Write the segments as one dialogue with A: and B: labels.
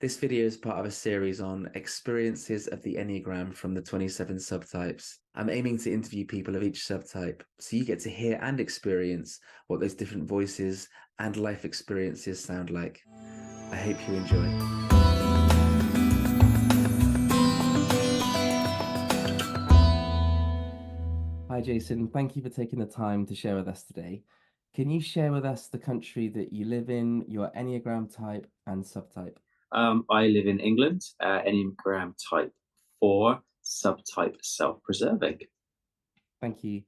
A: This video is part of a series on experiences of the Enneagram from the 27 subtypes. I'm aiming to interview people of each subtype, so you get to hear and experience what those different voices and life experiences sound like. I hope you enjoy. Hi, Jason. Thank you for taking the time to share with us today. Can you share with us the country that you live in, your Enneagram type and subtype?
B: I live in England, Enneagram Type 4, subtype self-preserving.
A: Thank you.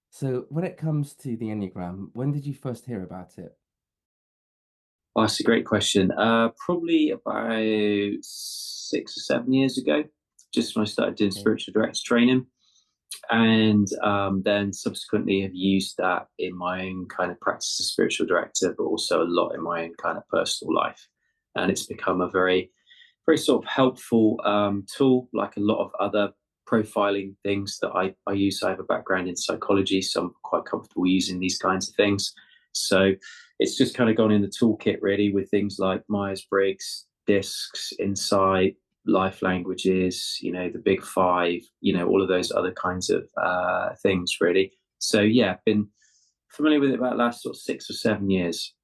A: So when it comes to the Enneagram, when did you first hear about it?
B: Well, that's a great question. Probably about 6 or 7 years ago, just when I started doing
A: Okay.
B: spiritual director training. And then subsequently have used that in my own kind of practice as spiritual director, but also a lot in my own kind of personal life. And it's become a very sort of helpful tool, like a lot of other profiling things that I use. I have a background in psychology, so I'm quite comfortable using these kinds of things. So it's just kind of gone in the toolkit really with things like Myers-Briggs, DISCs, Insight, life languages, the big five, all of those other kinds of things really. So yeah, been familiar with it about the last sort of 6 or 7 years.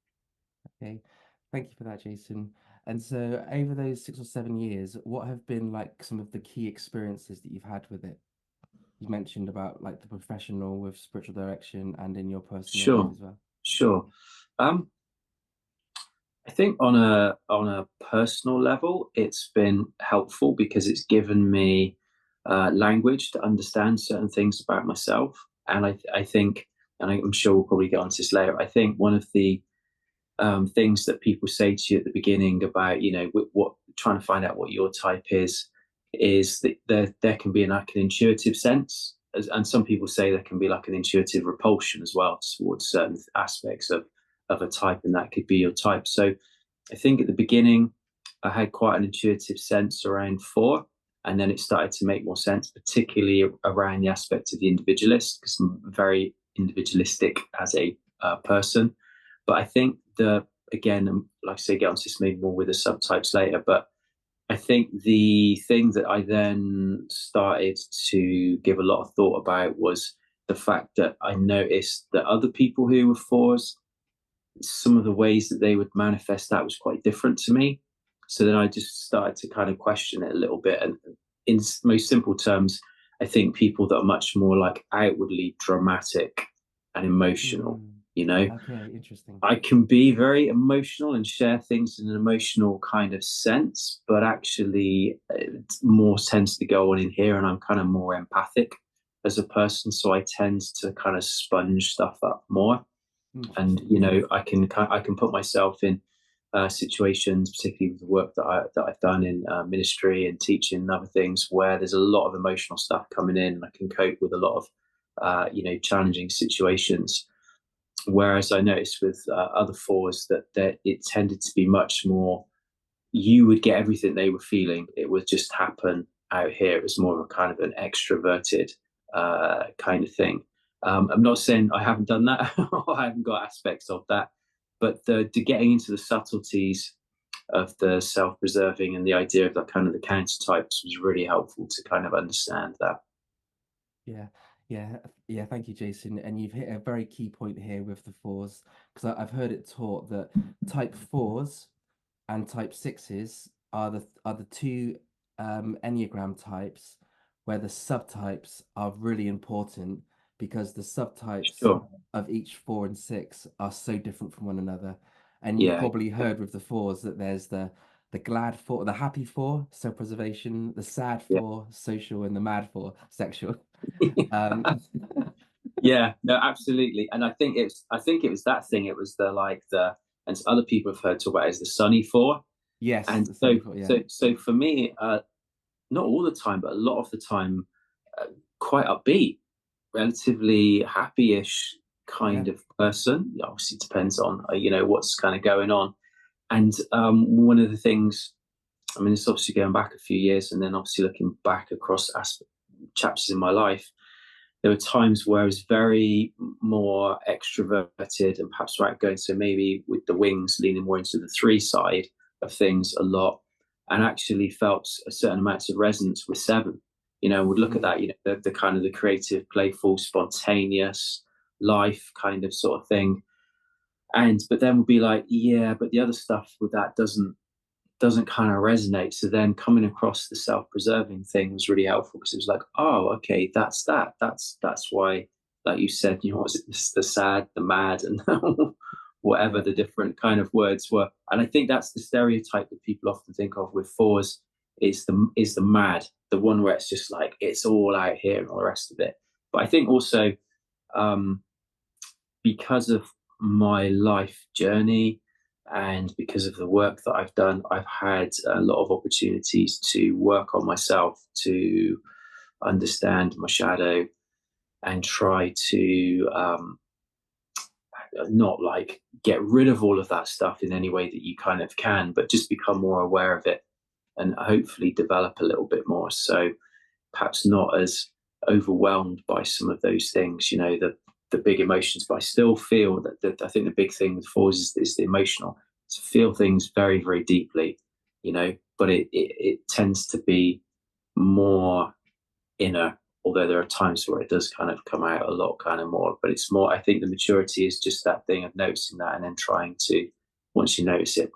A: Okay. Thank you for that, Jason. And so over those 6 or 7 years, what have been like some of the key experiences that you've had with it? You mentioned about like the professional with spiritual direction and in your personal life
B: Sure,
A: as well.
B: sure. Um, I think on a personal level, it's been helpful because it's given me language to understand certain things about myself. And I think, and I'm sure we'll probably get onto this later. I think one of the things that people say to you at the beginning about what trying to find out what your type is that there can be like an intuitive sense, and some people say there can be like an intuitive repulsion as well towards certain aspects of a type, and that could be your type. So I think at the beginning I had quite an intuitive sense around 4, and then it started to make more sense, particularly around the aspect of the individualist, because I'm very individualistic as a person. But I think again, like I say, get onto this maybe more with the subtypes later, but I think the thing that I then started to give a lot of thought about was the fact that I noticed that other people who were 4s, some of the ways that they would manifest that was quite different to me. So then I just started to kind of question it a little bit. And in most simple terms, I think people that are much more like outwardly dramatic and emotional,
A: Mm,
B: you know,
A: okay, interesting.
B: I can be very emotional and share things in an emotional kind of sense, but actually it more tends to go on in here, and I'm kind of more empathic as a person, so I tend to kind of sponge stuff up more. And
A: Interesting.
B: I can put myself in situations, particularly with the work that I've done in ministry and teaching and other things, where there's a lot of emotional stuff coming in, and I can cope with a lot of challenging situations. Whereas I noticed with other 4s that it tended to be much more, you would get everything they were feeling. It would just happen out here. It was more of a kind of an extroverted kind of thing. I'm not saying I haven't done that or I haven't got aspects of that, but the getting into the subtleties of the self-preserving and the idea of that kind of the counter types was really helpful to kind of understand that.
A: Yeah, yeah, yeah. Thank you, Jason. And you've hit a very key point here with the 4s, because I've heard it taught that type 4s and type 6s are the two Enneagram types where the subtypes are really important because the subtypes
B: Sure.
A: of each 4 and 6 are so different from one another. And you've
B: Yeah.
A: probably heard with the 4s that there's the glad 4, the happy 4, self-preservation, the sad
B: Yeah.
A: 4, social, and the mad 4, sexual. Um,
B: Yeah, no, absolutely. And I think it was that thing. It was and other people have heard talk about it as the sunny 4.
A: yes,
B: And
A: the sunny 4, yeah.
B: so for me, not all the time, but a lot of the time, uh, quite upbeat, relatively happy-ish
A: Yeah.
B: kind of person. Obviously, it depends on what's kind of going on. And one of the things, I mean, it's obviously going back a few years, and then obviously looking back across chapters in my life, there were times where I was very more extroverted and perhaps outgoing. So maybe with the wings leaning more into the 3 side of things a lot. and actually felt a certain amount of resonance with 7. Would look at
A: Mm,
B: that, the kind of the creative, playful, spontaneous life kind of sort of thing. But then would be like, yeah, but the other stuff with that doesn't kind of resonate. So then coming across the self-preserving thing was really helpful, because it was like, oh, okay, that's why, like you said, was it the sad, the mad, and whatever
A: yeah.
B: the different kind of words were. And I think that's the stereotype that people often think of with 4s, is the mad, the one where it's just like it's all out here and all the rest of it. But I think also, um, because of my life journey and because of the work that I've done, I've had a lot of opportunities to work on myself, to understand my shadow, and try to, not like get rid of all of that stuff in any way that you kind of can, but just become more aware of it and hopefully develop a little bit more. So perhaps not as overwhelmed by some of those things, the big emotions. But I still feel that I think the big thing with 4s is the emotional, to feel things very, very deeply, but it tends to be more inner, although there are times where it does kind of come out a lot kind of more. But it's more, I think the maturity is just that thing of noticing that, and then trying to, once you notice it,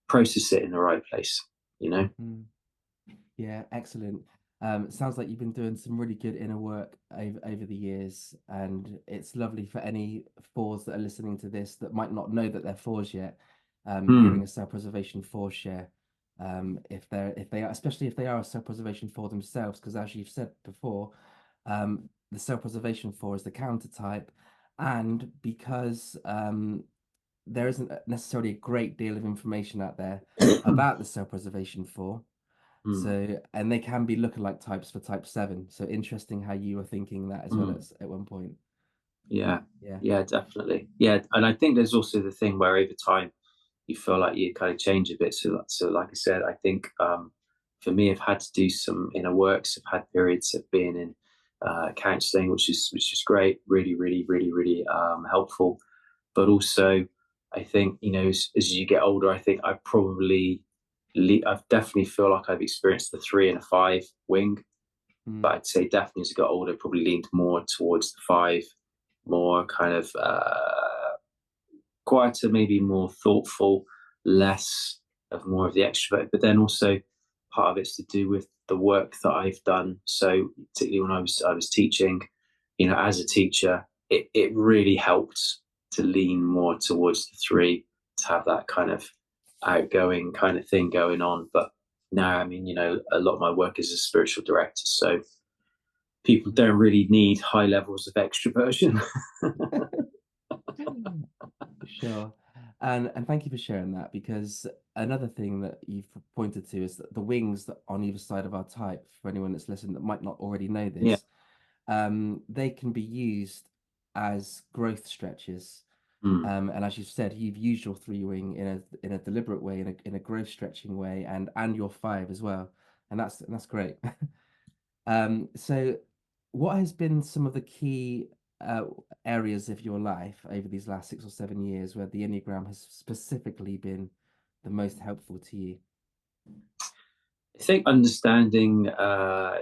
B: process it in the right place.
A: Mm. Yeah, excellent. Sounds like you've been doing some really good inner work over the years, and it's lovely for any 4s that are listening to this that might not know that they're 4s yet. Hearing
B: Hmm.
A: a self-preservation 4 share, if they are, especially if they are a self-preservation 4 themselves, because as you've said before, the self-preservation 4 is the counter type, and because there isn't necessarily a great deal of information out there about the self-preservation 4.
B: Hmm.
A: So, and they can be lookalike types for type 7. So interesting how you were thinking that as well
B: Hmm.
A: as at one point.
B: Yeah,
A: Yeah.
B: yeah, definitely. Yeah, and I think there's also the thing where over time you feel like you kind of change a bit. So like I said, I think, for me, I've had to do some inner works. I've had periods of being in counselling, which is great, really, really, really, really helpful. But also, I think, as you get older, I think I've definitely feel like I've experienced the 3 and a 5 wing,
A: Mm,
B: but I'd say definitely as I got older, probably leaned more towards the 5, more kind of quieter, maybe more thoughtful, less of more of the extrovert. But then also part of it's to do with the work that I've done. So particularly when I was teaching, as a teacher, it really helped to lean more towards the 3, to have that kind of outgoing kind of thing going on. But now, I mean, a lot of my work is as a spiritual director, so people
A: mm.
B: don't really need high levels of extroversion.
A: Sure. And thank you for sharing that, because another thing that you've pointed to is that the wings that on either side of our type, for anyone that's listening that might not already know
B: Yeah.
A: this, they can be used as growth stretches.
B: Mm.
A: And as you've said, you've used your 3 wing in a deliberate way, in a growth stretching way, and your 5 as well, and that's great. So, what has been some of the key uh, areas of your life over these last 6 or 7 years where the Enneagram has specifically been the most helpful to you?
B: I think understanding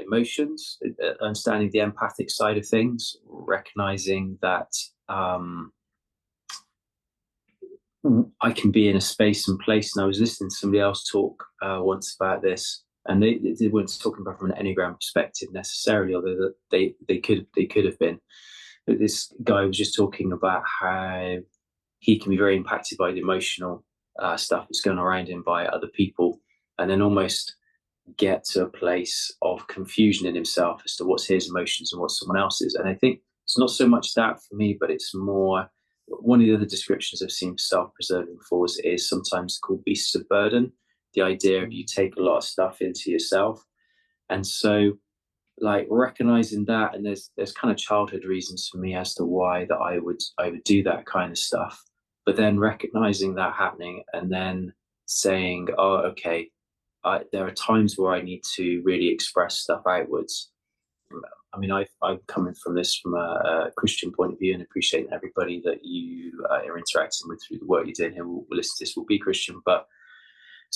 B: emotions, understanding the empathic side of things, recognizing that, um, I can be in a space and place. And I was listening to somebody else talk once about this, and they weren't talking about from an Enneagram perspective necessarily, although they could have been. But this guy was just talking about how he can be very impacted by the emotional stuff that's going around him by other people, and then almost get to a place of confusion in himself as to what's his emotions and what's someone else's. And I think it's not so much that for me, but it's more, one of the other descriptions I've seen for self-preserving 4s is sometimes called beasts of burden. The idea of you
A: Mm,
B: take a lot of stuff into yourself. And so, like, recognizing that, and there's kind of childhood reasons for me as to why that I would do that kind of stuff. But then recognizing that happening, and then saying, oh, okay, there are times where I need to really express stuff outwards. I mean, I'm coming from this from a Christian point of view, and appreciating everybody that you are interacting with through the work you're doing here will listen to this will be Christian. But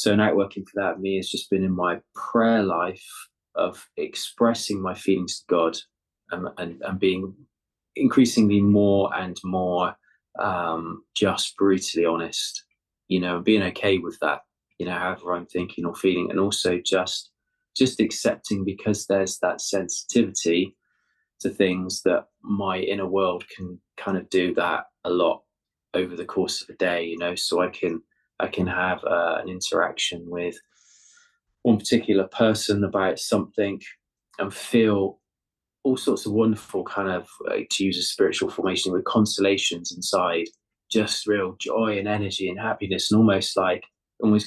B: So an outworking for that me has just been in my prayer life of expressing my feelings to God, and being increasingly more and more just brutally honest, and being okay with that, however I'm thinking or feeling, and also just accepting, because there's that sensitivity to things, that my inner world can kind of do that a lot over the course of a day, so I can have an interaction with one particular person about something and feel all sorts of wonderful kind of, to use a spiritual formation, with constellations inside, just real joy and energy and happiness, and almost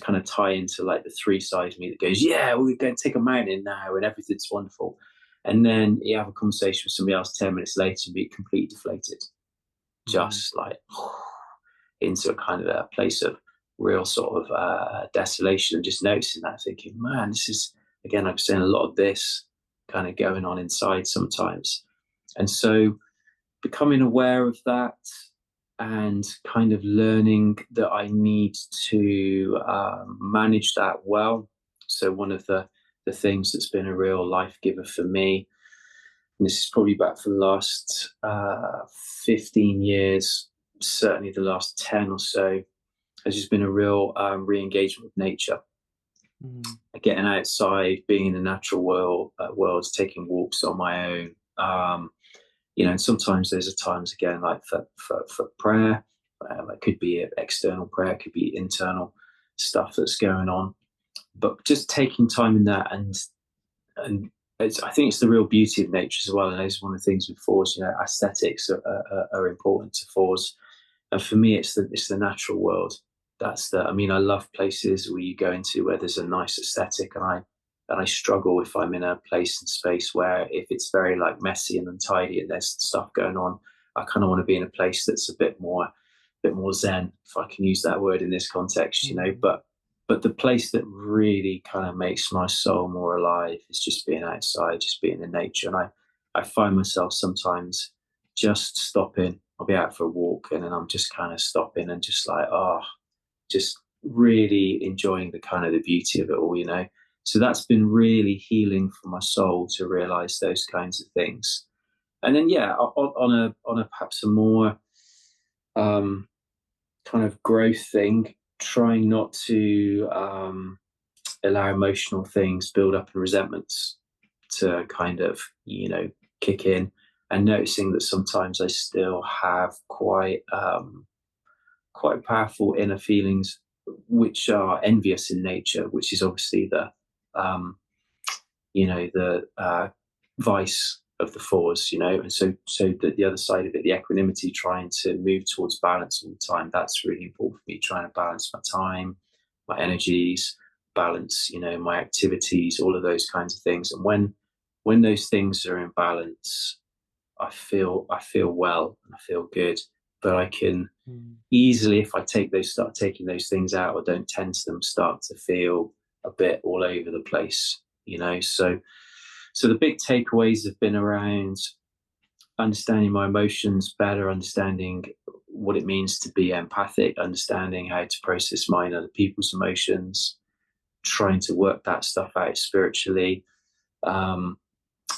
B: kind of tie into like the three sides of me that goes, yeah, we're going to take a mountain now and everything's wonderful. And then you have a conversation with somebody else 10 minutes later and be completely deflated,
A: Mm,
B: just like into a kind of a place of real sort of desolation, and just noticing that, thinking, man, this is, again, I'm saying, a lot of this kind of going on inside sometimes. And so becoming aware of that, and kind of learning that I need to manage that well. So one of the things that's been a real life giver for me, and this is probably back for the last 15 years, certainly the last 10 or so, has just been a real re-engagement with nature,
A: mm,
B: getting outside, being in the natural worlds, taking walks on my own. And sometimes there's a times, again, like for prayer. It could be external prayer, it could be internal stuff that's going on. But just taking time in that, and I think it's the real beauty of nature as well. And it's one of the things with fours, aesthetics are important to fours. And for me, it's the natural world. I mean, I love places where you go into where there's a nice aesthetic, and I struggle if I'm in a place and space where, if it's very like messy and untidy and there's stuff going on, I kind of want to be in a place that's a bit more zen, if I can use that word in this context,
A: mm,
B: But the place that really kind of makes my soul more alive is just being outside, just being in nature. And I find myself sometimes just stopping. I'll be out for a walk, and then I'm just kind of stopping and just like, just really enjoying the kind of the beauty of it all. So that's been really healing for my soul, to realize those kinds of things. And then, yeah, on a perhaps a more um, kind of growth thing, trying not to allow emotional things build up, and resentments to kind of, kick in, and noticing that sometimes I still have quite powerful inner feelings, which are envious in nature, which is obviously um, the vice of the fours, and so the other side of it, the equanimity, trying to move towards balance all the time. That's really important for me, trying to balance my time, my energies, balance, my activities, all of those kinds of things. And when those things are in balance, I feel well and I feel good. But I can
A: mm,
B: easily, if start taking those things out, or don't tend to them, start to feel a bit all over the place. So the big takeaways have been around understanding my emotions better, understanding what it means to be empathic, understanding how to process mine and other people's emotions, trying to work that stuff out spiritually, um,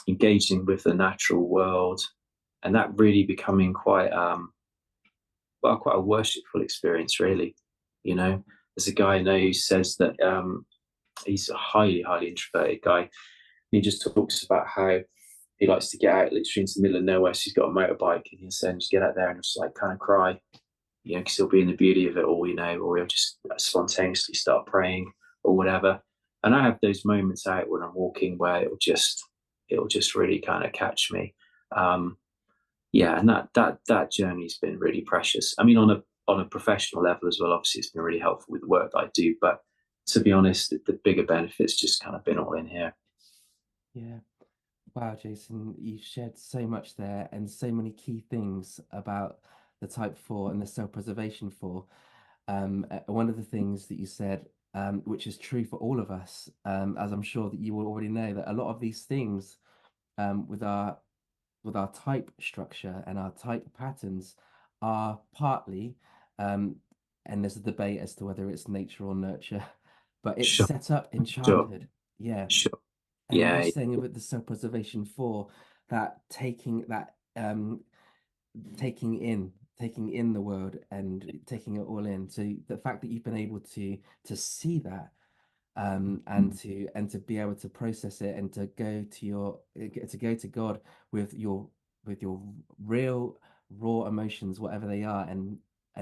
B: engaging with the natural world, and that really becoming quite a worshipful experience, really. There's a guy I know who says that he's a highly, highly introverted guy. And he just talks about how he likes to get out literally into the middle of nowhere. So he's got a motorbike, and he'll say, just get out there and just like kind of cry, because he'll be in the beauty of it all, or he'll just spontaneously start praying or whatever. And I have those moments out when I'm walking where it'll just really kind of catch me. Um, yeah, and that journey's been really precious. I mean, on a professional level as well, obviously it's been really helpful with the work that I do. But to be honest, the bigger benefits just kind of been all in here.
A: yeah. Wow, Jason, you've shared so much there and so many key things about the type 4 and the self-preservation 4. One of the things that you said, which is true for all of us, as I'm sure that you will already know, that a lot of these things with our type structure and our type patterns are partly, um, and there's a debate as to whether it's nature or nurture, but it's
B: Sure,
A: set up in
B: sure,
A: childhood. Yeah.
B: sure.
A: And you're
B: Yeah,
A: saying with the self-preservation for that taking in taking in the world and taking it all in. So the fact that you've been able to see that and to be able to process it and to go to God with your real raw emotions, whatever they are, and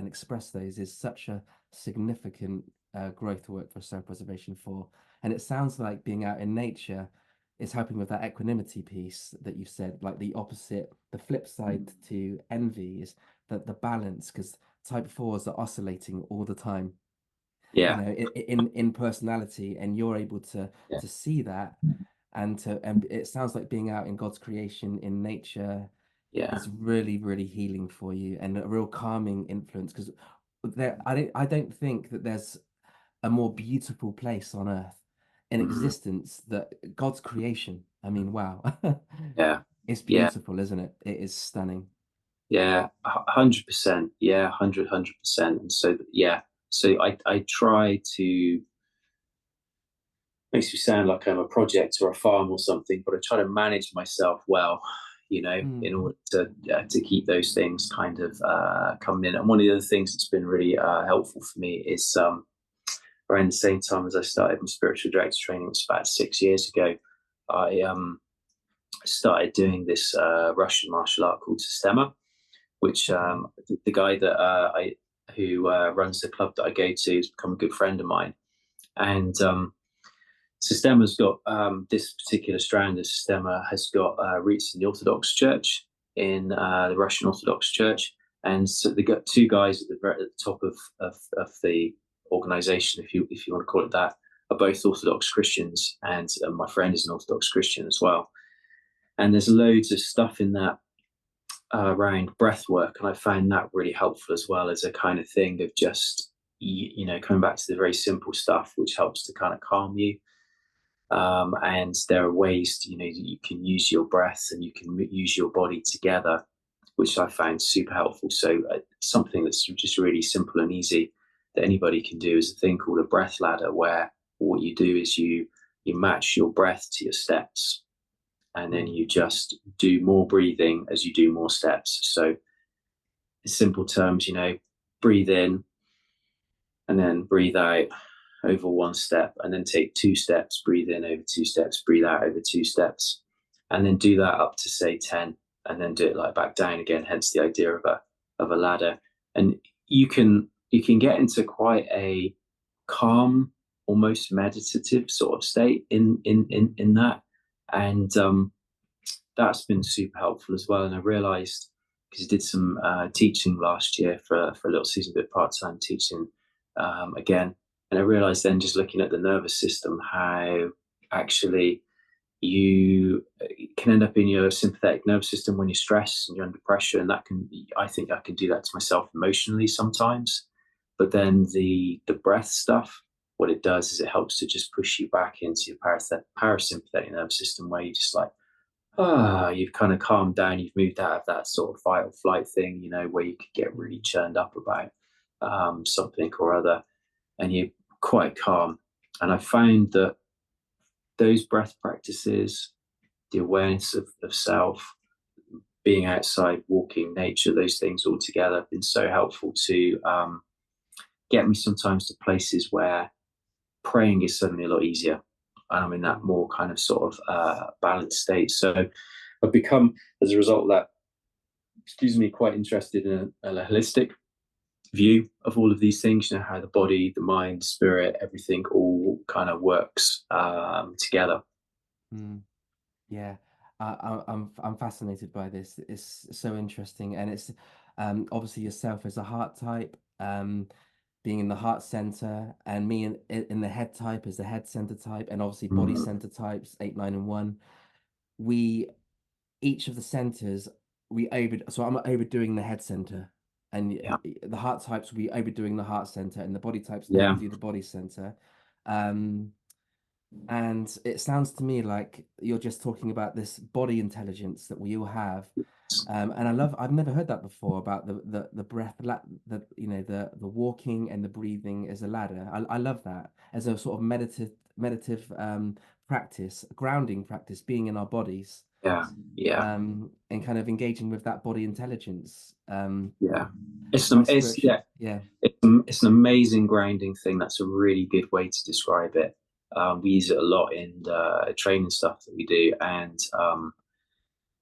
A: express those is such a significant growth work for self-preservation for. And it sounds like being out in nature is helping with that equanimity piece that you said, like the opposite, the flip side to envy is that the balance, because type fours are oscillating all the time, you
B: yeah,
A: know, in personality, and you're able
B: yeah,
A: to see that and it sounds like being out in God's creation in nature
B: yeah.
A: is really, really healing for you and a real calming influence because I don't think that there's a more beautiful place on earth in
B: Mhm.
A: existence that God's creation. I mean, wow.
B: Yeah,
A: It's
B: yeah,
A: beautiful, isn't it? It is stunning.
B: yeah. 100%. Yeah, 100%. And so, yeah. So I try to, makes me sound like I'm a project or a farm or something, but I try to manage myself well,
A: Mm,
B: in order to keep those things kind of coming in. And one of the other things that's been really helpful for me is around the same time as I started my spiritual director training, it was about 6 years ago. I started doing this Russian martial art called Sistema, which
A: okay.
B: the guy that I who runs the club that I go to has become a good friend of mine, and Sistema's got this particular strand of Sistema has got roots in the Orthodox Church, in the Russian Orthodox Church, and so they got two guys at the top of the organization, if you want to call it that, are both Orthodox Christians, and my friend is an Orthodox Christian as well. And there's loads of stuff in that around breath work, and I found that really helpful as well as a kind of thing of just coming back to the very simple stuff, which helps to kind of calm you. And there are ways you can use your breath and you can use your body together, which I found super helpful. So something that's just really simple and easy that anybody can do is a thing called a breath ladder, where what you do is you match your breath to your steps, and then
A: Mm,
B: you just do more breathing as you do more steps. So in simple terms, breathe in and then breathe out over one step, and then take two steps, breathe in over two steps, breathe out over two steps, and then do that up to say 10, and then do it like back down again, hence the idea of a ladder. And you can get into quite a calm, almost meditative sort of state in that. And that's been super helpful as well. And I realized, because I did some teaching last year for a little season, a bit part-time teaching again, and I realized then, just looking at the nervous system, how actually you can end up in your sympathetic nervous system when you're stressed and you're under pressure, and I think I can do that to myself emotionally sometimes. But then the breath stuff, what it does is it helps to just push you back into your parasympathetic nervous system, where you just like, you've kind of calmed down, you've moved out of that sort of fight or flight thing, where you could get really
A: mm,
B: churned up about something or other, and you're quite calm. And I found that those breath practices, the awareness of self, being outside, walking, nature, those things all together have been so helpful to get me sometimes to places where praying is suddenly a lot easier. And I'm in that
A: mm,
B: more kind of sort of balanced state. So I've become, as a result of that, excuse me, quite interested in a holistic view of all of these things, how the body, the mind, spirit, everything all kind of works together.
A: mm. Yeah, I'm fascinated by this. It's so interesting, and it's obviously yourself as a heart type, being in the heart center, and me in the head type as the head center type, and obviously body
B: Mm,
A: center types 8, 9, and 1. We each of the centers we over so I'm overdoing the head center, and
B: yeah,
A: the heart types we overdoing the heart center, and the body types
B: yeah,
A: overdo the body center. Um, And it sounds to me like you're just talking about this body intelligence that we all have. And I've never heard that before about the breath, the the walking and the breathing as a ladder. I love that as a sort of meditative practice, grounding practice, being in our bodies,
B: Yeah, yeah,
A: and kind of engaging with that body intelligence,
B: yeah.
A: quite
B: It's
A: spiritual.
B: yeah,
A: Yeah.
B: it's an amazing grounding thing. That's a really good way to describe it. We use it a lot in the training stuff that we do, and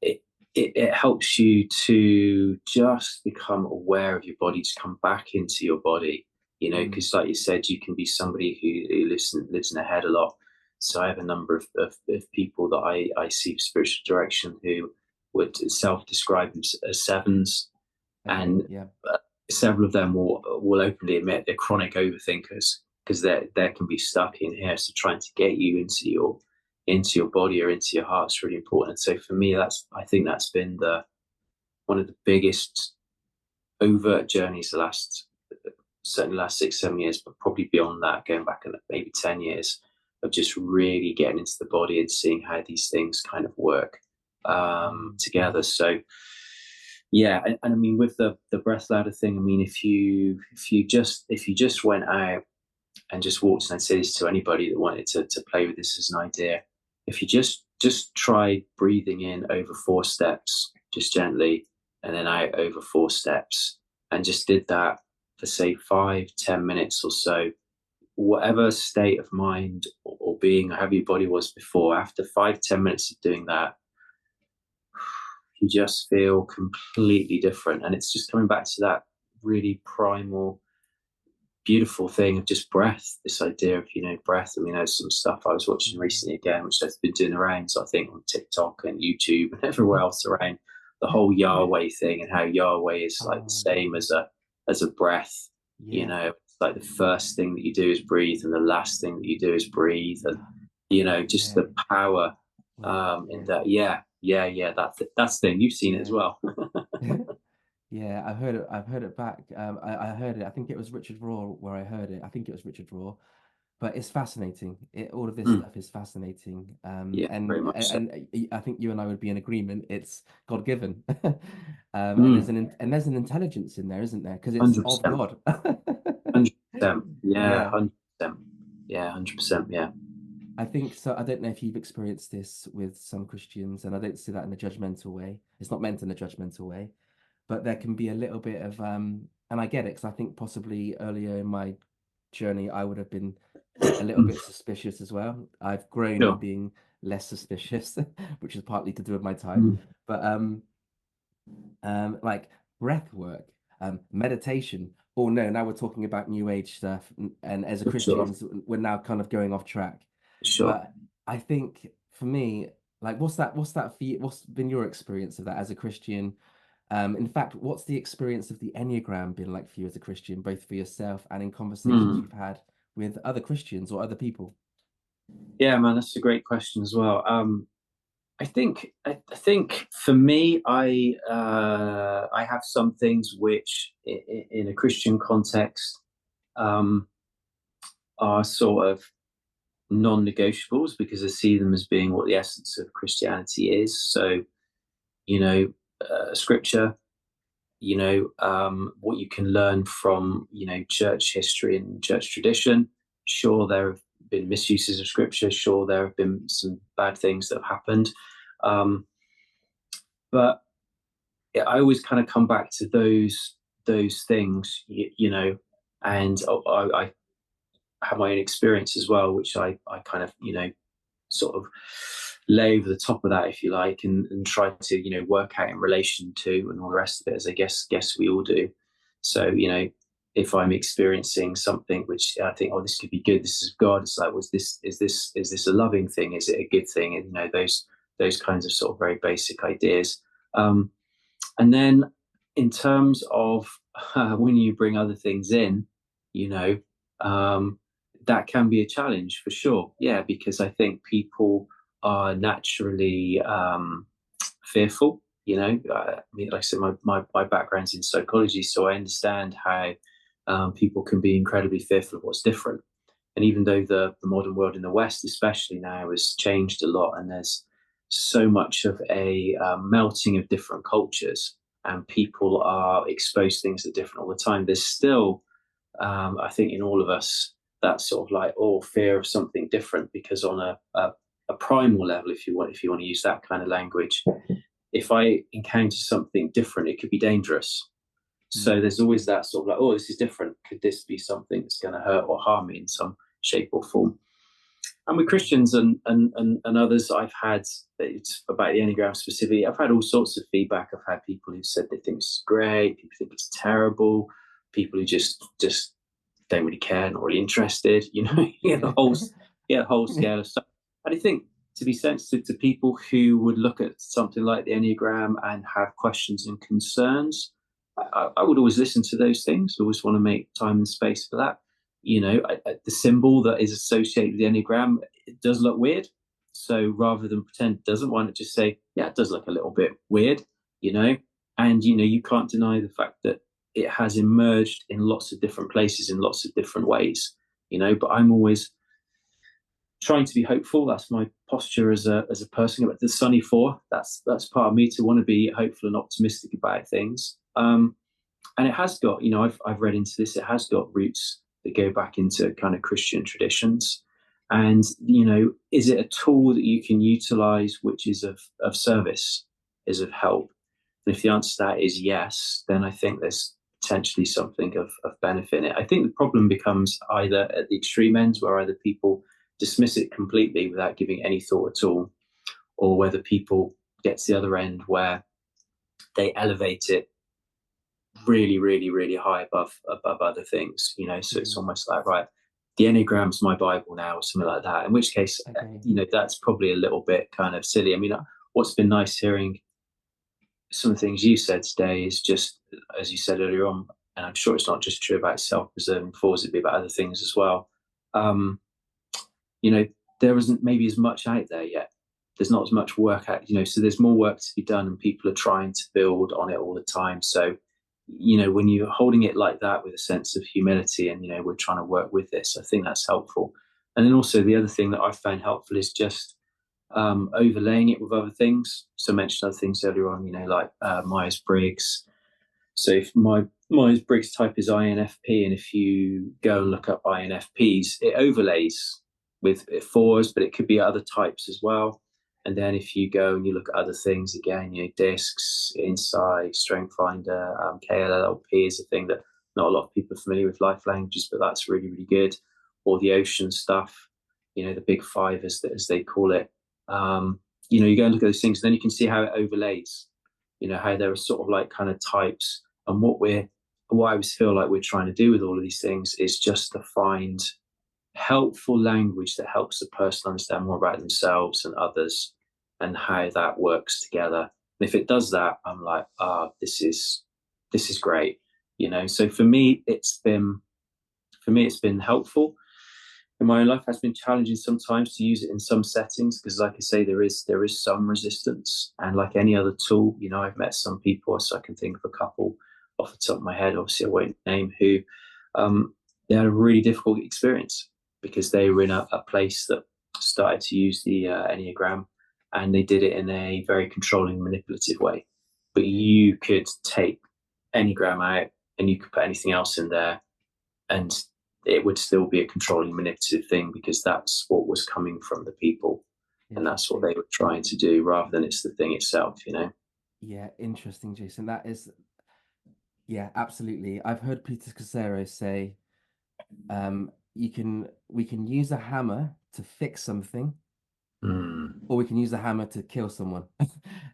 B: it, it helps you to just become aware of your body, to come back into your body.
A: Mm,
B: Because like you said, you can be somebody who lives in their head a lot. So I have a number of people that I see for spiritual direction who would self-describe them as sevens,
A: okay.
B: and
A: Yeah.
B: several of them will openly admit they're chronic overthinkers because they can be stuck in here. So trying to get you into your body or into your heart is really important. So for me, I think that's been the one of the biggest overt journeys the last certainly last 6 7 years, but probably beyond that, going back in maybe 10 years of just really getting into the body and seeing how these things kind of work
A: Mm,
B: together. So yeah, and I mean with the breath ladder thing, I mean if you just went out and just walked, and I'd say this to anybody that wanted to play with this as an idea, if you just try breathing in over 4 steps, just gently, and then out over 4 steps, and just did that for say 5 10 minutes or so, whatever state of mind or being or however your body was before, after 5 10 minutes of doing that, you just feel completely different. And it's just coming back to that really primal, beautiful thing of just breath. This idea of, breath. I mean, there's some stuff I was watching
A: mm.
B: recently again, which I've been doing around, so I think on TikTok and YouTube and everywhere else around the whole Yahweh thing, and how Yahweh is like the
A: Oh,
B: same as a breath.
A: yeah.
B: It's like the first thing that you do is breathe, and the last thing that you do is breathe, and just
A: Yeah.
B: the power
A: Wow.
B: in
A: Yeah.
B: that. Yeah, yeah, yeah. That's the thing. You've seen it as
A: Yeah.
B: well.
A: Yeah, I've heard it. I've heard it back. I heard it. I think it was Richard Raw where I heard it. I think it was Richard Raw, but it's fascinating. All of this
B: Mm,
A: stuff is fascinating.
B: yeah, very much so.
A: And I think you and I would be in agreement. It's God given, and
B: Mm,
A: and there's an intelligence in there, isn't there? Because it's of
B: 100%.
A: God.
B: 100%. Yeah,
A: Yeah.
B: 100%. Yeah, 100%. Yeah.
A: I think so. I don't know if you've experienced this with some Christians, and I don't see that in a judgmental way. It's not meant in a judgmental way, but there can be a little bit of and I get it because I think possibly earlier in my journey I would have been a little bit suspicious as well. I've grown in
B: Sure.
A: being less suspicious, which is partly to do with my type.
B: Mm,
A: But like breath work, meditation. Oh no, now we're talking about new age stuff, and as a
B: for sure.
A: Christians, we're now kind of going off track.
B: For sure.
A: But I think for me, like, what's that for you? What's been your experience of that as a Christian? In fact, what's the experience of the Enneagram been like for you as a Christian, both for yourself and in conversations
B: Mm.
A: you've had with other Christians or other people?
B: Yeah, man, that's a great question as well. I think for me, I have some things which, in a Christian context, um, are sort of non-negotiables because I see them as being what the essence of Christianity is. So, you know, scripture, what you can learn from, church history and church tradition. Sure, there have been misuses of scripture. Sure, there have been some bad things that have happened. Um, but I always kind of come back to those things, and I have my own experience as well, which I kind of, sort of lay over the top of that, if you like, and try to, work out in relation to and all the rest of it, as I guess we all do. So, if I'm experiencing something which I think, oh, this could be good, this is God, it's like, is this a loving thing? Is it a good thing? And those kinds of sort of very basic ideas. Um, and then in terms of when you bring other things in, you know, um, that can be a challenge for sure. Yeah, because I think people are naturally fearful. I mean, like I said, my background's in psychology, so I understand how people can be incredibly fearful of what's different. And even though the modern world in the West, especially now, has changed a lot, and there's so much of a melting of different cultures, and people are exposed to things that are different all the time, there's still, I think, in all of us, that sort of like, oh, fear of something different. Because on a primal level, if you want to use that kind of language, if I encounter something different, it could be dangerous.
A: Mm.
B: So there's always that sort of like, oh, this is different. Could this be something that's going to hurt or harm me in some shape or form? And with Christians and others, I've had, it's about the Enneagram specifically, I've had all sorts of feedback. I've had people who said they think it's great, people think it's terrible, people who just don't really care, not really interested,
A: Yeah.
B: the whole scale of stuff. And I think to be sensitive to people who would look at something like the Enneagram and have questions and concerns, I would always listen to those things. I always want to make time and space for that. The symbol that is associated with the Enneagram, it does look weird. So rather than pretend it doesn't, why not just say, yeah, it does look a little bit weird, you know? And, you can't deny the fact that it has emerged in lots of different places in lots of different ways, but I'm always trying to be hopeful. That's my posture as a person. But the Sunny Four, that's part of me, to want to be hopeful and optimistic about things. And it has got, I've read into this. It has got roots that go back into kind of Christian traditions. And is it a tool that you can utilize, which is of service, is of help? And if the answer to that is yes, then I think there's potentially something of benefit in it. I think the problem becomes either at the extreme ends, where either people dismiss it completely without giving any thought at all, or whether people get to the other end where they elevate it really, really, really high above other things. So it's
A: Yeah.
B: almost like, right, the Enneagram's my Bible now, or something like that. In which case,
A: Okay.
B: that's probably a little bit kind of silly. I mean, what's been nice hearing some of the things you said today is just, as you said earlier on, and I'm sure it's not just true about self-preserving fours, it'd be about other things as well. Um, you know, there isn't maybe as much out there yet. There's not as much work out, so there's more work to be done, and people are trying to build on it all the time. So, when you're holding it like that with a sense of humility and, we're trying to work with this, I think that's helpful. And then also the other thing that I found helpful is just overlaying it with other things. So I mentioned other things earlier on, like Myers-Briggs. So if my Myers-Briggs type is INFP, and if you go and look up INFPs, it overlays with fours, but it could be other types as well. And then if you go and you look at other things again, discs, insight, strength finder, KLLP is a thing that not a lot of people are familiar with, life languages, but that's really, really good. Or the ocean stuff, the big five as they call it. You go and look at those things, and then you can see how it overlays, how there are sort of like kind of types. And what I always feel like we're trying to do with all of these things is just to find helpful language that helps the person understand more about themselves and others, and how that works together. And if it does that, I'm like, this is great. So for me it's been helpful. In my own life, has been challenging sometimes to use it in some settings, because, like I say, there is some resistance. And like any other tool, I've met some people, so I can think of a couple off the top of my head, obviously I won't name who, they had a really difficult experience because they were in a place that started to use the Enneagram, and they did it in a very controlling, manipulative way. But you could take Enneagram out and you could put anything else in there, and it would still be a controlling, manipulative thing, because that's what was coming from the people, and that's what
A: Interesting.
B: they were trying to do, rather than it's the thing itself.
A: Yeah, interesting, Jason. That is, yeah, absolutely. I've heard Peter Casero say, we can use a hammer to fix something,
B: Mm,
A: or we can use the hammer to kill someone.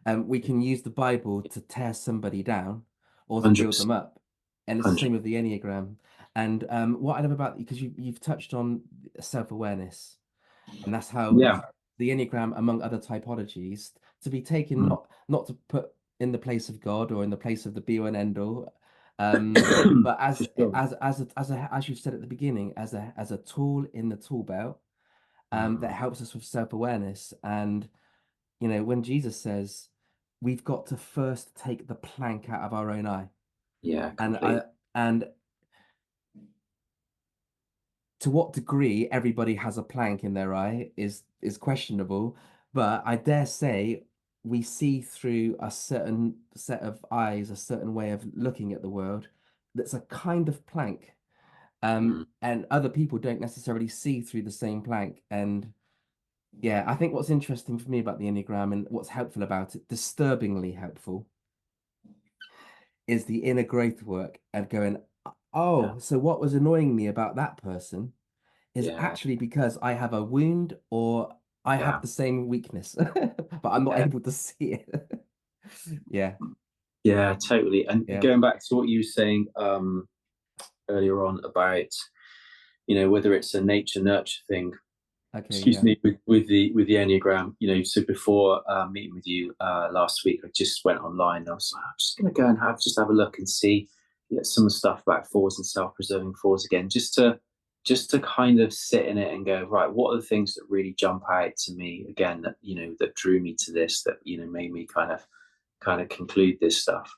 A: We can use the Bible to tear somebody down or to build
B: 100%.
A: them up. And it's the
B: 100.
A: same with the Enneagram. And what I love about, because you've touched on self-awareness, and that's how
B: Yeah.
A: the Enneagram, among other typologies, to be taken,
B: Mm.
A: not to put in the place of God or in the place of the be all and end all, but
B: For sure.
A: as you've said at the beginning, as a tool in the tool belt, that
B: Mm.
A: helps us with self-awareness. And when Jesus says we've got to first take the plank out of our own eye,
B: Yeah,
A: and
B: complete.
A: and to what degree everybody has a plank in their eye is questionable, but I dare say we see through a certain set of eyes, a certain way of looking at the world that's a kind of plank.
B: Mm,
A: And other people don't necessarily see through the same plank. And yeah, I think what's interesting for me about the Enneagram and what's helpful about it, disturbingly helpful, is the inner growth work and going,
B: yeah,
A: oh, so what was annoying me about that person is
B: yeah,
A: actually because I have a wound or I have
B: yeah,
A: the same weakness, but I'm not
B: yeah,
A: able to see it. Yeah,
B: yeah, totally. And
A: yeah.
B: going back to what you were saying earlier on about, whether it's a nature nurture thing,
A: Okay,
B: excuse
A: yeah.
B: me, with the Enneagram, so before meeting with you last week, I just went online. And I was like, I'm just going to go and have a look and see some of the stuff about fours and self-preserving fours again, just to kind of sit in it and go, right, what are the things that really jump out to me again, that that drew me to this, that made me kind of conclude this stuff.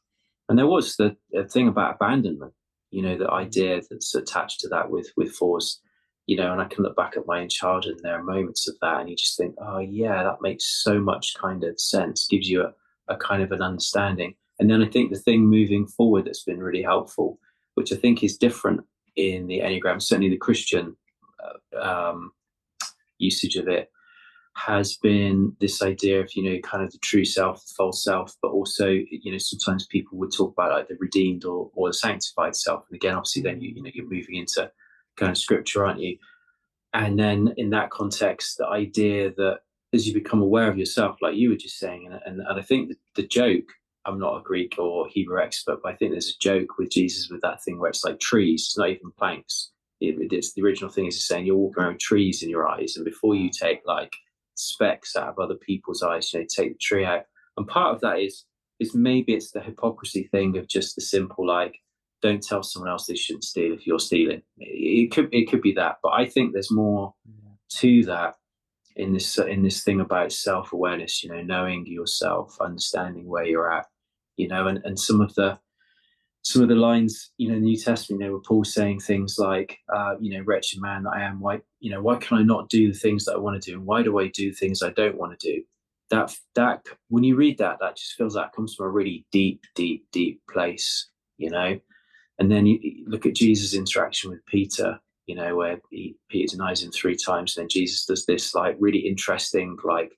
B: And there was the thing about abandonment, the
A: Mm.
B: idea that's attached to that with fours, and I can look back at my own childhood and there are moments of that, and you just think, oh yeah, that makes so much kind of sense, gives you a kind of an understanding. And then I think the thing moving forward that's been really helpful, which I think is different in the Enneagram, certainly the Christian usage of it, has been this idea of kind of the true self, the false self, but also sometimes people would talk about like the redeemed or the sanctified self. And again, obviously, then you're moving into kind of scripture, aren't you? And then in that context, the idea that as you become aware of yourself, like you were just saying, and I think the joke. I'm not a Greek or Hebrew expert, but I think there's a joke with Jesus with that thing where it's like trees, it's not even planks. It's the original thing is saying you're walking around with trees in your eyes, and before you
A: Wow.
B: take like specks out of other people's eyes, take the tree out. And part of that is maybe it's the hypocrisy thing of just the simple like, don't tell someone else they shouldn't steal if you're stealing. It could be that, but I think there's more
A: Yeah.
B: to that in this thing about self awareness. Knowing yourself, understanding where you're at. And some of the lines, in the New Testament, where Paul saying things like, wretched man that I am, why can I not do the things that I want to do? And why do I do things I don't want to do? That when you read that, that just feels like it comes from a really deep, deep, deep place. And then you look at Jesus' interaction with Peter, where Peter denies him 3 times, and then Jesus does this like really interesting, like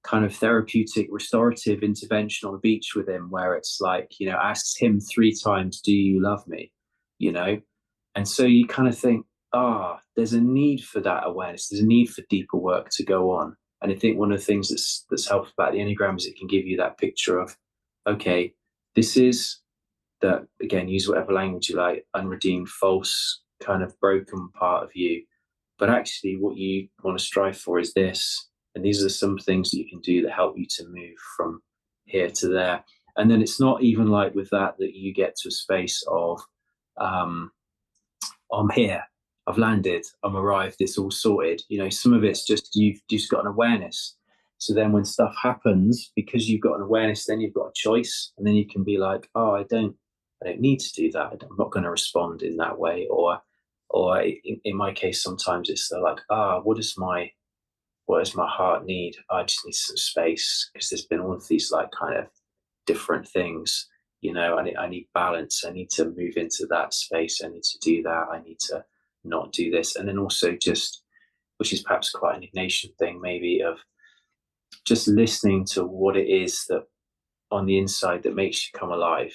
B: kind of therapeutic, restorative intervention on the beach with him, where it's like, asks him 3 times, "Do you love me?" You know, and so you kind of think, there's a need for that awareness. There's a need for deeper work to go on. And I think one of the things that's helpful about the Enneagram is it can give you that picture of, okay, this is that, again, use whatever language you like, unredeemed, false, kind of broken part of you. But actually, what you want to strive for is this. And these are some things that you can do that help you to move from here to there. And then it's not even like with that you get to a space of, um, I'm here, I've landed, I'm arrived, it's all sorted. Some of it's just you've just got an awareness. So then when stuff happens, because you've got an awareness, then you've got a choice. And then you can be like, oh, I don't need to do that. I'm not going to respond in that way. Or in my case, sometimes it's like, what does my heart need? I just need some space, because there's been all of these like kind of different things. I need balance. I need to move into that space. I need to do that. I need to not do this. And then also just, which is perhaps quite an Ignatian thing, maybe, of just listening to what it is that on the inside that makes you come alive.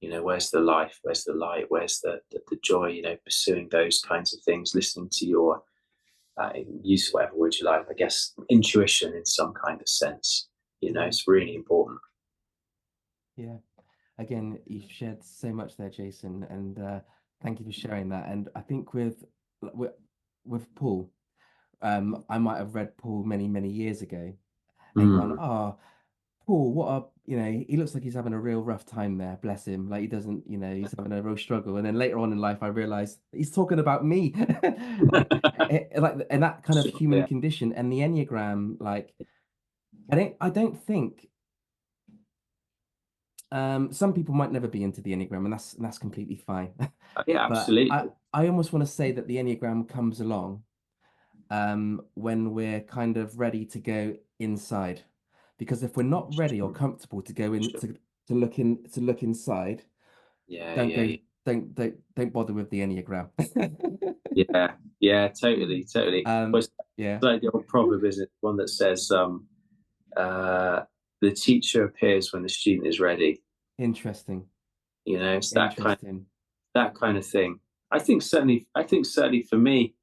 B: Where's the life? Where's the light? Where's the joy? Pursuing those kinds of things, listening to your, use whatever word you like, I guess, intuition in some kind of sense.
A: Yeah.
B: It's really important.
A: Yeah. Again, you've shared so much there, Jason, and thank you for sharing that. And I think with with Paul, I might have read Paul many, many years ago and gone,
B: Mm.
A: oh, Paul, what a, he looks like he's having a real rough time there, bless him. Like he doesn't, he's having a real struggle. And then later on in life, I realized he's talking about me, like, and that kind of human
B: Yeah.
A: condition and the Enneagram, like, I don't think Some people might never be into the Enneagram, and that's completely fine.
B: Yeah,
A: But
B: absolutely.
A: I almost want to say that the Enneagram comes along when we're kind of ready to go inside. Because if we're not ready or
B: Sure,
A: comfortable to go in
B: sure.
A: to look inside,
B: Yeah,
A: don't
B: yeah,
A: go
B: yeah.
A: don't bother with the Enneagram.
B: Yeah, yeah, totally, totally. Well,
A: Um,
B: it's
A: yeah,
B: like the old proverb, isn't it? One that says, uh, "The teacher appears when the student is ready."
A: interesting,
B: You know, it's
A: interesting.
B: that kind of thing. I think certainly for me,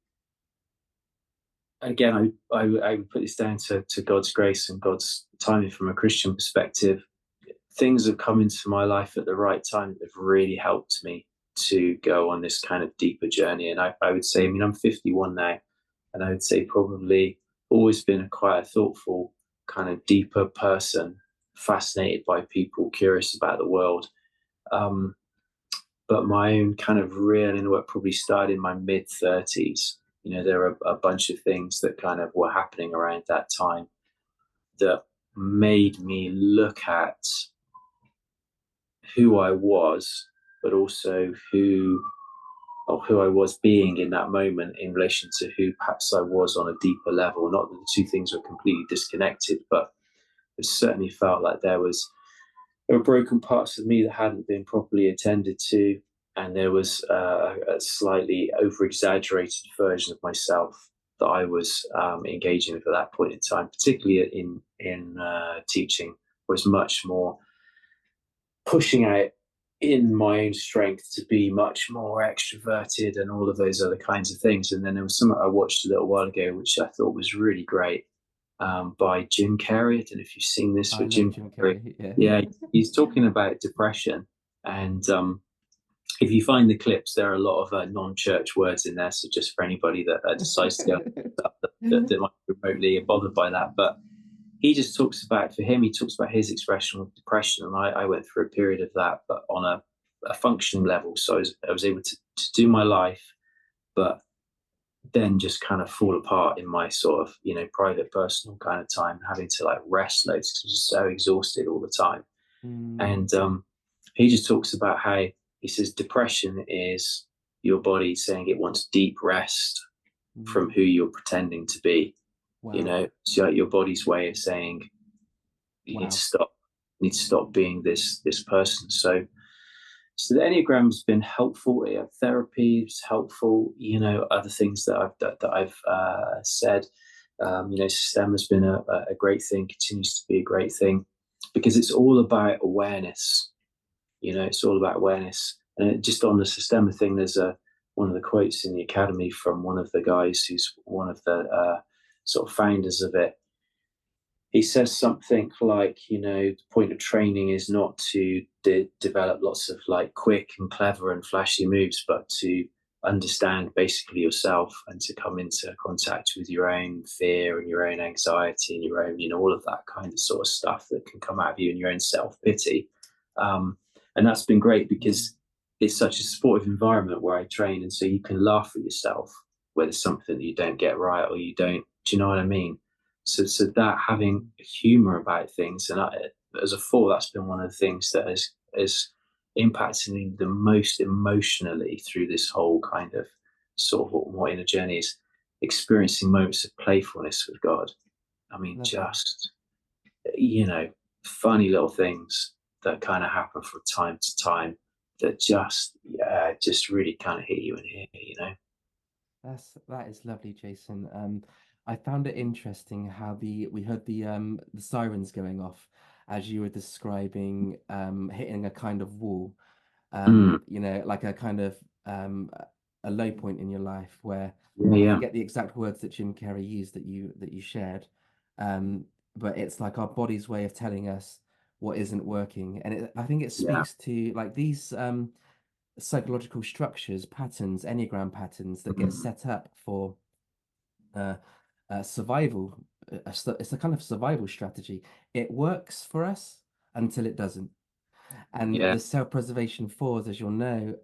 B: again, I would put this down to God's grace and God's timing from a Christian perspective. Things have come into my life at the right time that have really helped me to go on this kind of deeper journey. And I would say, I mean, I'm 51 now, and I would say probably always been a quite a thoughtful, kind of deeper person, fascinated by people, curious about the world. Um, but my own kind of real inner work probably started in my mid 30s. You know, there are a bunch of things that kind of were happening around that time that made me look at who I was, but also who I was being in that moment in relation to who perhaps I was on a deeper level. Not that the two things were completely disconnected, but it certainly felt like there were broken parts of me that hadn't been properly attended to, and there was a slightly over exaggerated version of myself that I was engaging with at that point in time, particularly in teaching, was much more pushing out in my own strength to be much more extroverted and all of those other kinds of things. And then there was something I watched a little while ago, which I thought was really great, by Jim Carrey. I don't know if you've seen this,
A: I
B: but
A: love
B: Jim
A: Jim
B: Carrey,
A: Carrey. Yeah.
B: yeah, he's talking about depression. And if you find the clips, there are a lot of non-church words in there. So just for anybody that decides to go that might be remotely bothered by that, but he just talks about, for him, he talks about his expression of depression. And I went through a period of that, but on a functioning level. So I was able to do my life, but then just kind of fall apart in my sort of, you know, private, personal kind of time, having to like rest loads because I was so exhausted all the time.
A: Mm,
B: And he just talks about how he says depression is your body saying it wants deep rest from
A: mm,
B: who you're pretending to be. You
A: wow,
B: know, it's like your body's way of saying you need to
A: wow.
B: stop, being this person. So the Enneagram's been helpful. Yeah, therapy is helpful. You know, other things that I've said. You know, STEM has been a great thing, continues to be a great thing, because it's all about awareness. You know, it's all about awareness. And just on the systema thing, there's one of the quotes in the academy from one of the guys who's one of the sort of founders of it. He says something like, you know, the point of training is not to develop lots of like quick and clever and flashy moves, but to understand basically yourself and to come into contact with your own fear and your own anxiety and your own, you know, all of that kind of sort of stuff that can come out of you and your own self pity. Um, and that's been great
A: Mm,
B: because it's such a supportive environment where I train. And so you can laugh at yourself where there's something that you don't get right or you don't, do you know what I mean? So that having
A: mm,
B: humor about things, and as a four, that's been one of the things that has impacted me the most emotionally through this whole kind of sort of what inner journey is, experiencing moments of playfulness with God. I mean,
A: lovely.
B: just, you know, funny little things that kind of happen from time to time that just, yeah, just really kind of hit you in here, you know.
A: That is lovely, Jason. I found it interesting how we heard the sirens going off as you were describing hitting a kind of wall.
B: Mm,
A: You know, like a kind of a low point in your life where
B: yeah,
A: I
B: yeah,
A: forget the exact words that Jim Carrey used that you shared. Um, but it's like our body's way of telling us what isn't working. And I think it
B: yeah.
A: speaks to like these psychological structures, patterns, Enneagram patterns that get
B: Mm,
A: set up for uh, survival. It's a kind of survival strategy. It works for us until it doesn't. And
B: yeah,
A: the self-preservation fours, as you'll know,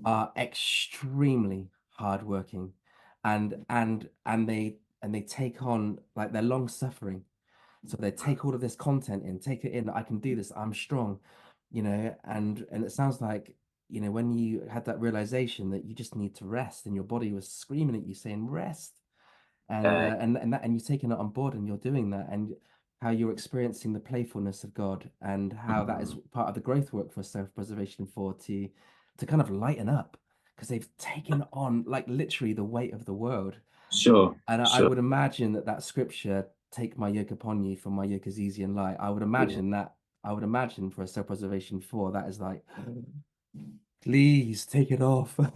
A: are extremely hardworking, and they take on like they're long suffering. So they take all of this content in, take it in. I can do this. I'm strong, and it sounds like, when you had that realization that you just need to rest, and your body was screaming at you saying rest, and
B: uh,
A: uh, and you're taking it on board, and you're doing that, and how you're experiencing the playfulness of God, and how that is part of the growth work for self-preservation, for to kind of lighten up, because they've taken on like literally the weight of the world.
B: sure,
A: And I
B: sure.
A: would imagine that that scripture, "Take my yoke upon you, for my yoke is easy and light."
B: Yeah,
A: I would imagine for a self-preservation four, that is like, please take it off. Like,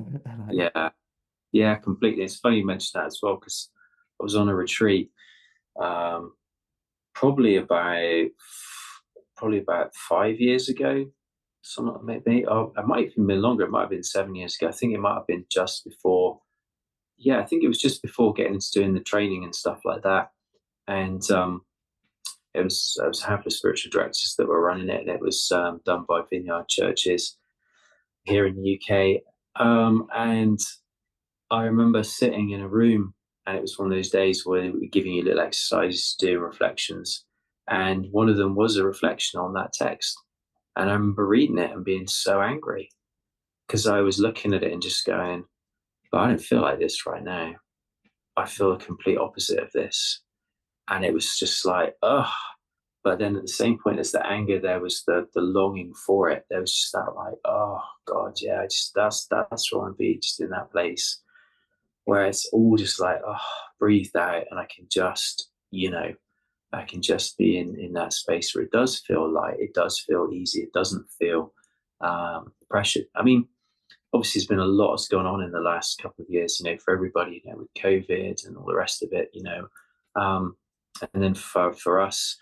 B: yeah, yeah, completely. It's funny you mentioned that as well because I was on a retreat, um, probably about probably about 5 years ago. Something maybe. Oh, it might have even been longer. It might have been 7 years ago. I think it might have been just before. Yeah, I think it was just before getting into doing the training and stuff like that. And it was a handful of spiritual directors that were running it, and it was done by Vineyard Churches here in the UK. And I remember sitting in a room, and it was one of those days where they were giving you little exercises to do, reflections. And one of them was a reflection on that text. And I remember reading it and being so angry because I was looking at it and just going, but I don't feel like this right now. I feel the complete opposite of this. And it was just like, oh. But then at the same point as the anger, there was the longing for it. There was just that like, oh God, yeah, just that's where I want to be, just in that place where it's all just like, oh, breathed out, and I can just be in that space where it does feel light, it does feel easy, it doesn't feel pressured. I mean, obviously, there's been a lot that's gone on in the last couple of years, for everybody, with COVID and all the rest of it. Um, and then for us,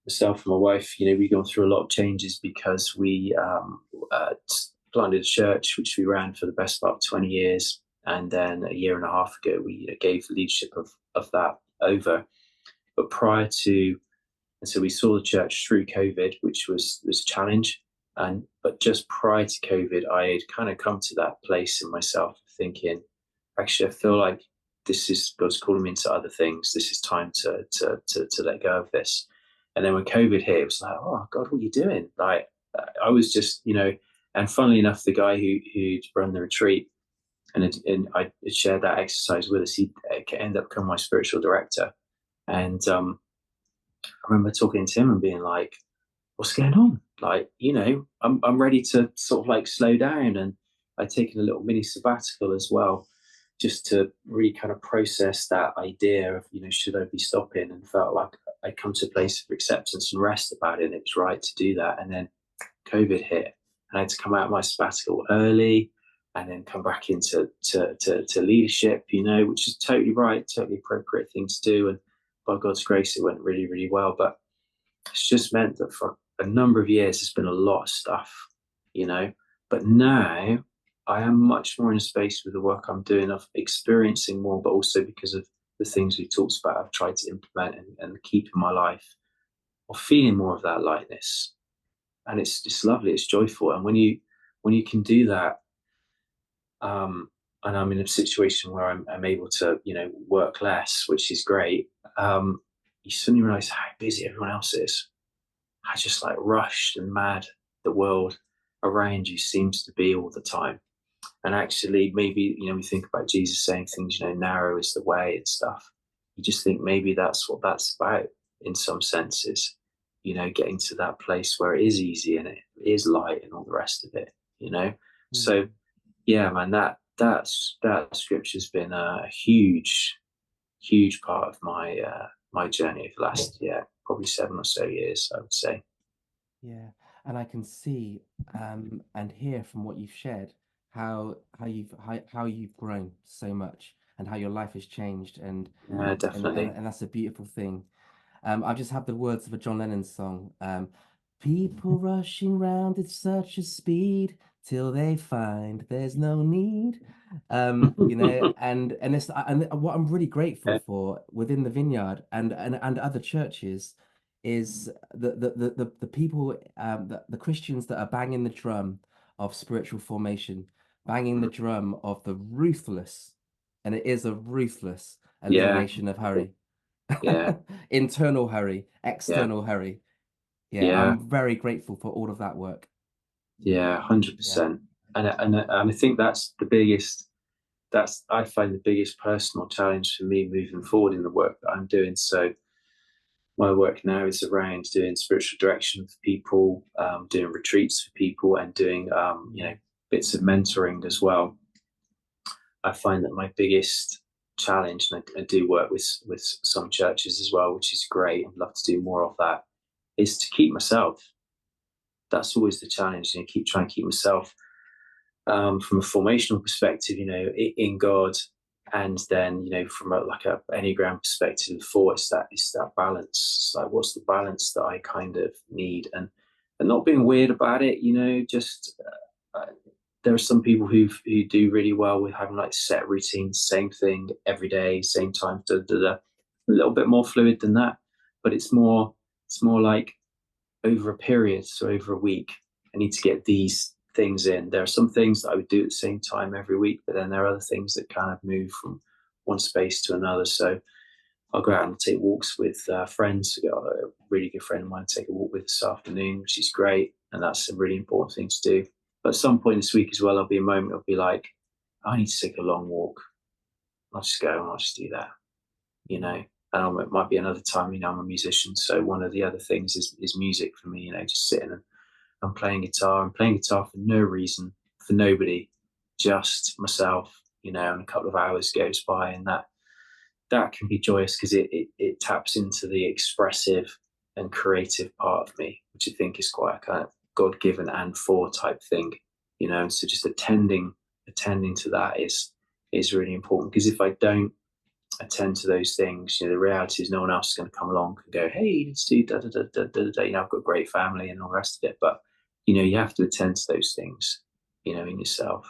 B: myself and my wife, we've gone through a lot of changes because we planted a church which we ran for the best part of 20 years. And then a year and a half ago, we gave the leadership of that over. But prior to, and so we saw the church through COVID, which was a challenge. And but just prior to COVID, I had kind of come to that place in myself thinking, actually, I feel like this is God's calling me into other things. This is time to let go of this. And then when COVID hit, it was like, oh God, what are you doing? Like I was just, and funnily enough, the guy who'd run the retreat and I shared that exercise with us, he ended up becoming my spiritual director. And I remember talking to him and being like, what's going on? Like, I'm ready to sort of like slow down. And I'd taken a little mini sabbatical as well, just to really kind of process that idea of, should I be stopping? And felt like I'd come to a place of acceptance and rest about it. And it was right to do that. And then COVID hit, and I had to come out of my sabbatical early and then come back into to leadership, which is totally right, totally appropriate thing to do. And by God's grace, it went really, really well. But it's just meant that for a number of years, there's been a lot of stuff, you know. But now I am much more in a space with the work I'm doing of experiencing more, but also because of the things we've talked about, I've tried to implement and keep in my life, or feeling more of that lightness. And it's lovely, it's joyful. And when you can do that, um, and I'm in a situation where I'm able to, work less, which is great. You suddenly realize how busy everyone else is. How just like rushed and mad the world around you seems to be all the time. And actually, maybe, we think about Jesus saying things, narrow is the way and stuff. You just think maybe that's what that's about in some senses, getting to that place where it is easy and it is light and all the rest of it. So
A: mm,
B: yeah, man, that scripture's been a huge, huge part of my journey of the last, yeah, probably 7 or so years, I would say.
A: yeah, and I can see and hear from what you've shared, how you've grown so much, and how your life has changed,
B: Yeah, definitely.
A: and that's a beautiful thing. I just have the words of a John Lennon song. People rushing round at such a speed till they find there's no need. And what I'm really grateful
B: Yeah,
A: for within the Vineyard and other churches is the people, the Christians that are banging the drum of spiritual formation, banging the drum of the ruthless, and it is a ruthless
B: yeah,
A: elimination of hurry.
B: Yeah.
A: Internal hurry,
B: Yeah.
A: external hurry. Yeah,
B: Yeah.
A: I'm very grateful for all of that work.
B: Yeah.
A: Yeah.
B: 100%. And I think that's the biggest. That's I find the biggest personal challenge for me moving forward in the work that I'm doing. So my work now is around doing spiritual direction for people, doing retreats for people, and doing
A: Mm,
B: bits of mentoring as well. I find that my biggest challenge, and I do work with some churches as well, which is great. I'd love to do more of that. Is to keep myself. That's always the challenge. Keep trying to keep myself from a formational perspective, in God, and then from like a Enneagram perspective, for it's that balance. It's like, what's the balance that I kind of need, and not being weird about it. Just there are some people who do really well with having like set routines, same thing every day, same time. Da, da, da. A little bit more fluid than that, but it's more like over a period, so over a week, I need to get these things in. There are some things that I would do at the same time every week, but then there are other things that kind of move from one space to another. So I'll go out and take walks with friends. I've got a really good friend of mine to take a walk with this afternoon, which is great. And that's a really important thing to do. But at some point this week as well, there'll be a moment I'll be like, I need to take a long walk. I'll just go and I'll just do that, you
A: mm,
B: know. And it might be another time, I'm a musician. So one of the other things is music for me, just sitting and I'm playing guitar. I'm playing guitar for no reason, for nobody, just myself, and a couple of hours goes by, and that can be joyous because it taps into the expressive and creative part of me, which I think is quite a kind of God given and for type thing, And so just attending to that is really important, because if I don't attend to those things, the reality is no one else is going to come along and go, hey, let's do da da da da da da. I've got a great family and all the rest of it, but you have to attend to those things, in yourself.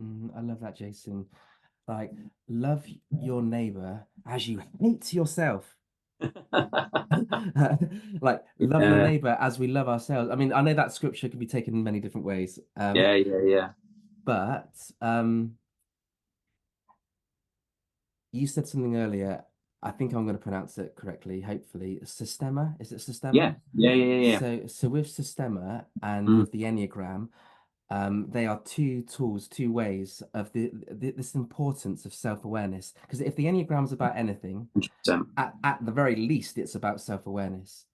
A: I love that, Jason. Like, love your neighbor as you hate yourself. Like, love your
B: Yeah,
A: neighbor as we love ourselves. I mean, I know that scripture can be taken in many different ways.
B: yeah, yeah, yeah,
A: But you said something earlier. I think I'm going to pronounce it correctly, hopefully. Systema, is it
B: yeah,
A: systema?
B: yeah, yeah, yeah.
A: So with systema and
B: Mm,
A: with the Enneagram, they are two tools, two ways of this importance of self-awareness. Because if the Enneagram's about anything,
B: 100%.
A: at the very least, it's about self-awareness.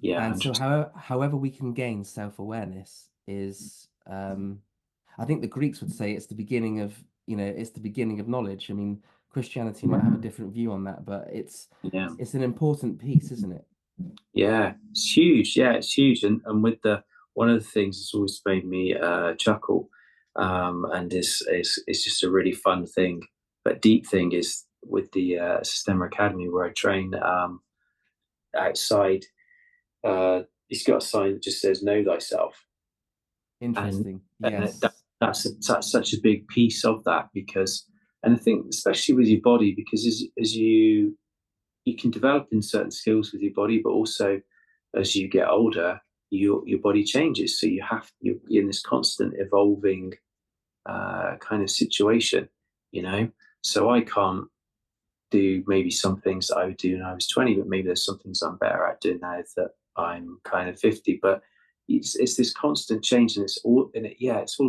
B: Yeah,
A: And so
B: 100%.
A: however we can gain self-awareness is I think the Greeks would say it's the beginning of, it's the beginning of knowledge. I mean, Christianity might have a different view on that, but
B: Yeah.
A: it's an important piece, isn't it?
B: Yeah, it's huge. Yeah, it's huge. And with the one of the things that's always made me chuckle, and is just a really fun thing, but deep thing, is with the STEM Academy where I train outside. He's got a sign that just says "Know thyself," and
A: Interesting.
B: that
A: Yes.
B: that's such a big piece of that, because, and I think especially with your body, because as you can develop in certain skills with your body, but also as you get older, your body changes. So you're in this constant evolving kind of situation, you know. So I can't do maybe some things that I would do when I was 20, but maybe there's some things I'm better at doing now that I'm kind of 50. But it's this constant change, and it's all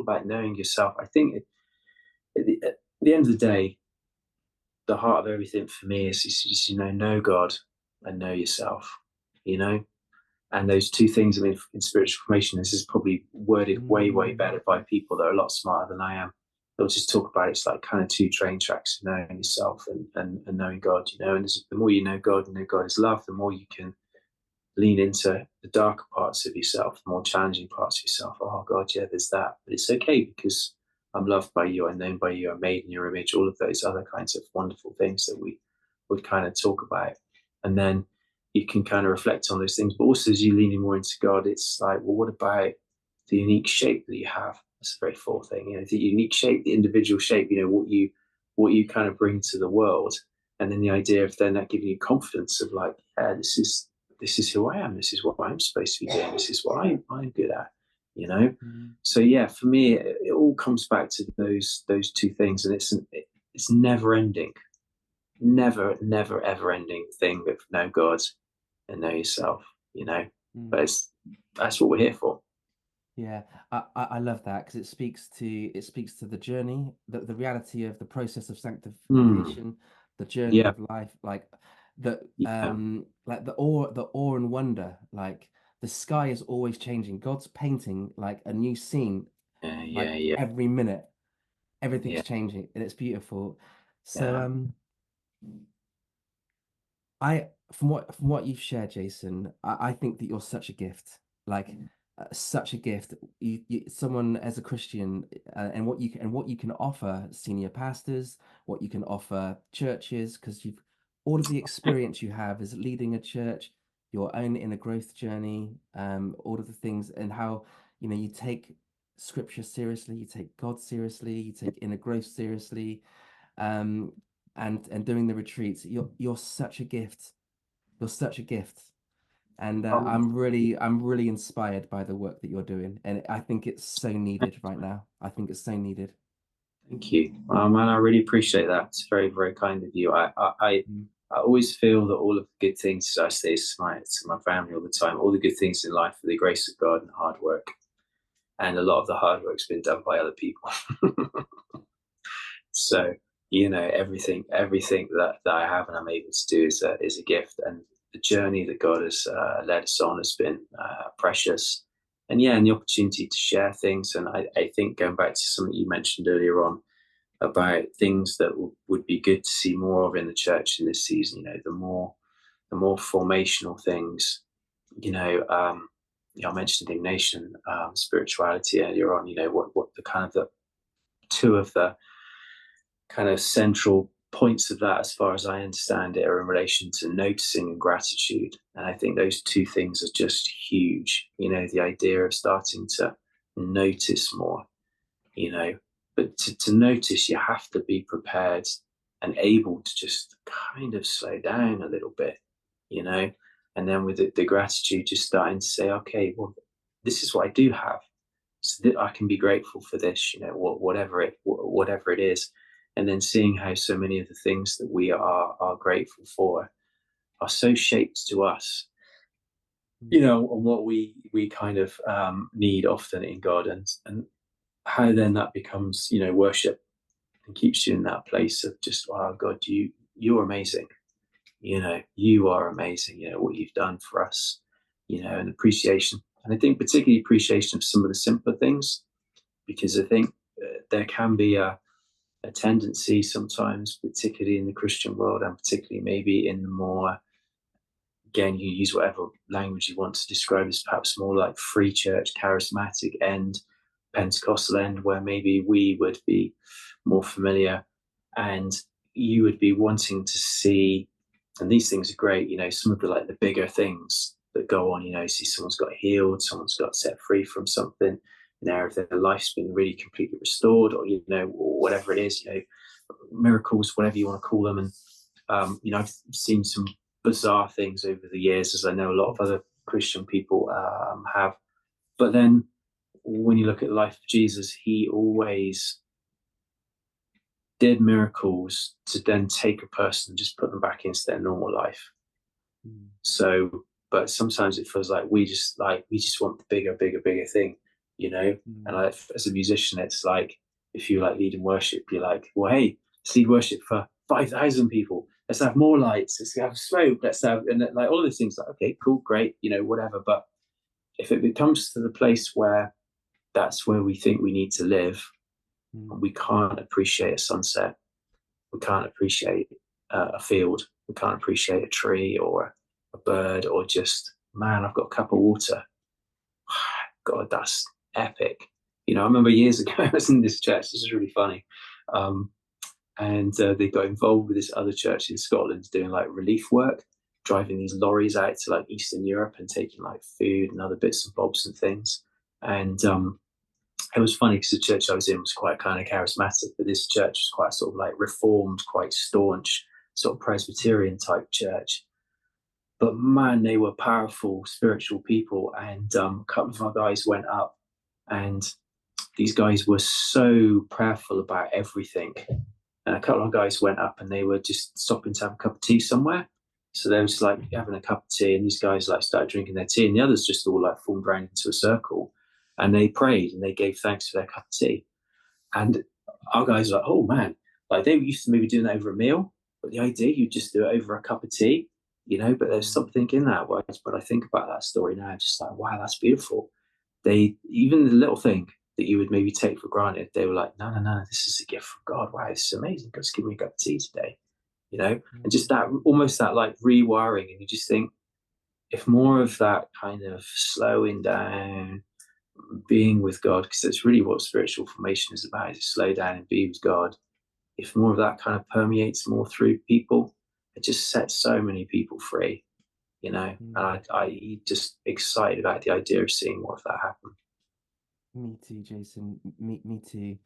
B: about knowing yourself. I think at the end of the day, the heart of everything for me is know God and know yourself, you know? And those two things, I mean, in spiritual formation, this is probably worded way, way
A: Mm,
B: better by people that are a lot smarter than I am. They'll just talk about it's like kind of two train tracks, knowing yourself and knowing God, And the more you know God and know God is love, the more you can lean into the darker parts of yourself, the more challenging parts of yourself. Oh God, yeah, there's that. But it's okay because I'm loved by you, I'm known by you, I'm made in your image, all of those other kinds of wonderful things that we would kind of talk about. And then you can kind of reflect on those things. But also as you lean more into God, it's like, well, what about the unique shape that you have? That's a very full thing. The unique shape, the individual shape, what you kind of bring to the world. And then the idea of then that giving you confidence of like, yeah, this is who I am. This is what I'm supposed to be doing. This is what I'm good at, you know.
A: mm,
B: So yeah, for me, it all comes back to those two things, and it's never ending. never ever ending thing of know God and know yourself, you know.
A: Mm.
B: But that's what we're here for.
A: Yeah, I love that because it speaks to the journey, the reality of the process of
B: Mm,
A: sanctification, the journey
B: yeah,
A: of life, the
B: yeah,
A: like the awe and wonder, like the sky is always changing. God's painting like a new scene,
B: yeah,
A: like
B: yeah,
A: every minute, everything's
B: yeah,
A: changing and it's beautiful. So
B: yeah.
A: I from what you've shared, Jason, I think that you're such a gift, like such a gift. Someone as a Christian, and what you can offer senior pastors, what you can offer churches, because you've all of the experience you have as leading a church, your own inner growth journey, all of the things, and how you take Scripture seriously, you take God seriously, you take inner growth seriously, um, and doing the retreats. You're such a gift. You're such a gift, and
B: Um,
A: I'm really inspired by the work that you're doing, and I think it's so needed right now. I think it's so needed.
B: Thank you, man. I really appreciate that. It's very, very kind of you.
A: Mm,
B: I always feel that all of the good things, I say to my family all the time, all the good things in life are the grace of God and hard work. And a lot of the hard work's been done by other people. So, everything that I have and I'm able to do is a gift. And the journey that God has led us on has been precious. And yeah, and the opportunity to share things. And I think going back to something you mentioned earlier on about things that would be good to see more of in the church in this season, the more formational things, I mentioned indignation, spirituality earlier on, what the kind of the two of the kind of central points of that, as far as I understand it, are in relation to noticing and gratitude. And I think those two things are just huge. The idea of starting to notice more, you know, but to notice, you have to be prepared and able to just kind of slow down a little bit, you know, and then with the gratitude, just starting to say, okay, well, this is what I do have, so that I can be grateful for this, whatever it is, and then seeing how so many of the things that we are grateful for are so shaped to us,
A: mm,
B: and what we kind of need often in God, and how then that becomes worship and keeps you in that place of just, wow, God, you're amazing. You are amazing. What you've done for us. And appreciation, and I think particularly appreciation of some of the simpler things, because I think there can be a tendency sometimes, particularly in the Christian world, and particularly maybe in the more, again, you use whatever language you want to describe as perhaps more like free church, charismatic end, Pentecostal end, where maybe we would be more familiar, and you would be wanting to see, and these things are great, some of the bigger things that go on, see someone's got healed, someone's got set free from something, an area of their life's been really completely restored, or whatever it is, miracles, whatever you want to call them. And I've seen some bizarre things over the years, as I know a lot of other Christian people have. But then when you look at the life of Jesus, he always did miracles to then take a person and just put them back into their normal life.
A: mm,
B: So, but sometimes it feels like we just want the bigger thing, you know. And
A: mm,
B: as a musician, it's like if you like leading worship, you're like, well, hey, let's lead worship for 5,000 people. Let's have more lights. Let's have smoke. Let's have, and like all of these things. Like, okay, cool, great, whatever. But if it comes to the place where that's where we think we need to live,
A: mm,
B: we can't appreciate a sunset. We can't appreciate a field. We can't appreciate a tree or a bird, or just, man, I've got a cup of water. God, that's epic. I remember years ago, I was in this church. This is really funny. Um, and they got involved with this other church in Scotland doing like relief work, driving these lorries out to like Eastern Europe and taking like food and other bits and bobs and things. And it was funny because the church I was in was quite kind of charismatic, but this church was quite sort of like reformed, quite staunch, sort of Presbyterian type church. But man, they were powerful, spiritual people. And a couple of our guys went up, and these guys were so prayerful about everything. and a couple of guys went up and they were just stopping to have a cup of tea somewhere. So they were just like having a cup of tea, and these guys like started drinking their tea, and the others just all like formed around into a circle, and they prayed and they gave thanks for their cup of tea. And our guys were like, oh man, like they used to maybe doing that over a meal, but the idea you just do it over a cup of tea, but there's
A: Mm,
B: something in that. But I think about that story now, just like, wow, that's beautiful. They, even the little thing that you would maybe take for granted, they were like, no, no, no, this is a gift from God. Wow, this is amazing. God's giving me a cup of tea today, and just
A: mm,
B: that, almost that like rewiring. And you just think, if more of that kind of slowing down, being with God, because that's really what spiritual formation is about, is to slow down and be with God. If more of that kind of permeates more through people, it just sets so many people free, and
A: mm.
B: I just excited about the idea of seeing more of that happen.
A: Me too, Jason. Me too.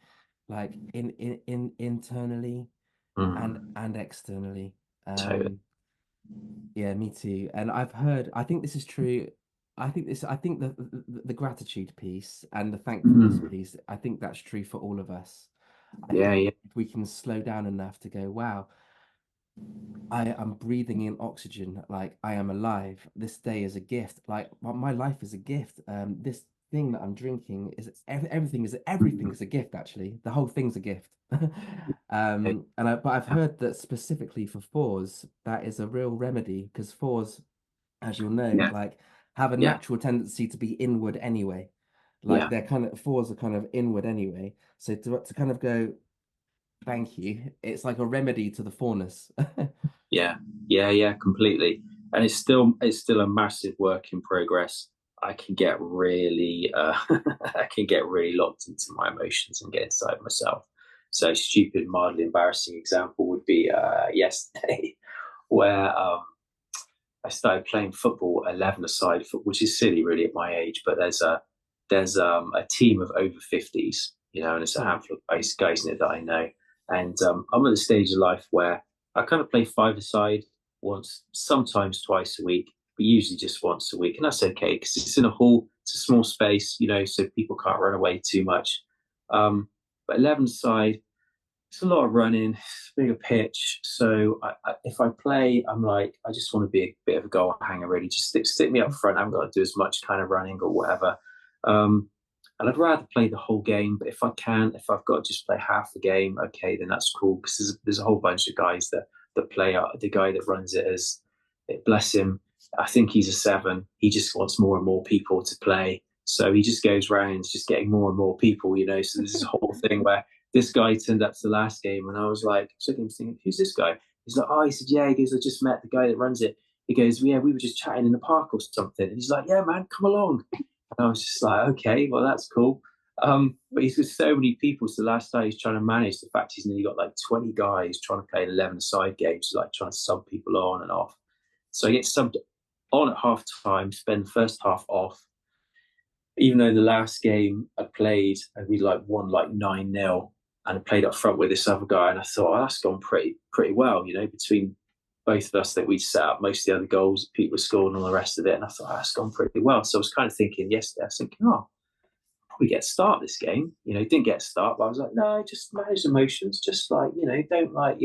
A: Like in internally
B: Mm,
A: and externally.
B: totally.
A: Yeah, me too. And I've heard, I think this is true. I think the gratitude piece and the thankfulness
B: Mm,
A: piece, I think that's true for all of us. I
B: yeah,
A: think
B: yeah,
A: if we can slow down enough to go, wow, I am breathing in oxygen, like I am alive. This day is a gift. Like my life is a gift. This thing that I'm drinking is everything is a gift, actually. The whole thing's a gift. But I've
B: yeah,
A: heard that specifically for fours, that is a real remedy because fours, as you'll know,
B: yeah,
A: like have a
B: yeah,
A: natural tendency to be inward anyway. Like
B: yeah.
A: they're kind of fours are kind of inward anyway. So to kind of go, thank you, it's like a remedy to the fourness.
B: Yeah, yeah, yeah, completely. And it's still a massive work in progress. I can get really I can get really locked into my emotions and get inside myself. So a stupid, mildly embarrassing example would be yesterday, where I started playing football 11-a-side, which is silly really at my age, but there's a team of over 50s, and it's a
A: Hmm.
B: handful of guys in it that I know. And I'm at the stage of life where I kind of play five-a-side once, sometimes twice a week, but usually just once a week. And that's okay because it's in a hall, it's a small space, so people can't run away too much. But 11-a-side, it's a lot of running, it's a bigger pitch. So if I play, I'm like, I just want to be a bit of a goal hanger, really. Just stick me up front. I haven't got to do as much kind of running or whatever. Um, and I'd rather play the whole game, but if I've got to just play half the game, okay, then that's cool because there's a whole bunch of guys that play out. The guy that runs it is, bless him, I think he's a seven. He just wants more and more people to play. So he just goes round just getting more and more people, So there's this whole thing where this guy turned up to the last game, and I was like, thinking, who's this guy? He's like, oh, he said, yeah. He goes, I just met the guy that runs it. He goes, yeah, we were just chatting in the park or something. And he's like, yeah, man, come along. And I was just like, okay, well, that's cool. But he's got so many people. So the last day he's trying to manage the fact he's nearly got like 20 guys trying to play an 11-a-side game, so like trying to sub people on and off. So I get subbed on at half time, spend the first half off, even though the last game I played and we like won like 9-0, and I played up front with this other guy, and I thought, oh, that's gone pretty well, between both of us, that we'd set up most of the other goals, people were scoring, all the rest of it, and I thought, oh, that's gone pretty well. So I was kind of thinking yesterday, I was thinking, oh, probably get a start this game. Didn't get a start, but I was like, no, just manage emotions, just like, don't like,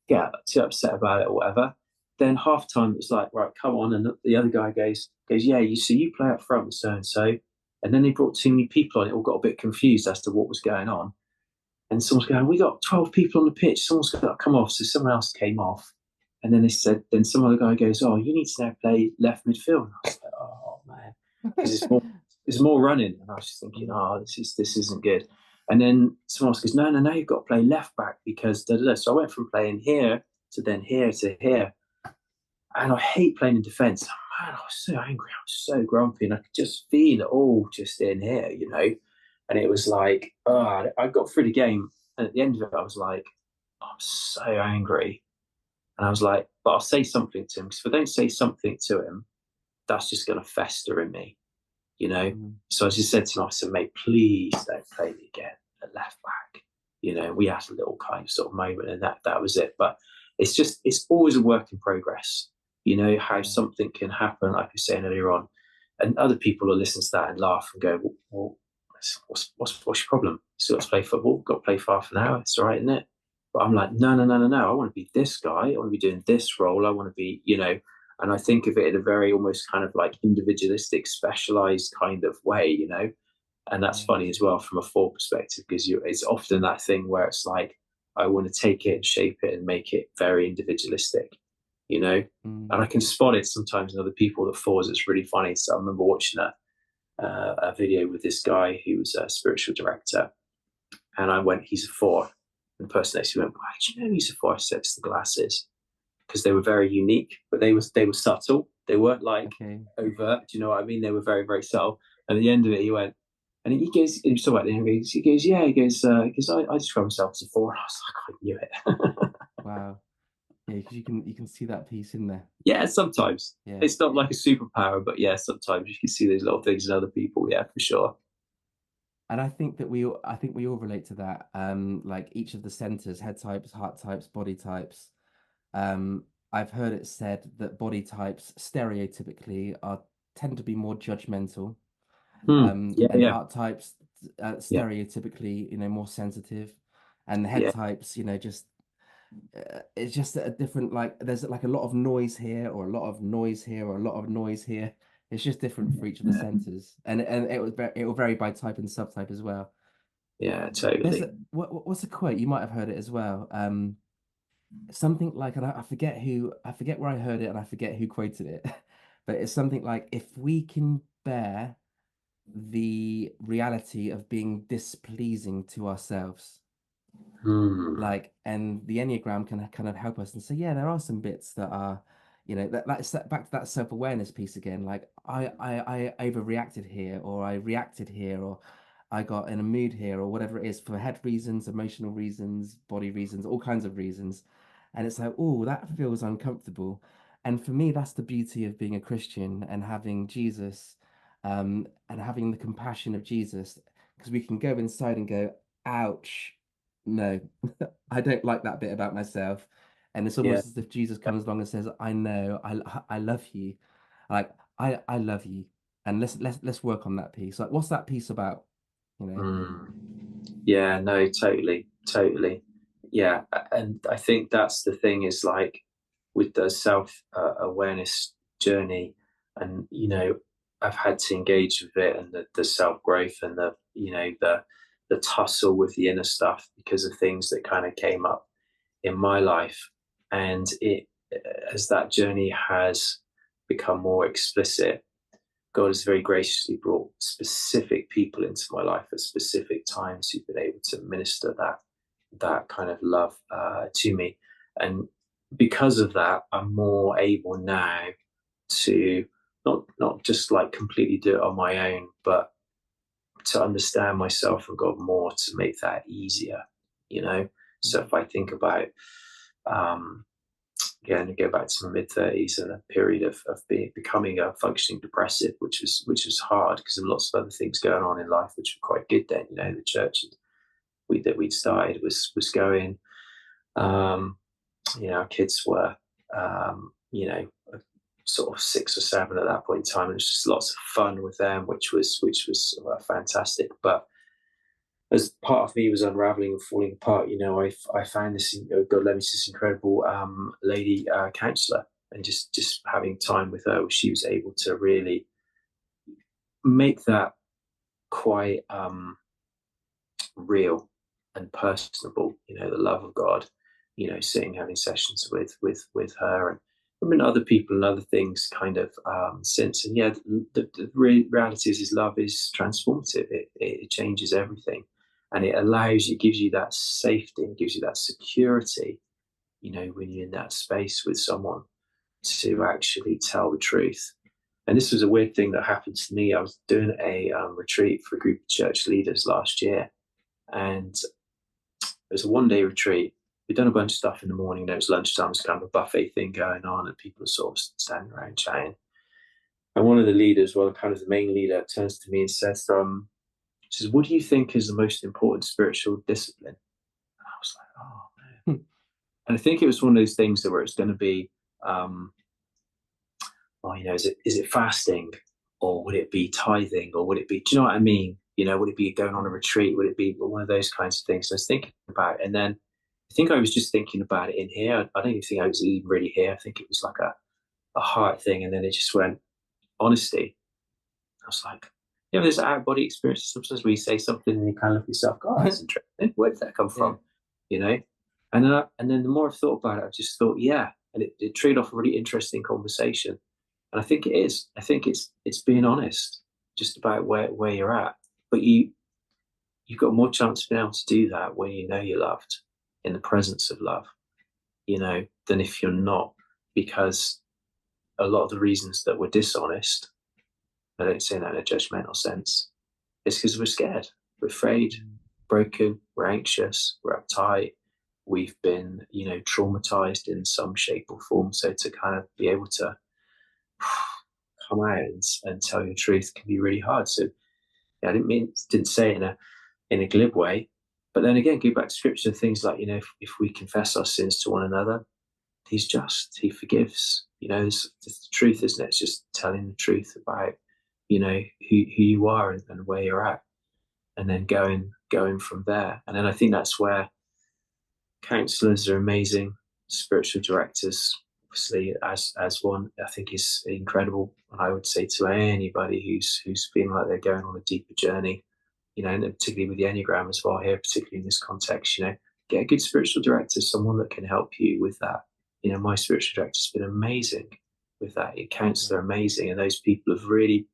B: get too upset about it or whatever. Then half time, it's like, right, come on. And the other guy goes, yeah, you play up front with so and so. And then they brought too many people on. It all got a bit confused as to what was going on. And someone's going, we got 12 people on the pitch. Someone's got to come off. So someone else came off. And then then some other guy goes, oh, you need to now play left midfield. And I was like, oh, man, because it's more running. And I was just thinking, oh, this isn't good. And then someone else goes, no, no, no, you've got to play left back because da, da, da. So I went from playing here to then here to here. And I hate playing in defence. Man, I was so angry. I was so grumpy. And I could just feel it all just in here. And it was like, oh, I got through the game. And at the end of it, I was like, I'm so angry. And I was like, but I'll say something to him. Because if I don't say something to him, that's just going to fester in me.
A: Mm,
B: So I just said to him, I said, mate, please don't play me again at left back. We had a little kind of sort of moment, and that was it. But it's always a work in progress. How
A: yeah.
B: something can happen, like I was saying earlier on, and other people will listen to that and laugh and go, well, what's your problem? You still got to play football, got to play for half an hour. It's all right, isn't it? But I'm like, no, no, no, no, no. I want to be this guy. I want to be doing this role. I want to be, and I think of it in a very almost kind of like individualistic, specialized kind of way, And that's
A: Yeah.
B: funny as well from a four perspective, because it's often that thing where it's like, I want to take it and shape it and make it very individualistic, you know? And I
A: Mm.
B: can spot it sometimes in other people that fours. It's really funny. So I remember watching a video with this guy who was a spiritual director, and I went, he's a four. And the person next to me went, why do you know he's a four? I said, it's the glasses, because they were very unique, but they were subtle. They weren't like
A: Okay.
B: overt. Do you know what I mean? They were very, very subtle. And at the end of it, he went, and he goes, he was talking about the he goes, yeah, I describe myself as a four. And I was like, I knew it.
A: Wow. Yeah, because you can see that piece in there.
B: Yeah, sometimes.
A: Yeah.
B: It's not like a superpower, but yeah, sometimes you can see those little things in other people. Yeah, for sure.
A: And I think we all relate to that. Like each of the centers, head types, heart types, body types. I've heard it said that body types stereotypically are tend to be more judgmental.
B: Yeah,
A: And
B: yeah,
A: heart types
B: yeah,
A: stereotypically, more sensitive. And the head
B: yeah,
A: types, it's just a different, like there's like a lot of noise here or a lot of noise here or a lot of noise here. It's just different for each of the
B: yeah,
A: centers, and it will vary by type and subtype as well.
B: yeah,
A: There's
B: totally.
A: what's a quote, you might have heard it as well. Something like, and I forget who, I forget where I heard it, and I forget who quoted it, but it's something like, if we can bear the reality of being displeasing to ourselves,
B: Hmm.
A: like, and the Enneagram can kind of help us and say, yeah, there are some bits that are, that's back to that self-awareness piece again. Like I overreacted here, or I reacted here, or I got in a mood here, or whatever it is, for head reasons, emotional reasons, body reasons, all kinds of reasons. And it's like, oh, that feels uncomfortable. And for me, that's the beauty of being a Christian and having Jesus, and having the compassion of Jesus, because we can go inside and go, ouch, no, I don't like that bit about myself. And it's
B: Yeah.
A: almost as if Jesus comes along and says, I know, I love you. Like, I love you. And let's work on that piece. Like, what's that piece about? You know?
B: Hmm. Yeah, no, totally, totally. Yeah, and I think that's the thing is like with the self awareness journey, and I've had to engage with it, and the self growth, and the tussle with the inner stuff because of things that kind of came up in my life, and it as that journey has become more explicit, God has very graciously brought specific people into my life at specific times who've been able to minister that kind of love to me, and because of that, I'm more able now to not just like completely do it on my own, but to understand myself and God more to make that easier. You know, so
A: Mm.
B: if I think about um, again, go back to my mid 30s and a period of becoming a functioning depressive, which was hard because there were lots of other things going on in life which were quite good then. The church that we'd started was going. Um, our kids were, sort of 6 or 7 at that point in time, and it was just lots of fun with them, which was fantastic. But as part of me was unraveling and falling apart, I found this. God led me to this incredible lady counselor, and just having time with her, she was able to really make that quite real and personable. The love of God. Sitting having sessions with her, and I mean other people and other things kind of since. And yeah, the reality is love is transformative. It changes everything, and it gives you that safety, and gives you that security. When you're in that space with someone to actually tell the truth. And this was a weird thing that happened to me. I was doing a retreat for a group of church leaders last year, and it was a 1 day retreat. We'd done a bunch of stuff in the morning. There was lunchtime, was kind of a buffet thing going on, and people were sort of standing around chatting. And one of the leaders, well, kind of the main leader, turns to me and says, she says, what do you think is the most important spiritual discipline? And I was like, oh, man. And I think it was one of those things that where it's going to be, um, well, is it fasting, or would it be tithing, or would it be, do you know what I mean? Would it be going on a retreat? Would it be one of those kinds of things? So I was thinking about it. And then I think I was just thinking about it in here. I don't even think I was even really here. I think it was like a heart thing. And then it just went, honesty. I was like, there's out of body experiences sometimes where you say something and you kind of look at yourself, God, that's interesting. Where did that come
A: Yeah.
B: from? You know? And then the more I've thought about it, I've just thought, yeah. And it triggered off a really interesting conversation. And I think it is. I think it's being honest just about where you're at. But you've got more chance of being able to do that when you know you're loved, in the presence of love, than if you're not. Because a lot of the reasons that we're dishonest, I don't say that in a judgmental sense, it's because we're scared, we're afraid,
A: Mm.
B: broken, we're anxious, we're uptight, we've been, traumatized in some shape or form. So to kind of be able to come out and tell your truth can be really hard. So yeah, didn't say it in a glib way, but then again, go back to scripture, things like, if we confess our sins to one another, he's just, he forgives. It's the truth, isn't it? It's just telling the truth about, who you are and where you're at, and then going from there. And then I think that's where counselors are amazing, spiritual directors, obviously, as one, I think is incredible. And I would say to anybody who's feeling like they're going on a deeper journey, and particularly with the Enneagram as well here, particularly in this context, get a good spiritual director, someone that can help you with that. My spiritual director's been amazing with that. Your
A: Yeah.
B: counselor, amazing. And those people have really,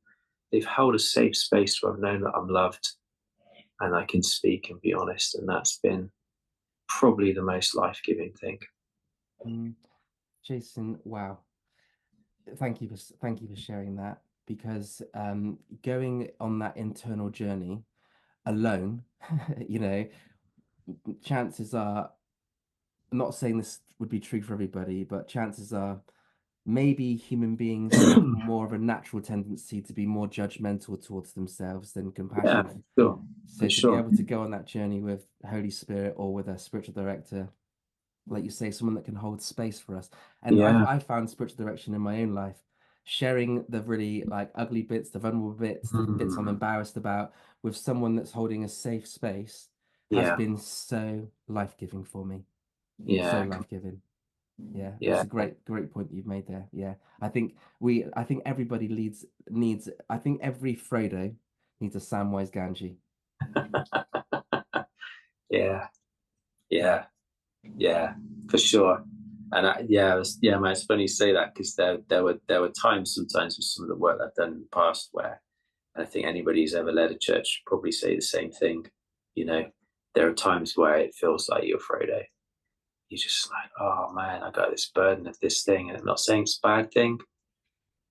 B: they've held a safe space where I've known that I'm loved and I can speak and be honest. And that's been probably the most life-giving thing.
A: Mm. Jason, wow. Thank you for sharing that, because going on that internal journey alone, you know, chances are, I'm not saying this would be true for everybody, but chances are maybe human beings have more of a natural tendency to be more judgmental towards themselves than
B: Yeah,
A: compassionate.
B: sure,
A: So
B: for
A: to be
B: sure.
A: able to go on that journey with Holy Spirit or with a spiritual director, like you say, someone that can hold space for us. And
B: Yeah.
A: I found spiritual direction in my own life, sharing the really like ugly bits, the vulnerable bits, the bits I'm
B: Mm,
A: embarrassed about, with someone that's holding a safe space, has
B: yeah,
A: been so life-giving for me. So
B: yeah,
A: life-giving. Yeah, it's
B: yeah.
A: a great point that you've made there. Yeah. I think everybody needs, I think every Frodo needs a Samwise Gamgee.
B: Yeah, yeah, yeah, for sure. And yeah, man, it's funny you say that because there were times sometimes with some of the work I've done in the past where, and I think anybody who's ever led a church probably say the same thing. You know, there are times where it feels like you're Frodo. You're just like, oh man, I got this burden of this thing, and I'm not saying it's a bad thing,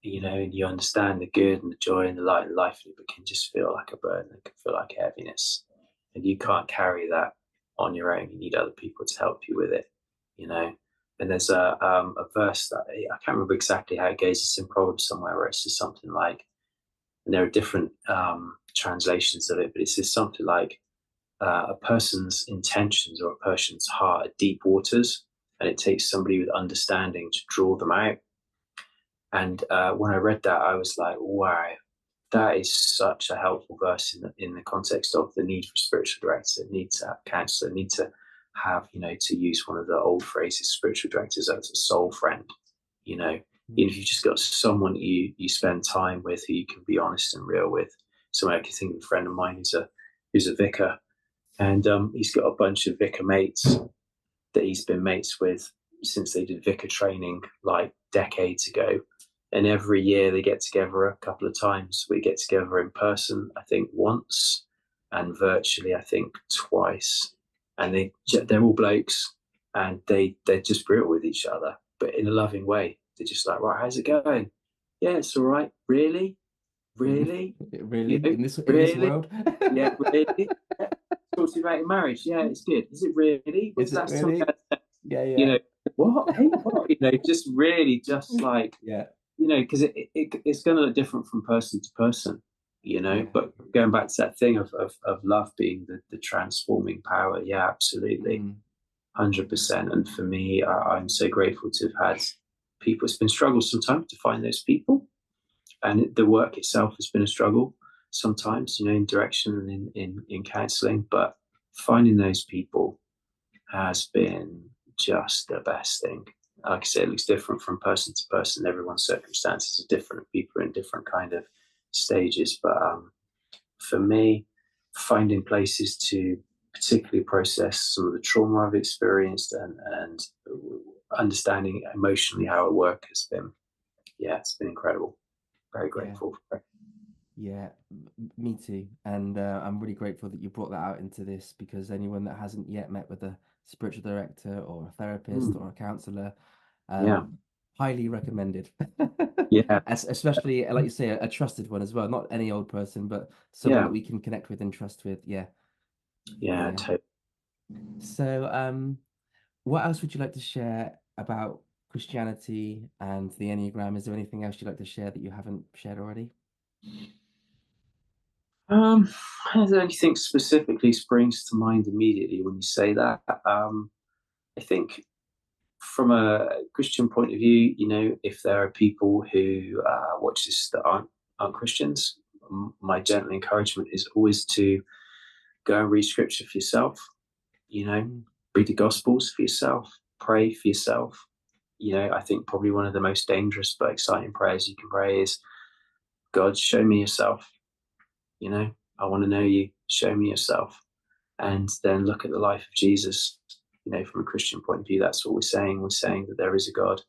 B: and you understand the good and the joy and the light in life, but it can just feel like a burden. It can feel like heaviness, and you can't carry that on your own. You need other people to help you with it, you know. And there's a verse that I can't remember exactly how it goes. It's in Proverbs somewhere where it says something like, and there are different translations of it, but it says something like, a person's intentions or a person's heart are deep waters, and it takes somebody with understanding to draw them out. And when I read that, I was like, wow, that is such a helpful verse in the context of the need for spiritual director, need to have counselor, need to have, to use one of the old phrases, spiritual directors as a soul friend, you know, even if you've just got someone you spend time with who you can be honest and real with. So I can think of a friend of mine who's a vicar, and he's got a bunch of vicar mates that he's been mates with since they did vicar training like decades ago. And every year they get together a couple of times. We get together in person, I think once, and virtually, I think twice. And they're all blokes, and they're just brutal with each other, but in a loving way. They're just like, right, how's it going? Yeah, it's all right. Really, really,
A: Really? In this
B: really,
A: world?
B: yeah, really. Yeah. Talk to you about your marriage. Yeah, it's good. Is it really?
A: Is
B: When's
A: it
B: that time?
A: really? Yeah,
B: You
A: yeah.
B: know what? Hey, what? Just really, just like,
A: Yeah,
B: because it's going to look different from person to person.
A: yeah.
B: But going back to that thing of love being the transforming power, yeah, absolutely,
A: Mm,
B: 100%. And for me, I'm so grateful to have had people. It's been struggles sometimes to find those people, and the work itself has been a struggle sometimes, in direction and in counselling. But finding those people has been just the best thing. Like I said, it looks different from person to person. Everyone's circumstances are different. People are in different kind of stages. But for me, finding places to particularly process some of the trauma I've experienced and understanding emotionally how it works has been, yeah, it's been incredible. Very
A: Yeah.
B: grateful for it.
A: Yeah, me too. And I'm really grateful that you brought that out into this, because anyone that hasn't yet met with a spiritual director or a therapist
B: Mm,
A: or a counselor,
B: yeah,
A: highly recommended.
B: yeah,
A: Especially, like you say, a trusted one as well. Not any old person, but someone that
B: yeah,
A: we can connect with and trust with. Yeah,
B: yeah,
A: yeah.
B: totally.
A: So, what else would you like to share about Christianity and the Enneagram? Is there anything else you'd like to share that you haven't shared already?
B: Um, I don't anything specifically springs to mind immediately when you say that. I think from a Christian point of view, if there are people who watch this that aren't Christians, my gentle encouragement is always to go and read scripture for yourself. You know,
A: Mm,
B: read the Gospels for yourself, pray for yourself. I think probably one of the most dangerous but exciting prayers you can pray is, God, show me yourself. You know, I want to know you. Show me yourself. And then look at the life of Jesus. From a Christian point of view, that's what we're saying. We're saying that there is a God,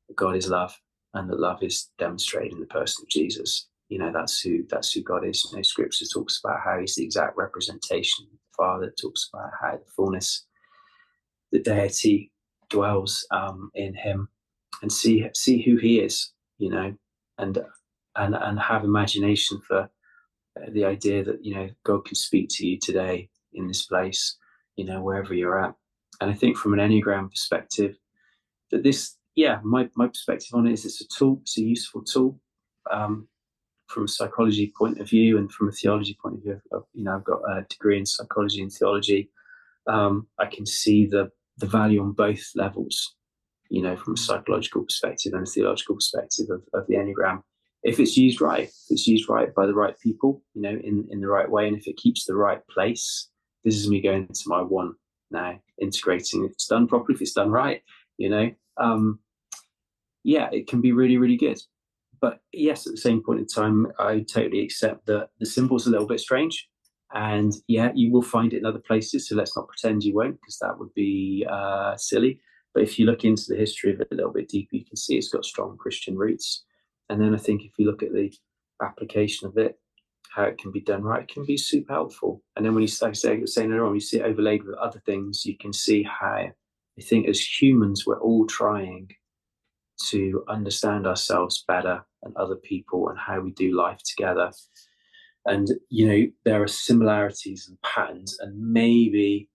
B: that God is love, and that love is demonstrated in the person of Jesus. That's who God is. Scripture talks about how he's the exact representation of the Father. It talks about how the fullness, the deity dwells in him, and see who he is. And and have imagination for the idea that God can speak to you today in this place, wherever you're at. And I think from an Enneagram perspective, that this, yeah, my perspective on it is it's a tool, it's a useful tool. Um, from a psychology point of view and from a theology point of view, I've got a degree in psychology and theology. I can see the value on both levels, from a
A: mm,
B: psychological perspective and a theological perspective of the Enneagram. If it's used right, if it's used right by the right people, in the right way, and if it keeps the right place, this is me going into my one now, integrating. If it's done properly, if it's done right, you know, um, yeah, it can be really, really good. But yes, at the same point in time, I totally accept that the symbol's a little bit strange. And yeah, you will find it in other places. So let's not pretend you won't, because that would be silly. But if you look into the history of it a little bit deeper, you can see it's got strong Christian roots. And then I think if you look at the application of it, how it can be done right, it can be super helpful. And then when you, like I say, saying earlier on, you see it overlaid with other things, you can see how I think as humans, we're all trying to understand ourselves better and other people and how we do life together. And, there are similarities and patterns, and maybe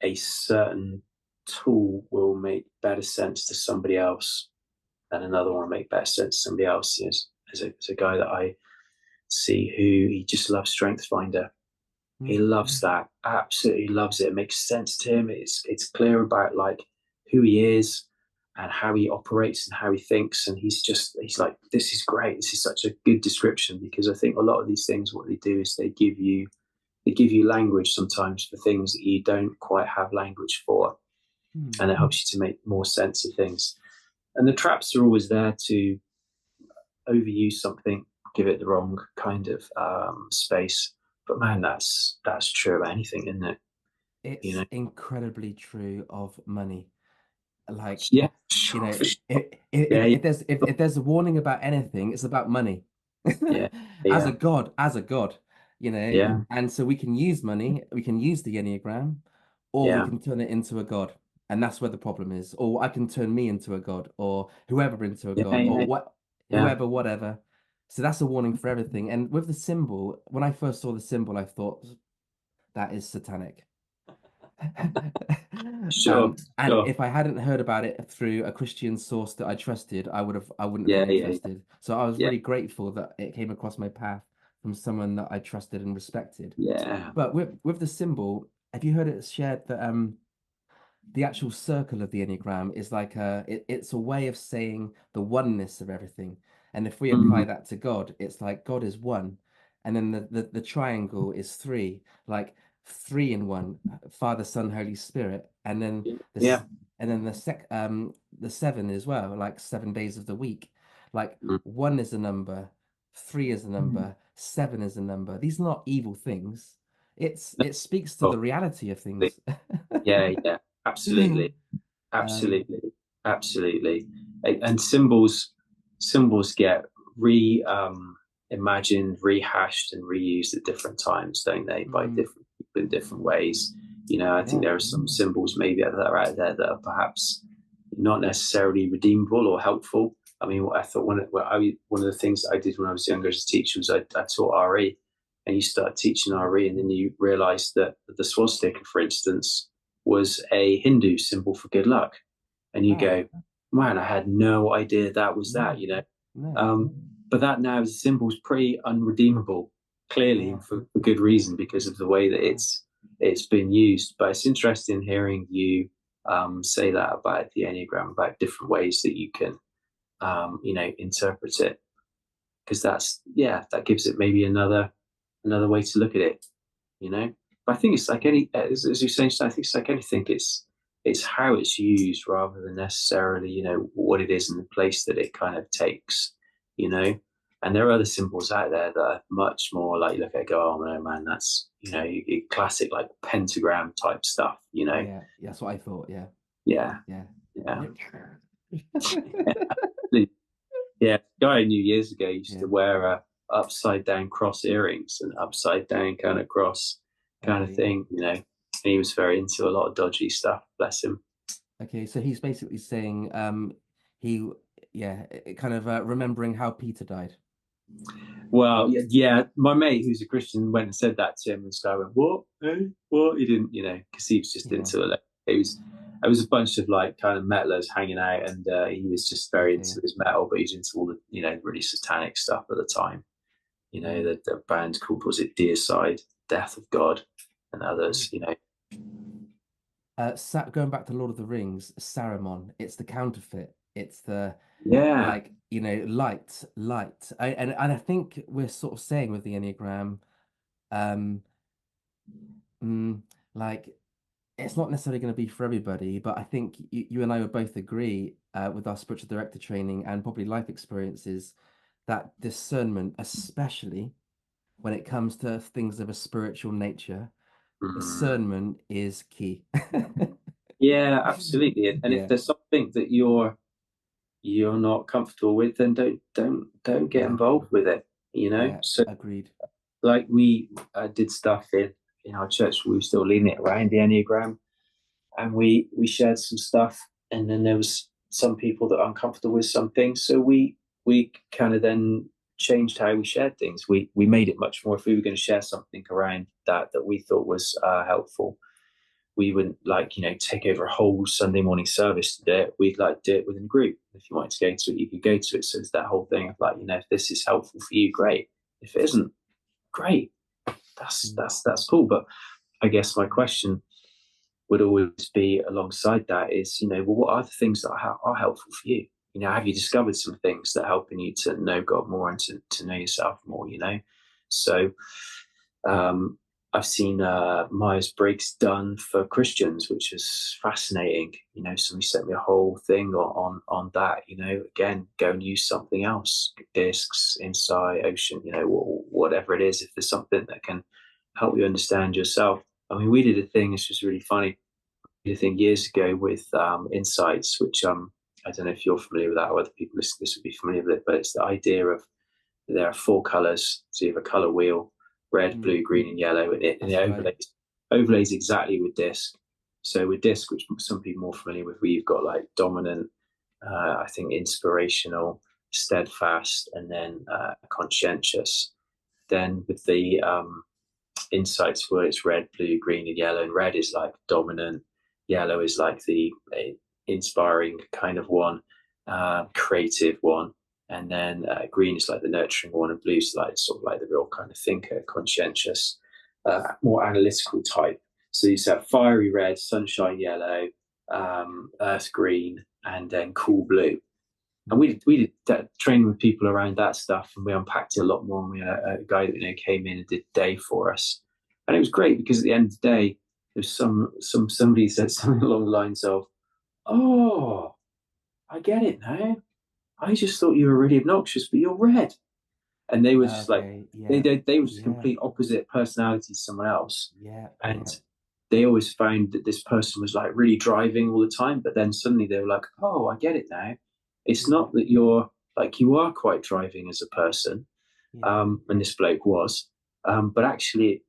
B: a certain tool will make better sense to somebody else and another one will make better sense to somebody else. As a guy that I see who he just loves Strength Finder. He
A: mm,
B: loves
A: mm,
B: that, absolutely loves it. It makes sense to him. It's clear about like who he is and how he operates and how he thinks. And he's like, this is great. This is such a good description, because I think a lot of these things, what they do is they give you language sometimes for things that you don't quite have language for,
A: mm.
B: and it helps you to make more sense of things. And the traps are always there to overuse something, give it the wrong kind of space. But man, that's true of anything, isn't it? You
A: It's
B: know?
A: incredibly true of money. Like,
B: Yeah,
A: you
B: sure,
A: know,
B: for sure.
A: if
B: Yeah, yeah,
A: if there's if there's a warning about anything, it's about money.
B: yeah,
A: As
B: yeah,
A: as a god,
B: yeah,
A: and so we can use money, we can use the Enneagram, or we
B: yeah,
A: can turn it into a god. And that's where the problem is. Or I can turn me into a god, or whoever into a
B: yeah,
A: god, or
B: yeah,
A: what
B: yeah.
A: whoever, whatever. So that's a warning for everything. And with the symbol, when I first saw the symbol, I thought that is satanic.
B: Sure,
A: And
B: sure.
A: if I hadn't heard about it through a Christian source that I trusted, I wouldn't have
B: Yeah,
A: been
B: yeah, yeah,
A: interested. So I was
B: yeah,
A: really grateful that it came across my path from someone that I trusted and respected.
B: yeah.
A: But with the symbol, have you heard it shared that the actual circle of the Enneagram is like it's a way of saying the oneness of everything. And if we
B: Mm,
A: apply that to God, it's like God is one. And then the triangle is three. Like three in one, Father, Son, Holy Spirit, and then
B: Yeah.
A: this, and then the seven as well, like 7 days of the week. Like
B: Mm.
A: one is a number, three is a number, seven is a number. These are not evil things. It speaks to
B: Oh,
A: the reality of things.
B: yeah, yeah, absolutely.
A: Um,
B: Absolutely, absolutely. And symbols get re imagined, rehashed, and reused at different times, don't they? By
A: mm,
B: different people in different ways. You know, I think
A: yeah,
B: there are some symbols maybe that are out there that are perhaps not necessarily redeemable or helpful. I mean, I thought one of the things that I did when I was younger as a teacher was I taught RE, and you start teaching RE, and then you realise that the swastika, for instance, was a Hindu symbol for good luck, and you
A: ah,
B: go, man, I had no idea that was that,
A: no,
B: you know.
A: no,
B: Um, but that now as a symbol is pretty unredeemable, clearly,
A: yeah,
B: for good reason because of the way that
A: yeah,
B: it's been used. But it's interesting hearing you say that about the Enneagram, about different ways that you can, you know, interpret it, because that gives it maybe another way to look at it, you know. But I think it's like any, as you're saying, I think it's like anything. It's how it's used rather than necessarily, you know, what it is and the place that it kind of takes, you know. And there are other symbols out there that are much more like you look at it, go, oh no, man, that's, you know, classic like pentagram type stuff, you know.
A: yeah, that's what I thought. Yeah,
B: Yeah,
A: yeah.
B: yeah, yeah. The guy I knew years ago used
A: Yeah.
B: to wear upside down cross earrings and upside down kind of cross kind of
A: Okay.
B: thing, you know. And he was very into a lot of dodgy stuff. Bless him.
A: Okay. So he's basically saying, he, yeah, kind of remembering how Peter died.
B: Well, yeah, yeah, my mate who's a Christian went and said that to him, and this guy went, "What? Eh? What?" He didn't, you know, because he was just
A: Yeah.
B: into it. It was a bunch of like kind of metalers hanging out, and he was just very
A: Okay.
B: into his metal, but he's into all the, you know, really satanic stuff at the time. You know,
A: Mm.
B: the band called, was it Deicide, Death of God, and others.
A: Mm.
B: You know,
A: Going back to Lord of the Rings, Saruman. It's the counterfeit. It's the
B: yeah,
A: like, light, light. And I think we're sort of saying with the Enneagram, um, mm, like it's not necessarily going to be for everybody, but I think you and I would both agree with our spiritual director training and probably life experiences that discernment, especially when it comes to things of a spiritual nature,
B: mm,
A: discernment is key.
B: yeah, absolutely. And if
A: Yeah,
B: there's something that you're not comfortable with, then don't get
A: yeah,
B: involved with it. You know,
A: yeah,
B: so
A: agreed.
B: like we did stuff in our church. We were still leaning it around the Enneagram, and we shared some stuff. And then there was some people that are uncomfortable with some things, so we kind of then changed how we shared things. We made it much more. If we were going to share something around that we thought was helpful, we wouldn't like, you know, take over a whole Sunday morning service to do it. We'd like do it within a group. If you wanted to go to it, you could go to it. So it's that whole thing of like, you know, if this is helpful for you, great. If it isn't, great.
A: Mm.
B: That's cool. But I guess my question would always be alongside that is, you know, well, what are the things that are helpful for you? You know, have you discovered some things that are helping you to know God more and to know yourself more, you know? So um, I've seen Myers Briggs done for Christians, which is fascinating. You know, somebody sent me a whole thing on that. You know, again, go and use something else, discs, insight, ocean. You know, whatever it is. If there's something that can help you understand yourself. I mean, we did a thing. This was really funny. We did a thing years ago with insights, which I don't know if you're familiar with that or other people this would be familiar with it, but it's the idea of there are four colors. So you have a color wheel: red,
A: Mm.
B: blue, green, and yellow, and it
A: That's right.
B: overlays exactly with disc. So with disc, which some people are more familiar with, where you've got like dominant, I think inspirational, steadfast, and then conscientious. Then with the insights, where it's red, blue, green, and yellow, and red is like dominant, yellow is like the inspiring kind of one, creative one, and then green is like the nurturing one, and blue is like sort of like the real kind of thinker, conscientious, more analytical type. So you have fiery red, sunshine yellow, earth green, and then cool blue. And we did that training with people around that stuff, and we unpacked it a lot more. And we had a guy that, you know, came in and did a day for us, And it was great because at the end of the day, there's somebody said something along the lines of, "Oh, I get it now. I just thought you were really obnoxious, but you're red." And they were just like,
A: Okay. Yeah.
B: they were just
A: Yeah.
B: complete opposite personality to someone else.
A: Yeah.
B: And
A: Yeah.
B: they always found that this person was like really driving all the time, but then suddenly they were like, "Oh, I get it now. It's
A: Yeah.
B: not that you're like, you are quite driving as a person."
A: Yeah.
B: And this bloke was, but actually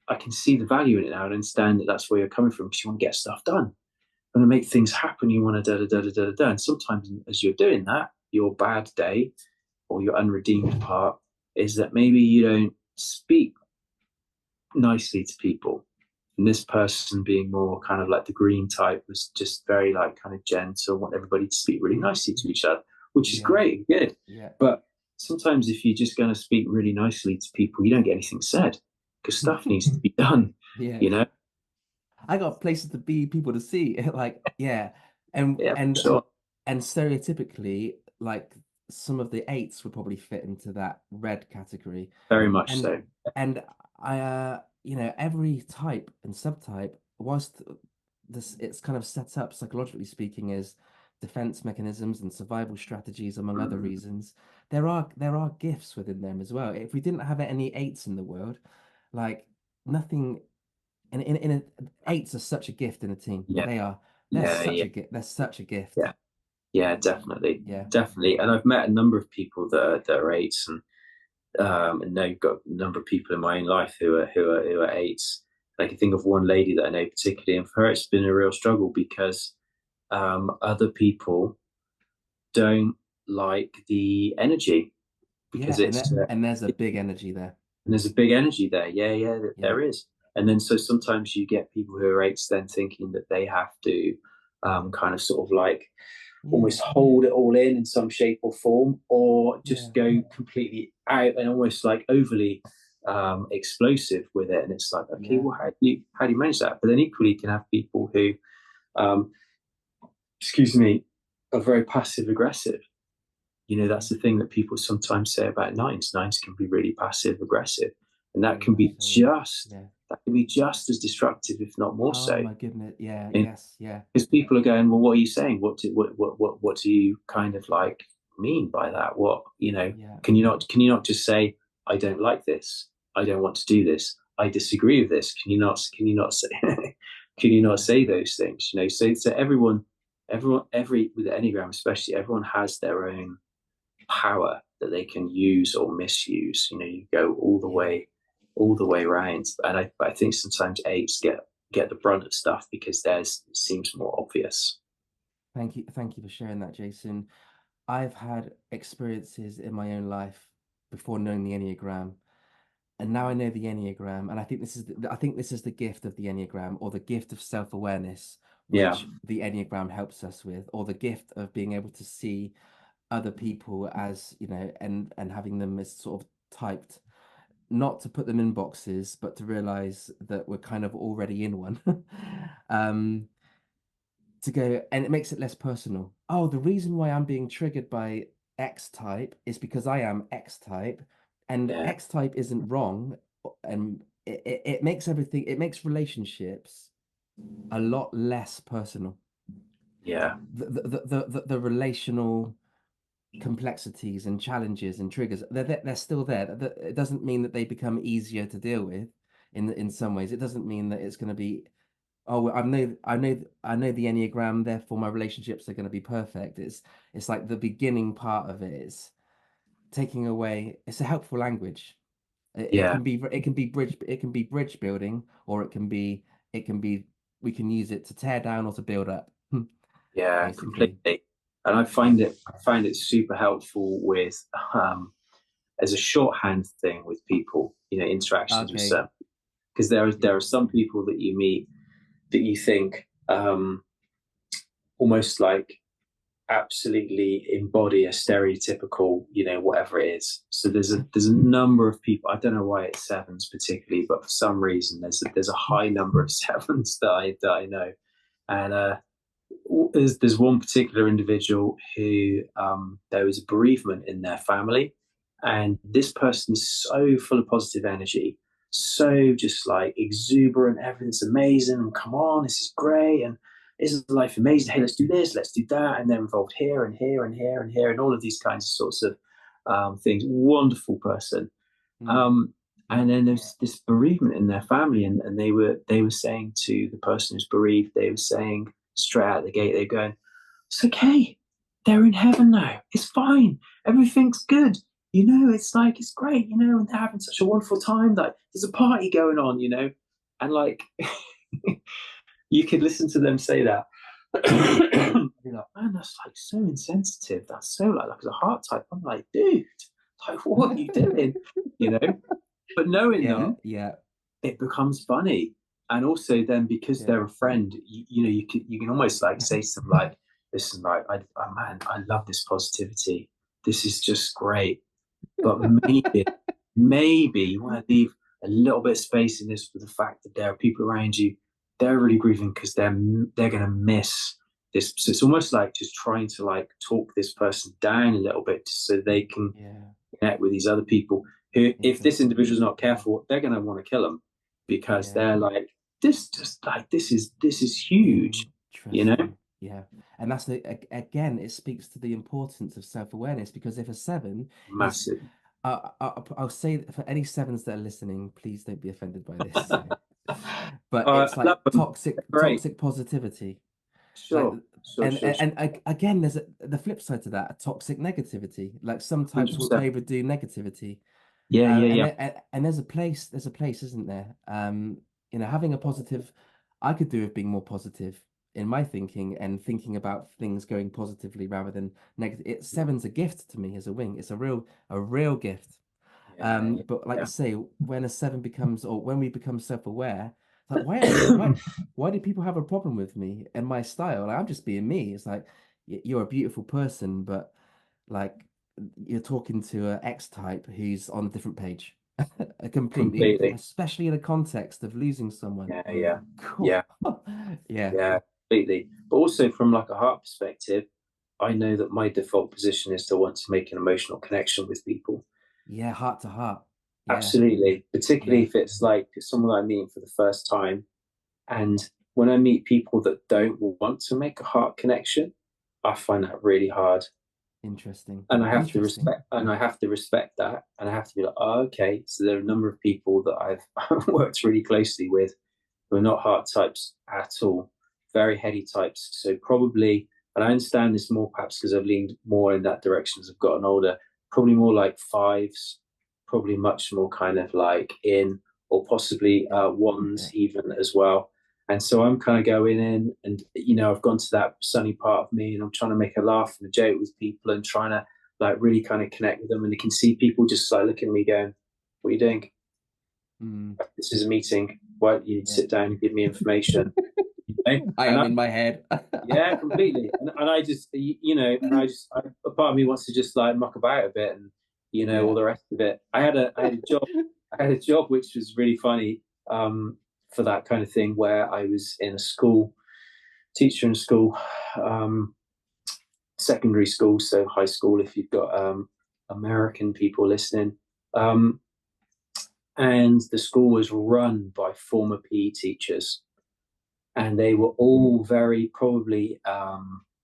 B: I can see the value in it now and understand that that's where you're coming from, because you want to get stuff done. You want to make things happen. You want to da da da da da da. And sometimes as you're doing that, your bad day or your unredeemed part is that maybe you don't speak nicely to people. And this person, being more kind of like the green type, was just very like kind of gentle, want everybody to speak really nicely to each other, which is
A: Yeah.
B: great and good.
A: Yeah.
B: But sometimes if you're just going to speak really nicely to people, you don't get anything said because stuff needs to be done,
A: Yeah.
B: you know?
A: I got places to be, people to see. Like, yeah. And
B: Yeah,
A: and
B: sure.
A: and stereotypically, like some of the eights would probably fit into that red category.
B: Very much
A: And
B: so.
A: and I every type and subtype, whilst this it's kind of set up psychologically speaking as defense mechanisms and survival strategies among other
B: Mm,
A: reasons, there are gifts within them as well. If we didn't have any eights in the world, like nothing in a eights are such a gift in a team.
B: yeah,
A: They're
B: yeah,
A: such
B: yeah,
A: a gift. They're such a gift.
B: yeah, yeah, definitely,
A: Yeah.
B: definitely. And I've met a number of people that are eights, and now you've got a number of people in my own life who are eights. And I can think of one lady that I know particularly, and for her, it's been a real struggle because other people don't like the energy
A: Yeah,
B: because it's
A: and there's a big energy there.
B: and there's a big energy there. Yeah, yeah,
A: Yeah.
B: there is. And then so sometimes you get people who are eights then thinking that they have to kind of sort of like
A: Yeah.
B: almost hold it all in some shape or form, or
A: Yeah.
B: just go completely out and almost like overly explosive with it. And it's like, okay,
A: Yeah.
B: well, how do you manage that? But then equally, you can have people who, um, excuse me, are very passive aggressive.
A: Yeah.
B: That's the thing that people sometimes say about nines. Nines can be really passive aggressive, and
A: Very much so, yeah. Yeah.
B: that can be just as destructive, if not more
A: Oh
B: so.
A: my goodness. Yeah,
B: And
A: yes, yeah.
B: because people are going, well, what are you saying? What do you kind of like mean by that?
A: Yeah.
B: Can you not just say, I don't like this, I don't want to do this, I disagree with this? Can you not say can you not
A: Yeah.
B: say those things? So everyone, every with the Enneagram especially, everyone has their own power that they can use or misuse. You go
A: Yeah.
B: all the way around. And I think sometimes eights get the brunt of stuff because theirs seems more obvious.
A: Thank you for sharing that, Jason. I've had experiences in my own life before knowing the Enneagram, and now I know the Enneagram, and I think this is the gift of the Enneagram, or the gift of self-awareness,
B: Yeah,
A: which the Enneagram helps us with, or the gift of being able to see other people as, and having them as sort of typed, not to put them in boxes, but to realize that we're kind of already in one. um, to go, and it makes it less personal. Oh, the reason why I'm being triggered by X type is because I am X type, and
B: yeah,
A: X type isn't wrong. And it makes everything, it makes relationships a lot less personal.
B: yeah,
A: The relational complexities and challenges and triggers, they're still there. It doesn't mean that they become easier to deal with in some ways. It doesn't mean that it's going to be, oh, I know the Enneagram, therefore my relationships are going to be perfect. It's like the beginning part of it is taking away. It's a helpful language. It
B: yeah,
A: can be bridge building, or it can be we can use it to tear down or to build up,
B: yeah,
A: basically.
B: completely. And I find it super helpful with as a shorthand thing with people, interactions with
A: Okay.
B: certain, because there are
A: Yeah.
B: some people that you meet that you think almost like absolutely embody a stereotypical, whatever it is. So there's a number of people. I don't know why it's sevens particularly, but for some reason there's a high number of sevens that I know, and there's one particular individual who there was a bereavement in their family, and this person is so full of positive energy. so just like exuberant, everything's amazing, and come on, this is great, and isn't life amazing? Hey, let's do this, let's do that, and they're involved here and here and here and here, and all of these kinds of sorts of things. Wonderful person.
A: Mm.
B: Um, and then there's this bereavement in their family, and they were saying to the person who's bereaved, they were saying straight out the gate, they're going, "It's okay, they're in heaven now. It's fine. Everything's good. It's like it's great. And they're having such a wonderful time. Like there's a party going on. And like you could listen to them say that." And be like, man, that's like so insensitive. That's so like as a heart type. I'm like, dude, like what are you doing? You know. But knowing
A: Yeah,
B: them,
A: yeah,
B: it becomes funny. And also then because
A: yeah.
B: they're a friend, you can almost like say something like, "Listen, like, man, I love this positivity. This is just great. But maybe you want to leave a little bit of space in this for the fact that there are people around you. They're really grieving because they're going to miss this." So it's almost like just trying to like talk this person down a little bit so they can
A: Yeah,
B: connect with these other people who, if this
A: interesting.
B: individual's not careful, they're going to want to kill them because
A: Yeah,
B: they're like, this is huge, you know,
A: interesting. Yeah, and that's again, it speaks to the importance of self-awareness because if a seven is,
B: massive.
A: I'll say that for any sevens that are listening, please don't be offended by this, but it's
B: Love
A: like
B: them. Great.
A: toxic positivity. Like,
B: Sure, sure, sure, sure.
A: again, there's the flip side to that, toxic negativity. Like some types will
B: 100%.
A: overdo negativity,
B: Yeah, yeah, yeah.
A: and there's a place, isn't there? Having a positive, I could do with being more positive in my thinking and thinking about things going positively rather than negative. Seven's a gift to me as a wing. It's a real gift.
B: Yeah, yeah,
A: But like you
B: yeah.
A: say, when a seven becomes, or when we become self-aware, it's like why do people have a problem with me and my style? Like, I'm just being me. It's like you're a beautiful person, but like you're talking to an X type who's on a different page, a completely,
B: Completely.
A: especially in a context of losing someone.
B: Yeah, yeah,
A: Cool.
B: yeah,
A: Yeah,
B: yeah, completely. But also from like a heart perspective, I know that my default position is to want to make an emotional connection with people.
A: yeah, heart to heart. Yeah,
B: Absolutely, particularly
A: yeah.
B: if it's like someone I'm meeting for the first time. And when I meet people that don't want to make a heart connection, I find that really hard.
A: Interesting.
B: And
A: Interesting.
B: I have to respect that. And I have to be like, oh, okay. So there are a number of people that I've worked really closely with who are not heart types at all, very heady types. So probably, and I understand this more perhaps because I've leaned more in that direction as I've gotten older, probably more like fives, probably much more kind of like in, or possibly ones
A: Okay.
B: even as well. And so I'm kind of going in and, I've gone to that sunny part of me and I'm trying to make a laugh and a joke with people and trying to like really kind of connect with them. And you can see people just like looking at me going, "What are you doing?
A: Mm,
B: This is a meeting. Why don't you
A: yeah.
B: sit down and give me information?"
A: I
B: And
A: am
B: I,
A: in my head.
B: yeah, completely. And I just, and a part of me wants to just like muck about a bit and, all
A: Yeah.
B: the rest of it. I had a job which was really funny for that kind of thing where I was in a school, teacher in school, um, secondary school, so high school if you've got American people listening. Um, and the school was run by former PE teachers and they
A: Okay.
B: were all very probably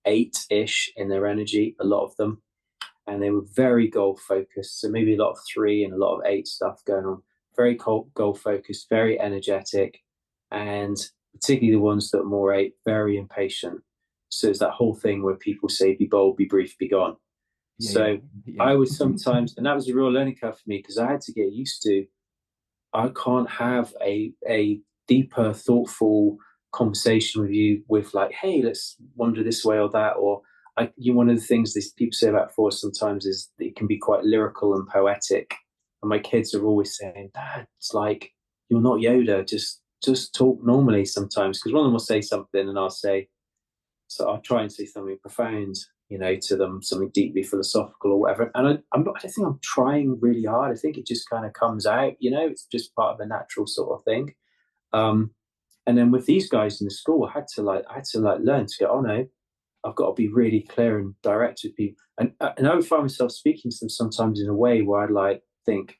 B: eight-ish in their energy, a lot of them, and they were very goal focused. So maybe a lot of three and a lot of eight stuff going on. Very goal focused, very energetic, and particularly the ones that are more eight, very impatient. So it's that whole thing where people say, "Be bold, be brief, be gone."
A: Yeah, yeah,
B: So
A: yeah.
B: I was sometimes, and that was a real learning curve for me because I had to get used to I can't have a deeper, thoughtful conversation with you with like, "Hey, let's wander this way or that." Or one of the things these people say about force sometimes is that it can be quite lyrical and poetic. And my kids are always saying, "Dad, it's like you're not Yoda. Just talk normally sometimes." Because one of them will say something, and I'll say, so I'll try and say something profound, to them, something deeply philosophical or whatever. And I don't think I'm trying really hard. I think it just kind of comes out, it's just part of a natural sort of thing. Um, and then with these guys in the school, I had to learn to go, oh no, I've got to be really clear and direct with people. And I would find myself speaking to them sometimes in a way where I'd like think,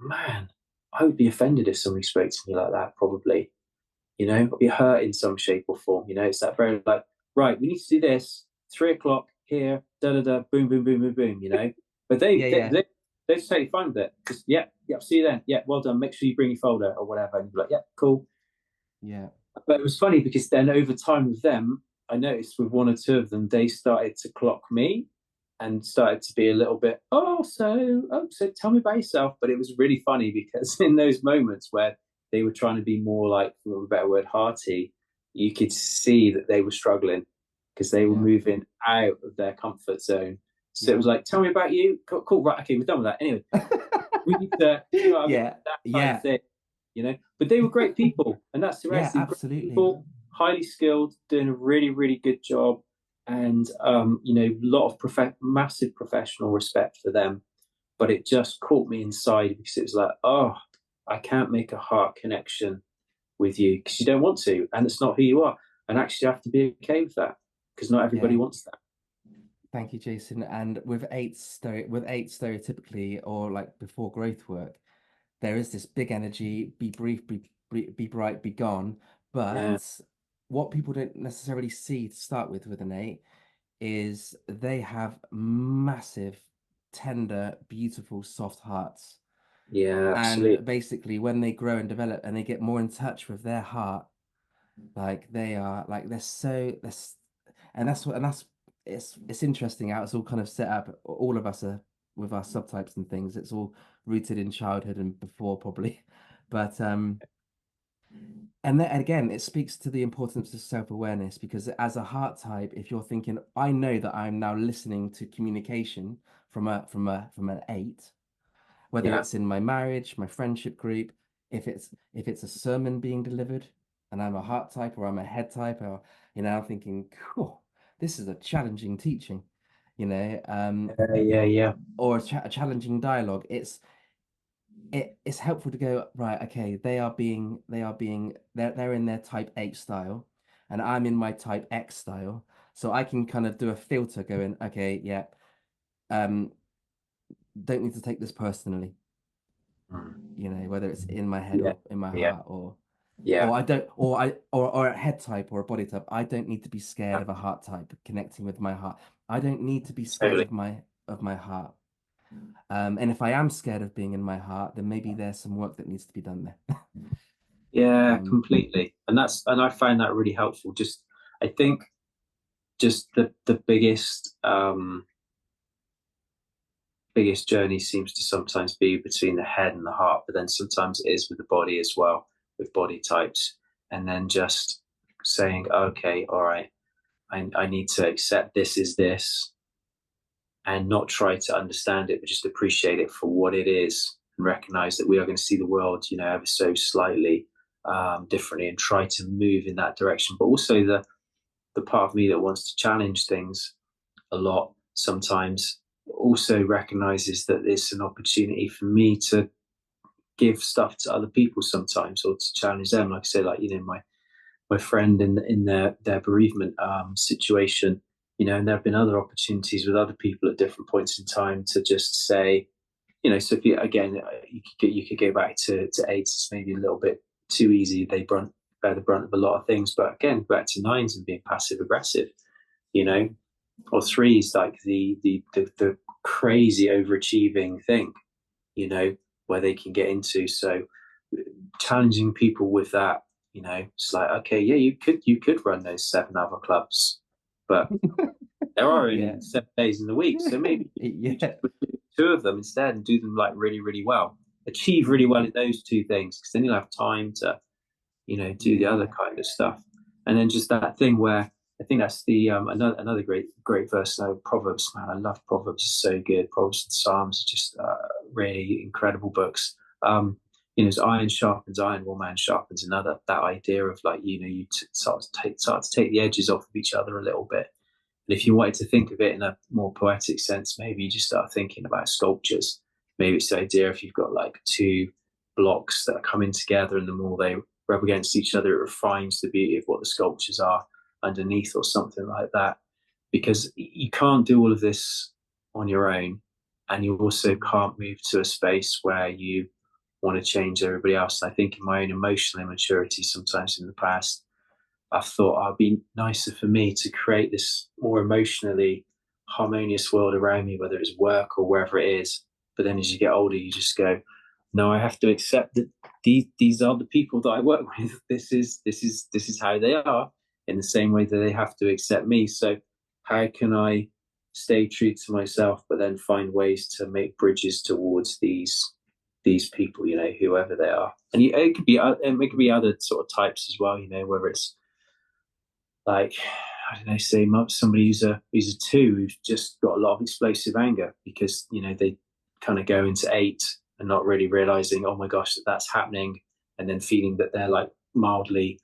B: man, I would be offended if somebody spoke to me like that, probably. I'd be hurt in some shape or form. It's that very like, right, we need to do this, 3 o'clock here, da da da, boom, boom, boom, boom, boom. But they
A: Yeah,
B: they
A: yeah,
B: they they're totally fine with it. Just yeah, see you then. Yeah, well done. Make sure you bring your folder or whatever. And you'd be like, yeah, cool.
A: yeah,
B: But it was funny because then over time with them, I noticed with one or two of them, they started to clock me and started to be a little bit, so tell me about yourself. But it was really funny because in those moments where they were trying to be more like, for a better word, hearty, you could see that they were struggling because they were
A: yeah,
B: moving out of their comfort zone. So it
A: yeah.
B: was like, tell me about you. Cool, cool, right, okay, we're done with that. Anyway, we need to, you know what I mean?
A: Yeah,
B: That kind of
A: yeah,
B: thing. But they were great people, and that's the
A: yeah,
B: rest. They were great
A: absolutely.
B: people, highly skilled, doing a really, really good job, and a lot of massive professional respect for them. But it just caught me inside because it was like, oh, I can't make a heart connection with you because you don't want to, and it's not who you are. And actually, you have to be okay with that because not everybody
A: Yeah.
B: wants that.
A: Thank you, Jason. And with eight stereotypically, or like before growth work, there is this big energy, be brief, be bright, be gone.
B: Yeah,
A: But what people don't necessarily see to start with an eight is they have massive, tender, beautiful, soft hearts.
B: yeah,
A: And
B: absolutely.
A: basically, when they grow and develop and they get more in touch with their heart, like they are, like they're so, and that's what, and that's, it's interesting how it's all kind of set up. All of us are with our subtypes and things. It's all rooted in childhood and before probably, but and then again, it speaks to the importance of self-awareness because as a heart type, if you're thinking, I know that I'm now listening to communication from an eight, whether
B: Yeah,
A: it's in my marriage, my friendship group, if it's a sermon being delivered, and I'm a heart type or I'm a head type, or I'm thinking, cool, this is a challenging teaching, you know, um,
B: yeah, yeah,
A: or a challenging dialogue. It's helpful to go, right, okay, they're in their type 8 style and I'm in my type X style. So I can kind of do a filter going, okay, yeah, um, don't need to take this personally,
B: mm,
A: whether it's in my head
B: yeah,
A: or in my
B: yeah,
A: heart,
B: yeah.
A: or I don't or a head type or a body type. I don't need to be scared of a heart type connecting with my heart. I don't need to be scared
B: Totally.
A: of my heart. And if I am scared of being in my heart, then maybe there's some work that needs to be done there.
B: Yeah,
A: um
B: completely. And I find that really helpful. I think just the biggest journey seems to sometimes be between the head and the heart, but then sometimes it is with the body as well, with body types. And then just saying, okay, all right, I need to accept this is this and not try to understand it, but just appreciate it for what it is and recognize that we are going to see the world, ever so slightly differently and try to move in that direction. But also the part of me that wants to challenge things a lot sometimes also recognizes that it's an opportunity for me to give stuff to other people sometimes or to challenge them. Like I say, like, my friend in their bereavement situation, and there have been other opportunities with other people at different points in time to just say, so if you again, you could go back to eights. It's maybe a little bit too easy. They bear the brunt of a lot of things, but again, back to nines and being passive aggressive, you know,
A: mhm.
B: or threes like the crazy overachieving thing, you know, where they can get into. So challenging people with that, it's like, okay, yeah, you could run those 7 other clubs, but there are
A: Yeah.
B: only 7 days in the week, so maybe you just
A: Yeah.
B: would do 2 of them instead and do them like really, really well. Achieve really well in those 2 things, because then you'll have time to, do the other
A: Yeah.
B: kind of stuff. And then just that thing where I think that's the another great verse. Proverbs, man, I love Proverbs. It's so good. Proverbs and Psalms are just really incredible books. As iron sharpens iron, one man sharpens another. That idea of like, start to take the edges off of each other a little bit. And if you wanted to think of it in a more poetic sense, maybe you just start thinking about sculptures. Maybe it's the idea if you've got like two blocks that are coming together and the more they rub against each other, it refines the beauty of what the sculptures are underneath or something like that. Because you can't do all of this on your own. And you also can't move to a space where you want to change everybody else. I think in my own emotional immaturity, sometimes in the past, I've thought, oh, it'd be nicer for me to create this more emotionally harmonious world around me, whether it's work or wherever it is. But then as you get older, you just go, no, I have to accept that these are the people that I work with. This is how they are, in the same way that they have to accept me. So how can I stay true to myself, but then find ways to make bridges towards these people, whoever they are. And it could be other sort of types as well, whether it's like, I don't know, say somebody who's a two who's just got a lot of explosive anger because they kind of go into eight and not really realizing, oh my gosh, that's happening, and then feeling that they're like mildly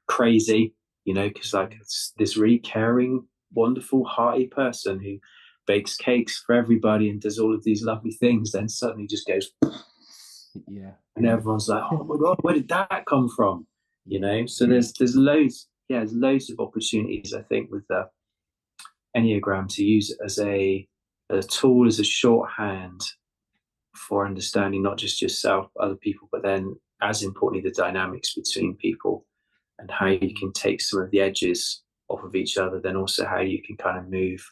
B: crazy, because like it's this really caring, wonderful, hearty person who bakes cakes for everybody and does all of these lovely things, then suddenly just goes,
A: Yeah.
B: and everyone's like, oh my god, where did that come from?
A: Yeah.
B: So there's loads, yeah, there's loads of opportunities, I think, with the Enneagram to use it as a tool, as a shorthand for understanding not just yourself, other people, but then as importantly the dynamics between people and how you can take some of the edges off of each other, then also how you can kind of move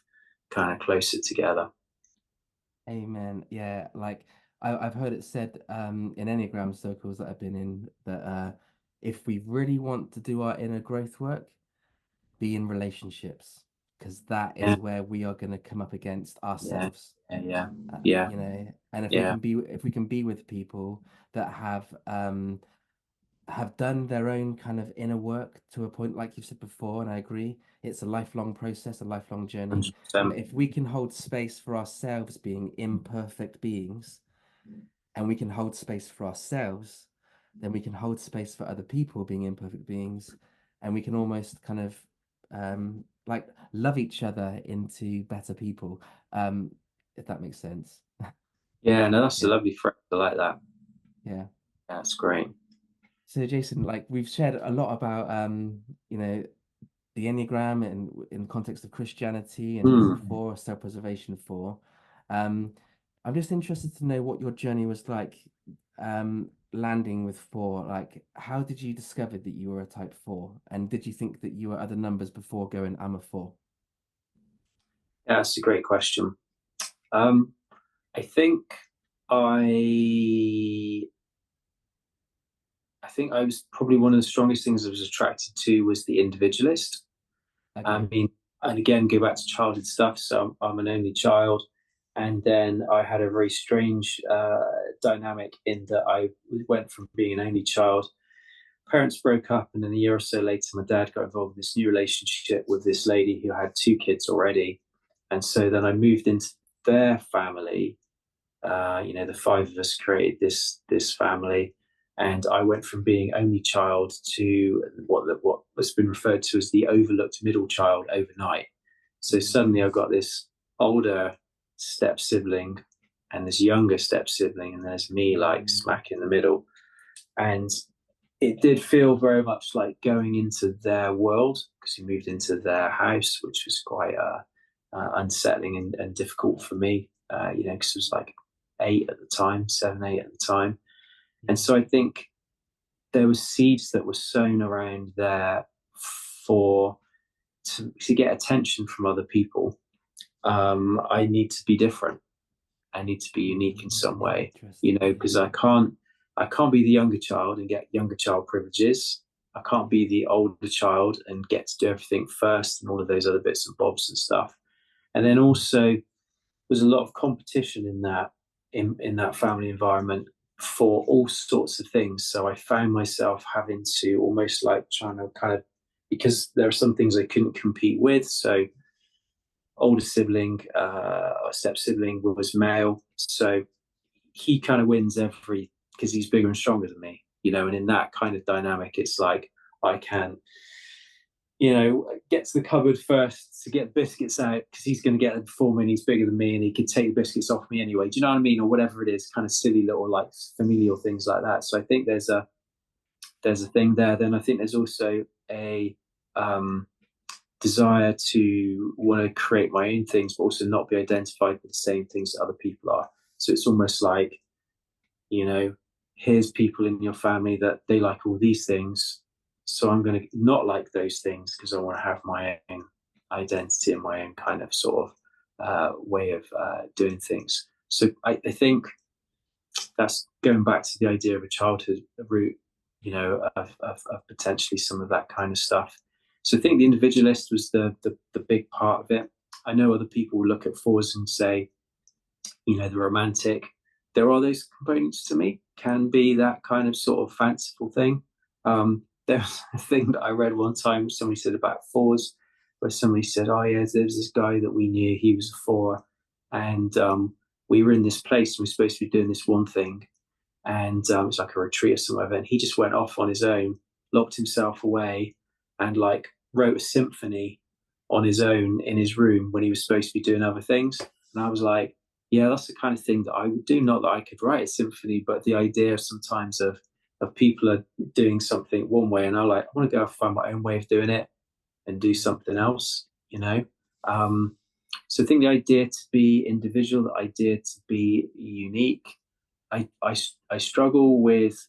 B: kind of closer together.
A: Amen. Yeah, like I've heard it said in Enneagram circles that I've been in that if we really want to do our inner growth work, be in relationships, because that
B: Yeah,
A: is where we are going to come up against
B: yeah,
A: ourselves.
B: yeah, yeah, yeah,
A: And
B: yeah.
A: if we can be with people that have done their own kind of inner work to a point, like you've said before, and I agree, it's a lifelong process, a lifelong journey. But
B: 100%.
A: if we can hold space for ourselves being imperfect beings, and we can hold space for ourselves, then we can hold space for other people being imperfect beings, and we can almost kind of like love each other into better people, um, if that makes sense.
B: Yeah, no, that's a
A: Yeah,
B: lovely phrase. I like that.
A: yeah.
B: Yeah, that's great.
A: So Jason, like we've shared a lot about you know, the Enneagram and in the context of Christianity and being a
B: Mm.
A: four, a self-preservation four. Um, I'm just interested to know what your journey was like, landing with four. Like, how did you discover that you were a type four? And did you think that you were other numbers before going, I'm a four?
B: Yeah, that's a great question. Um, I think I I think I was probably one of the strongest things I was attracted to was the individualist. I
A: Okay.
B: mean, and again, go back to childhood stuff. So I'm an only child, and then I had a very strange dynamic in that I went from being an only child. Parents broke up, and then a year or so later, my dad got involved in this new relationship with this lady who had two kids already, and so then I moved into their family. The five of us created this family, and I went from being only child to what has been referred to as the overlooked middle child overnight. So
A: Mm,
B: suddenly I've got this older step sibling and this younger step sibling, and there's me like
A: mm,
B: smack in the middle. And it did feel very much like going into their world because we moved into their house, which was quite unsettling and difficult for me, because it was like eight at the time, seven, eight at the time. And
A: yeah.
B: so I think there were seeds that were sown around there for to get attention from other people. I need to be different. I need to be unique in some way,
A: Interesting.
B: because I can't be the younger child and get younger child privileges. I can't be the older child and get to do everything first and all of those other bits and bobs and stuff. And then also there's a lot of competition in that family environment for all sorts of things. So I found myself having to almost like trying to kind of, because there are some things I couldn't compete with. So older sibling, or step sibling was male, so he kind of wins every because he's bigger and stronger than me, and in that kind of dynamic, it's like I can, get to the cupboard first to get biscuits out because he's going to get them before me and he's bigger than me and he could take the biscuits off me anyway. Do you know what I mean? Or whatever it is, kind of silly little like familial things like that. So I think there's a thing there. Then I think there's also a um, desire to want to create my own things, but also not be identified with the same things that other people are. So it's almost like, you know, here's people in your family that they like all these things, so I'm going to not like those things because I want to have my own identity and my own kind of sort of way of doing things. So I think that's going back to the idea of a childhood root, of potentially some of that kind of stuff. So I think the individualist was the big part of it. I know other people will look at fours and say, the romantic. There are those components to me, can be that kind of sort of fanciful thing. There was a thing that I read one time, somebody said about fours, where somebody said, oh, yeah, there's this guy that we knew, he was a four. And we were in this place, and we were supposed to be doing this one thing. And it's like a retreat or something. And he just went off on his own, locked himself away, and like wrote a symphony on his own in his room when he was supposed to be doing other things. And I was like, yeah, that's the kind of thing that I would do. Not that I could write a symphony, but the idea sometimes of people are doing something one way, and I want to go find my own way of doing it and do something else, So I think the idea to be individual, the idea to be unique, I struggle with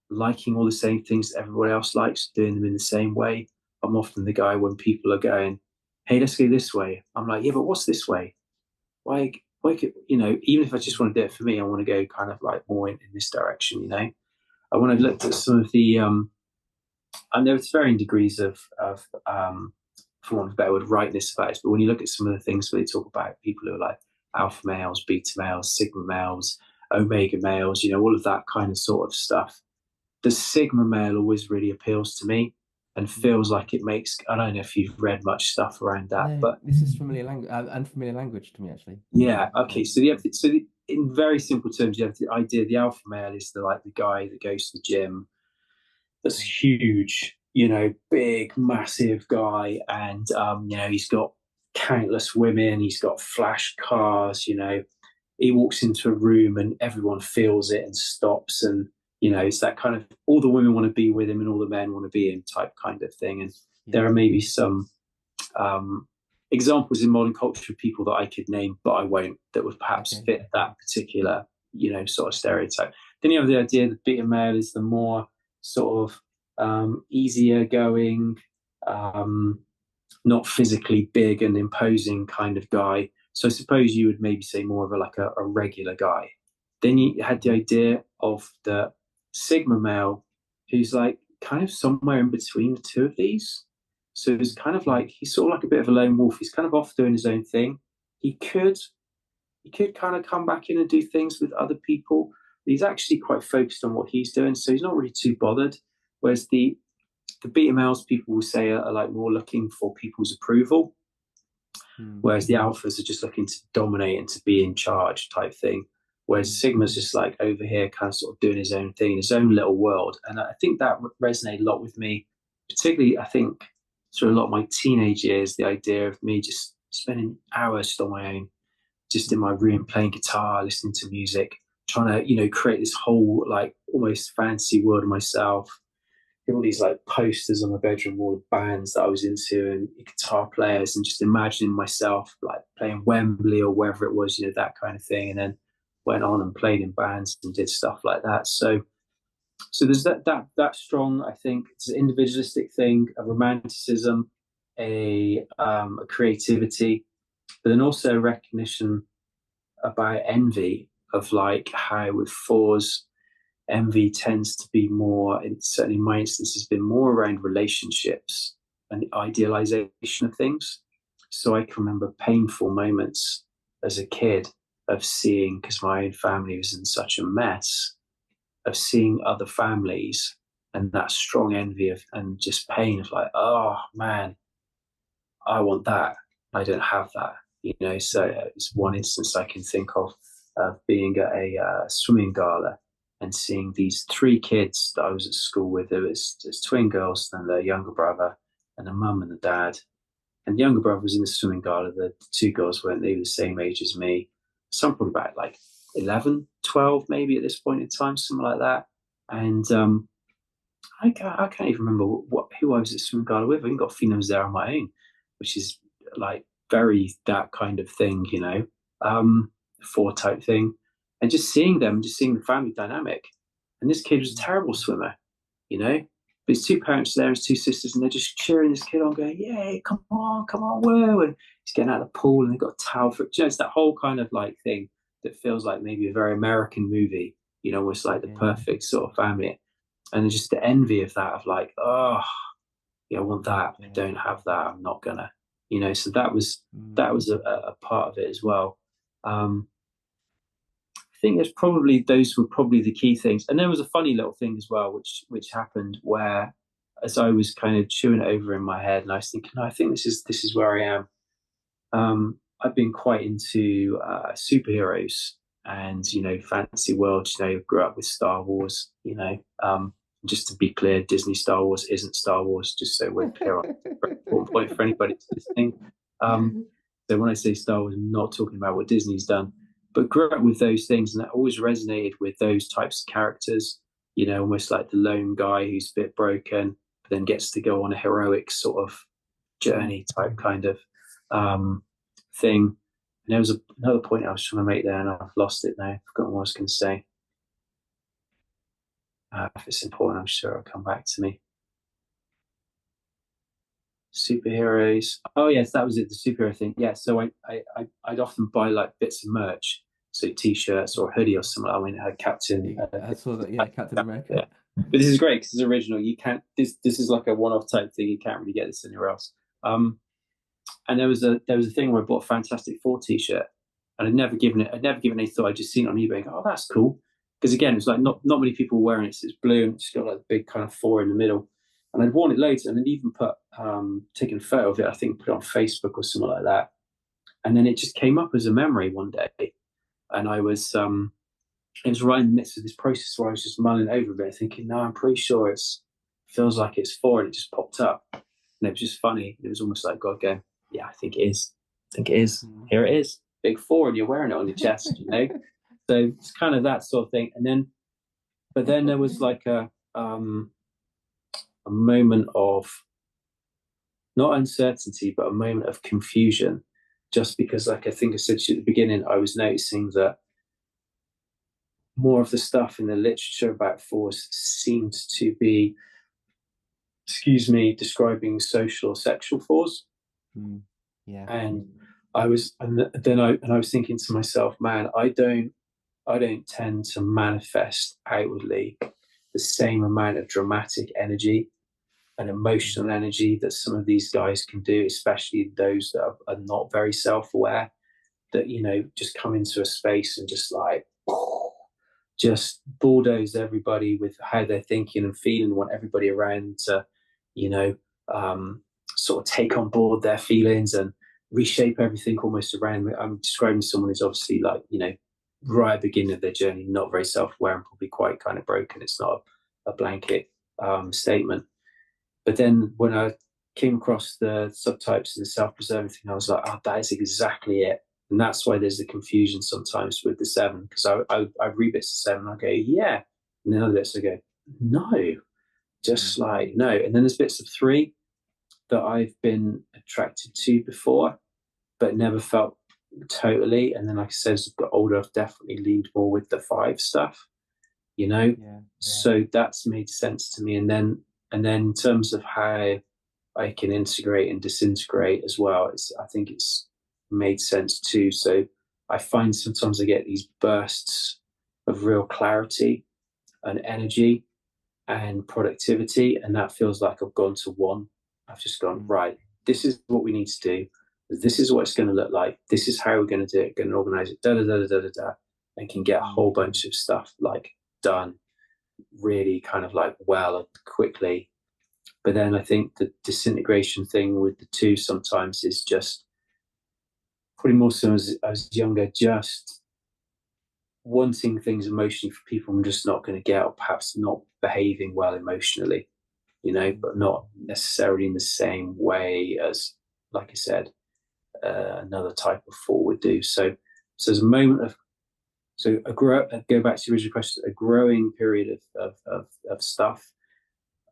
B: liking all the same things that everybody else likes, doing them in the same way. I'm often the guy when people are going, hey, let's go this way. I'm like, yeah, but what's this way? Why could, even if I just want to do it for me, I want to go kind of like more in this direction. When I've looked at some of the, and there's varying degrees of for want of a better word, rightness about it. But when you look at some of the things where they talk about people who are like alpha males, beta males, sigma males, omega males, all of that kind of sort of stuff, the sigma male always really appeals to me and feels like it makes. I don't know if you've read much stuff around that,
A: No,
B: but
A: this is familiar language, unfamiliar language to me, actually.
B: yeah, okay. So in very simple terms, you have the idea the alpha male is the guy that goes to the gym, that's huge, big, massive guy, and he's got countless women, he's got flash cars, he walks into a room and everyone feels it and stops, and it's that kind of all the women want to be with him and all the men want to be him type kind of thing. And there are maybe some examples in modern culture of people that I could name, but I won't, that would perhaps fit that particular, sort of stereotype. Then you have the idea that beta male is the more sort of easier going, not physically big and imposing kind of guy. So I suppose you would maybe say more of a regular guy. Then you had the idea of the sigma male, who's like kind of somewhere in between the two of these. So it's kind of like he's sort of like a bit of a lone wolf. He's kind of off doing his own thing. He could kind of come back in and do things with other people. But he's actually quite focused on what he's doing, so he's not really too bothered. Whereas the beta males, people will say, are like more looking for people's approval, whereas the alphas are just looking to dominate and to be in charge type thing. Whereas Sigma's just like over here, kind of sort of doing his own thing, his own little world. And I think that resonated a lot with me, particularly, I think, through a lot of my teenage years, the idea of me just spending hours just on my own, just in my room, playing guitar, listening to music, trying to, create this whole, like, almost fantasy world of myself. All these like posters on my bedroom wall of bands that I was into and guitar players, and just imagining myself like playing Wembley or wherever it was, that kind of thing. And then went on and played in bands and did stuff like that. So there's that strong, I think, it's an individualistic thing, a romanticism, a creativity, but then also a recognition about envy, of like how with fours, envy tends to be more, certainly in my instance, has been more around relationships and the idealization of things. So I can remember painful moments as a kid of seeing, because my own family was in such a mess, of seeing other families and that strong envy of and just pain of like, oh man, I want that. I don't have that. So it's one instance I can think of being at a swimming gala and seeing these three kids that I was at school with. There was twin girls and their younger brother and a mum and a dad. And the younger brother was in the swimming gala. The two girls weren't. They were the same age as me. Some probably about like 11, 12 maybe at this point in time, something like that. And I can't even remember who I was at swimming gala with. I even got females there on my own, which is like very that kind of thing, four type thing. and just seeing them, just seeing the family dynamic. And this kid was a
A: Mm.
B: terrible swimmer, you know. But his two parents there, his two sisters, and they're just cheering this kid on, going, "Yay, come on, woo!" And he's getting out of the pool, and they've got a towel for it. You know, it's that whole kind of like thing that feels like maybe a very American movie, you know, almost like the
A: Yeah, yeah,
B: perfect sort of family. And just the envy of that, of like, oh, yeah, I want that. I
A: yeah.
B: don't have that. I'm not gonna, you know. So that was
A: Mm.
B: a part of it as well. Um, I think those were probably the key things. And there was a funny little thing as well, which happened where, as I was kind of chewing it over in my head, and I was thinking, no, I think this is where I am. I've been quite into superheroes and fantasy world. Grew up with Star Wars. Just to be clear, Disney Star Wars isn't Star Wars. Just so we're clear on a very important point for anybody listening. Um, so when I say Star Wars, I'm not talking about what Disney's done, but grew up with those things, and that always resonated with those types of characters. Almost like the lone guy who's a bit broken, but then gets to go on a heroic sort of
A: Mm.
B: journey type kind of um, thing. And there was another point I was trying to make there, and I've lost it now. I've forgotten what I was going to say. If it's important, I'm sure it'll come back to me. Superheroes. Oh yes, that was it. The superhero thing. Yeah. So I'd often buy like bits of merch, so t-shirts or a hoodie or something. I mean, I had Captain.
A: I saw that. Yeah, Captain America.
B: Yeah. But this is great because it's original. You can't. This is like a one-off type thing. You can't really get this anywhere else. And there was a thing where I bought a Fantastic Four t-shirt, and I'd never given it any thought. I just seen it on eBay. And go, oh, that's cool. Because again, it's like not many people were wearing it. So it's blue and it's got like the big kind of four in the middle. And I'd worn it loads, and then even taken a photo of it. I think put it on Facebook or something like that. And then it just came up as a memory one day, and it was right in the midst of this process where I was just mulling over it, thinking, no, I'm pretty sure it's feels like it's four, and it just popped up, and it was just funny. It was almost like God going, yeah, I think it is. I think it is.
A: Mm.
B: Here it is, big four, and you're wearing it on your chest, So it's kind of that sort of thing. But then there was like a moment of not uncertainty, but a moment of confusion, just because, like I think I said to you at the beginning, I was noticing that more of the stuff in the literature about force seemed to be, excuse me, describing social or sexual force.
A: Mm. Yeah.
B: And I was thinking to myself, man, I don't tend to manifest outwardly the same amount of dramatic energy and
A: Mm.
B: emotional energy that some of these guys can do, especially those that are not very self-aware, that just come into a space and just like just bulldoze everybody with how they're thinking and feeling, want everybody around to, you know, um, sort of take on board their feelings and reshape everything almost around. I'm describing someone who's obviously like, right at the beginning of their journey, not very self-aware and probably quite kind of broken. It's not a blanket statement. But then when I came across the subtypes and the self-preserving thing, I was like, oh, that is exactly it. And that's why there's the confusion sometimes with the seven, because I read bits of seven, I go, yeah. And then other bits I go, no, just
A: Mm.
B: like, no. And then there's bits of three that I've been attracted to before, but never felt totally. And then, like I said, as I got older, I've definitely leaned more with the five stuff.
A: Yeah.
B: So that's made sense to me. And then in terms of how I can integrate and disintegrate as well, I think it's made sense too. So I find sometimes I get these bursts of real clarity and energy and productivity, and that feels like I've gone to one. I've just gone,
A: Mm.
B: right, this is what we need to do. This is what it's going to look like. This is how we're going to do it, going to organize it, da da da da da da, and can get a
A: Mm.
B: whole bunch of stuff like done really kind of like well and quickly. But then I think the disintegration thing with the two sometimes is just probably more so as I was younger, just wanting things emotionally for people I'm just not going to get, or perhaps not behaving well emotionally,
A: Mm.
B: but not necessarily in the same way as, like I said, another type of four would do. So there's a moment of, go back to the original question, a growing period of stuff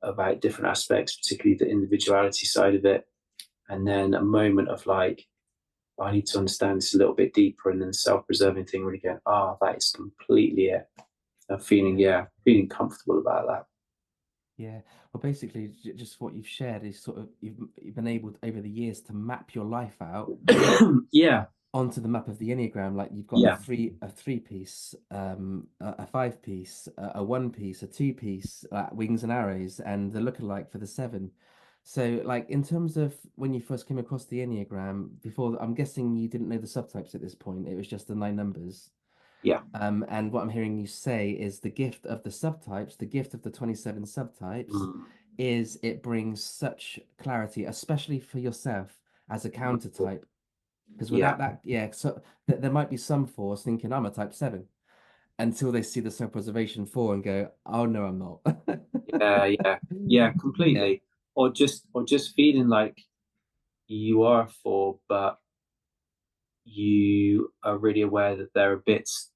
B: about different aspects, particularly the individuality side of it. And then a moment of like, I need to understand this a little bit deeper, and then the self-preserving thing really going, that is completely it. I'm feeling,
A: Yeah.
B: feeling comfortable about that.
A: Yeah. Well, basically, just what you've shared is sort of you've been able over the years to map your life out
B: Yeah,
A: onto the map of the Enneagram. Like you've got
B: yeah,
A: a three piece, a five piece, a one piece, a two piece, wings and arrows, and the lookalike for the seven. So, like in terms of when you first came across the Enneagram, before I'm guessing you didn't know the subtypes at this point. It was just the nine numbers.
B: yeah.
A: And what I'm hearing you say is the gift of the subtypes, the gift of the 27 subtypes,
B: Mm.
A: is it brings such clarity, especially for yourself as a counter type. Because
B: Yeah,
A: without that, yeah, so there might be some fours thinking I'm a type seven until they see the self-preservation four and go, oh no, I'm not.
B: yeah,
A: Yeah.
B: completely. Or just feeling like you are for, but you are really aware that there are bits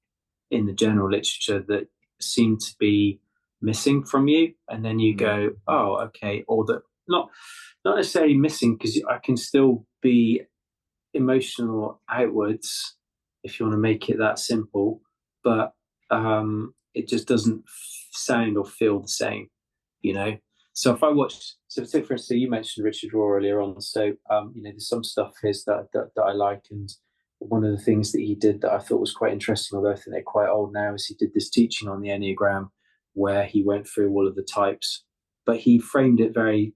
B: in the general literature that seem to be missing from you, and then you
A: Mm,
B: go, oh, okay, or that not necessarily missing, because I can still be emotional outwards, if you want to make it that simple, but it just doesn't sound or feel the same, you know. So if I watch, so for instance, you mentioned Richard Rohr earlier on. So there's some stuff of his that I like, and one of the things that he did that I thought was quite interesting, although I think they're quite old now, is he did this teaching on the Enneagram, where he went through all of the types, but he framed it very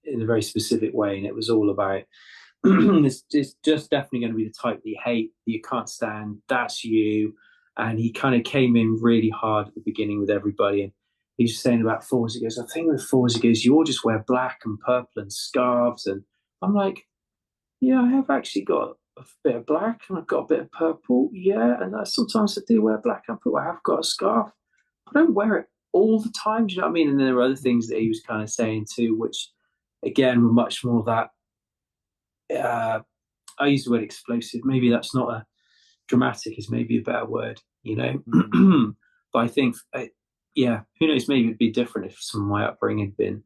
B: in a very specific way, and it was all about it's just definitely going to be the type that you hate, that you can't stand. That's you. And he kind of came in really hard at the beginning with everybody. And he was saying about fours. He goes, I think with fours, he goes, you all just wear black and purple and scarves. And I'm like, yeah, I have actually got a bit of black and I've got a bit of purple. Yeah. And sometimes I do wear black and purple. I have got a scarf. I don't wear it all the time. Do you know what I mean? And then there were other things that he was kind of saying too, which again were much more that uh, I use the word explosive. Maybe that's not a dramatic is maybe a better word, you
A: mm,
B: know. But I think, yeah, who knows? Maybe it'd be different if some of my upbringing had been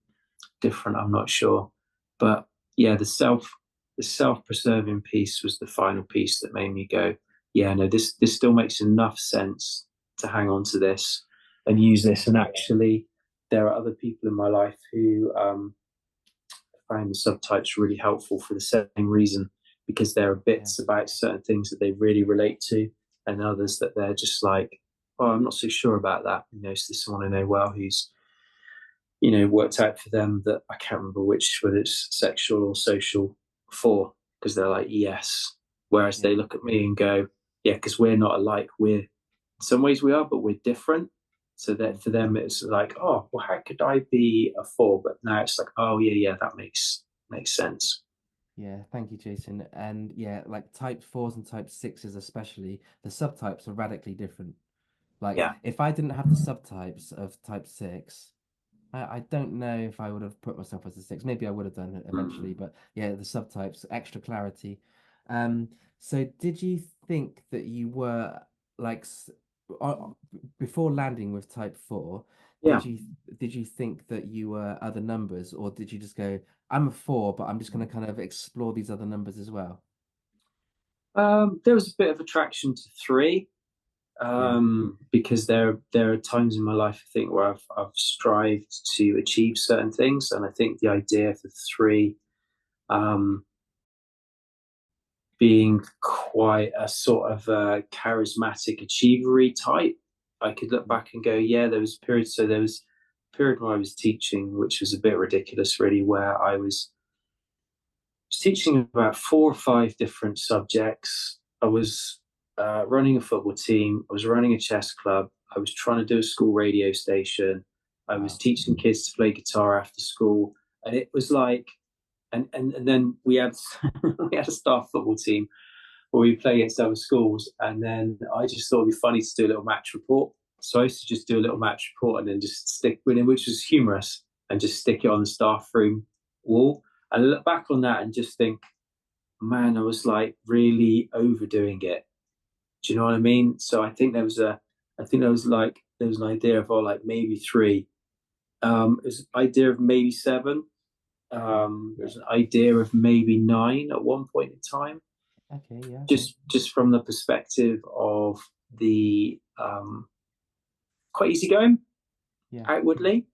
B: different. I'm not sure, but yeah, the self-preserving piece was the final piece that made me go, yeah, no, this still makes enough sense to hang on to this and use this. And actually, there are other people in my life who find the subtypes really helpful for the same reason, because there are
A: yeah.
B: bits about certain things that they really relate to, and others that they're just like, oh, I'm not so sure about that. So there's someone I know well who's, worked out for them that I can't remember which, whether it's sexual or social for, because they're like, yes. Whereas
A: Yeah.
B: they look at me and go, yeah, because we're not alike. We're, in some ways we are, but we're different. So that
A: Mm.
B: for them, it's like, oh, well, how could I be a four? But now it's like, oh, yeah, that makes sense.
A: Yeah, thank you, Jason. And yeah, like type fours and type sixes, especially, the subtypes are radically different. Like,
B: Yeah.
A: if I didn't have the subtypes of type six, I don't know if I would have put myself as a six. Maybe I would have done it eventually,
B: Mm.
A: but yeah, the subtypes, extra clarity. Um, so did you think that you were like uh, before landing with type four,
B: Yeah.
A: did you think that you were other numbers, or did you just go, I'm a four, but I'm just going to kind of explore these other numbers as well?
B: There was a bit of attraction to three,
A: Yeah.
B: because there are times in my life, I think, where I've strived to achieve certain things, and I think the idea of the three, um, being quite a sort of a charismatic achievery type, I could look
A: Mm.
B: back and go, yeah, there was periods. So there was a period where I was teaching, which was a bit ridiculous, really, where I was teaching about 4 or 5 different subjects. I was running a football team. I was running a chess club. I was trying to do a school radio station. I was
A: Wow.
B: teaching kids to play guitar after school, and it was like, and then we had we had a staff football team where we play against other schools, and then I just thought it'd be funny to do a little match report. So I used to just do a little match report and then just stick with it, which was humorous, and just stick it on the staff room wall. And I look back on that and just think, man, I was like really overdoing it. Do you know what I mean? So I think there was an idea of, oh, like maybe three. There's an idea of maybe seven.
A: Mm.
B: There's an idea of maybe nine at one point in time.
A: Okay, yeah, okay.
B: Just from the perspective of the quite easygoing
A: Yeah.
B: outwardly,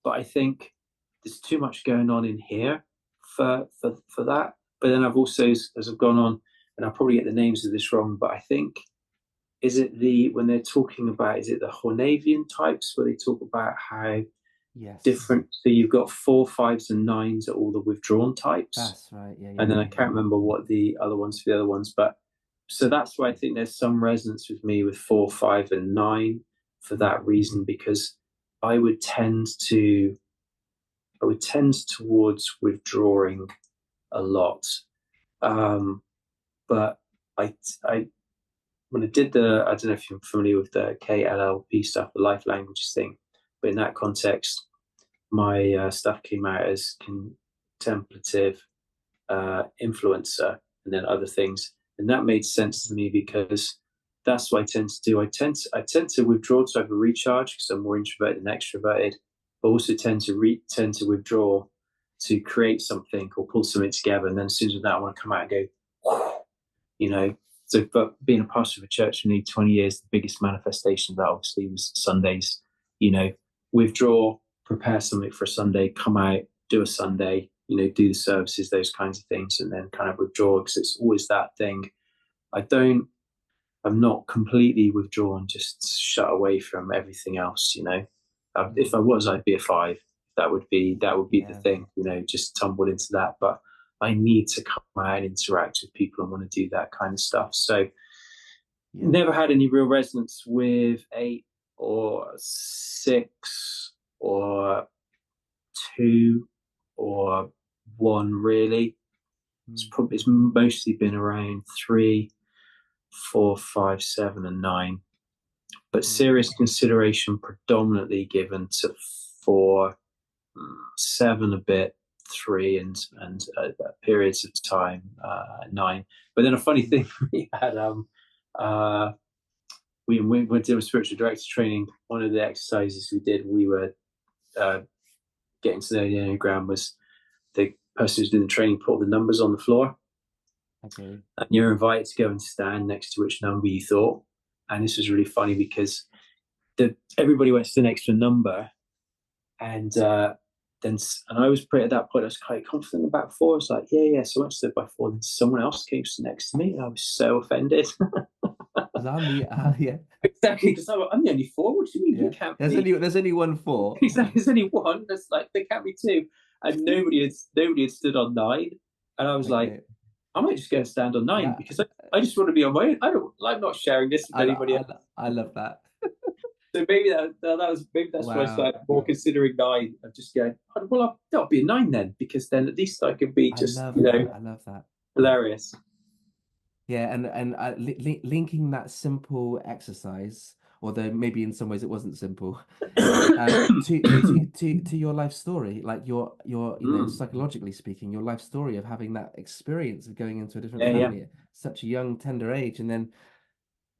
B: but I think there's too much going on in here for that. But then I've also, as I've gone on, and I'll probably get the names of this wrong, but I think, is it the, when they're talking about, is it the Hornavian types, where they talk about how
A: Yes.
B: different, so you've got 4, 5s and 9s are all the withdrawn types,
A: That's right. Yeah, yeah,
B: and then I
A: yeah.
B: can't remember what the other ones for the other ones, but so that's why I think there's some resonance with me with 4, 5, and 9 for
A: Mm.
B: that reason, because I would tend to I would tend towards withdrawing a lot. Um, but I when I did I don't know if you're familiar with the KLLP stuff, the life languages thing, but in that context, my stuff came out as contemplative influencer, and then other things, and that made sense to me because that's what I tend to do. I tend to withdraw to have a recharge because I'm more introverted than extroverted, but also tend to withdraw to create something or pull something together, and then as soon as that I want to come out and go, you know. So, but being a pastor of a church for nearly 20 years, the biggest manifestation of that obviously was Sundays. You know, withdraw, prepare something for a Sunday, come out, do a Sunday, you know, do the services, those kinds of things, and then kind of withdraw because it's always that thing. I don't, I'm not completely withdrawn, just shut away from everything else. You know, if
A: Mm.
B: I was, I'd be a 5. That would be the
A: Yeah.
B: thing. You know, just tumbled into that. But I need to come out and interact with people and want to do that kind of stuff. So
A: Yeah.
B: never had any real resonance with 8 or 6 or 2 or 1 really.
A: Mm.
B: It's mostly been around 3, 4, 5, 7, and 9. But
A: Mm.
B: serious consideration predominantly given to 4, 7 a bit, 3, and periods of time 9. But then a funny
A: Mm.
B: thing we had uh, we went to a spiritual director training. One of the exercises we did, we were uh, getting to know the Enneagram, was the person who's doing the training put all the numbers on the floor,
A: Okay.
B: and you're invited to go and stand next to which number you thought. And this was really funny because everybody went to the next to a number, and then and I was pretty at that point. I was quite confident about 4. I was like, yeah, yeah. So I stood by 4. Then someone else came to next to me, and I was so offended.
A: Because I'm the yeah,
B: Exactly, because I'm the only 4. What do you mean you
A: yeah.
B: can't
A: There's
B: be?
A: only one four.
B: Exactly, there's only 1. That's like there can't be 2, and nobody had stood on 9, and I was like,
A: Okay.
B: I might just go and stand on 9
A: That
B: because I just want to be on my own. I'm not sharing this with anybody else.
A: I love that.
B: So maybe that was maybe that's why I
A: Wow.
B: started more considering 9 of just going. Oh, well, that'll be a 9 then, because then at least I could be
A: I
B: just
A: love that. I love that.
B: hilarious.
A: Yeah, and linking that simple exercise, although maybe in some ways it wasn't simple, to your life story, like your
B: Mm,
A: psychologically speaking, your life story of having that experience of going into a different
B: yeah, yeah,
A: family at such a young, tender age, and then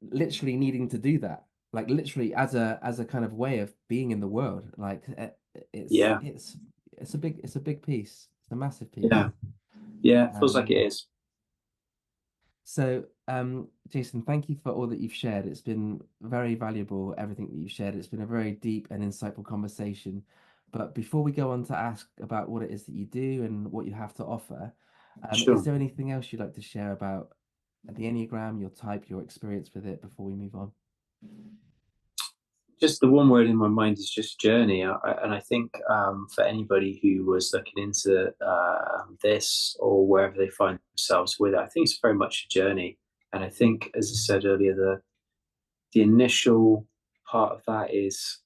A: literally needing to do that, like literally as a kind of way of being in the world, like it's
B: yeah,
A: it's it's a big piece, it's a massive piece.
B: yeah, yeah. Feels like it
A: Um,
B: is.
A: So, Jason, thank you for all that you've shared. It's been very valuable, everything that you've shared. It's been a very deep and insightful conversation. But before we go on to ask about what it is that you do and what you have to offer, is
B: Sure.
A: there anything else you'd like to share about the Enneagram, your type, your experience with it before we move on?
B: Just the one word in my mind is just journey. And I think for anybody who was looking into this or wherever they find themselves with it, I think it's very much a journey. And I think, as I said earlier, the initial part of that is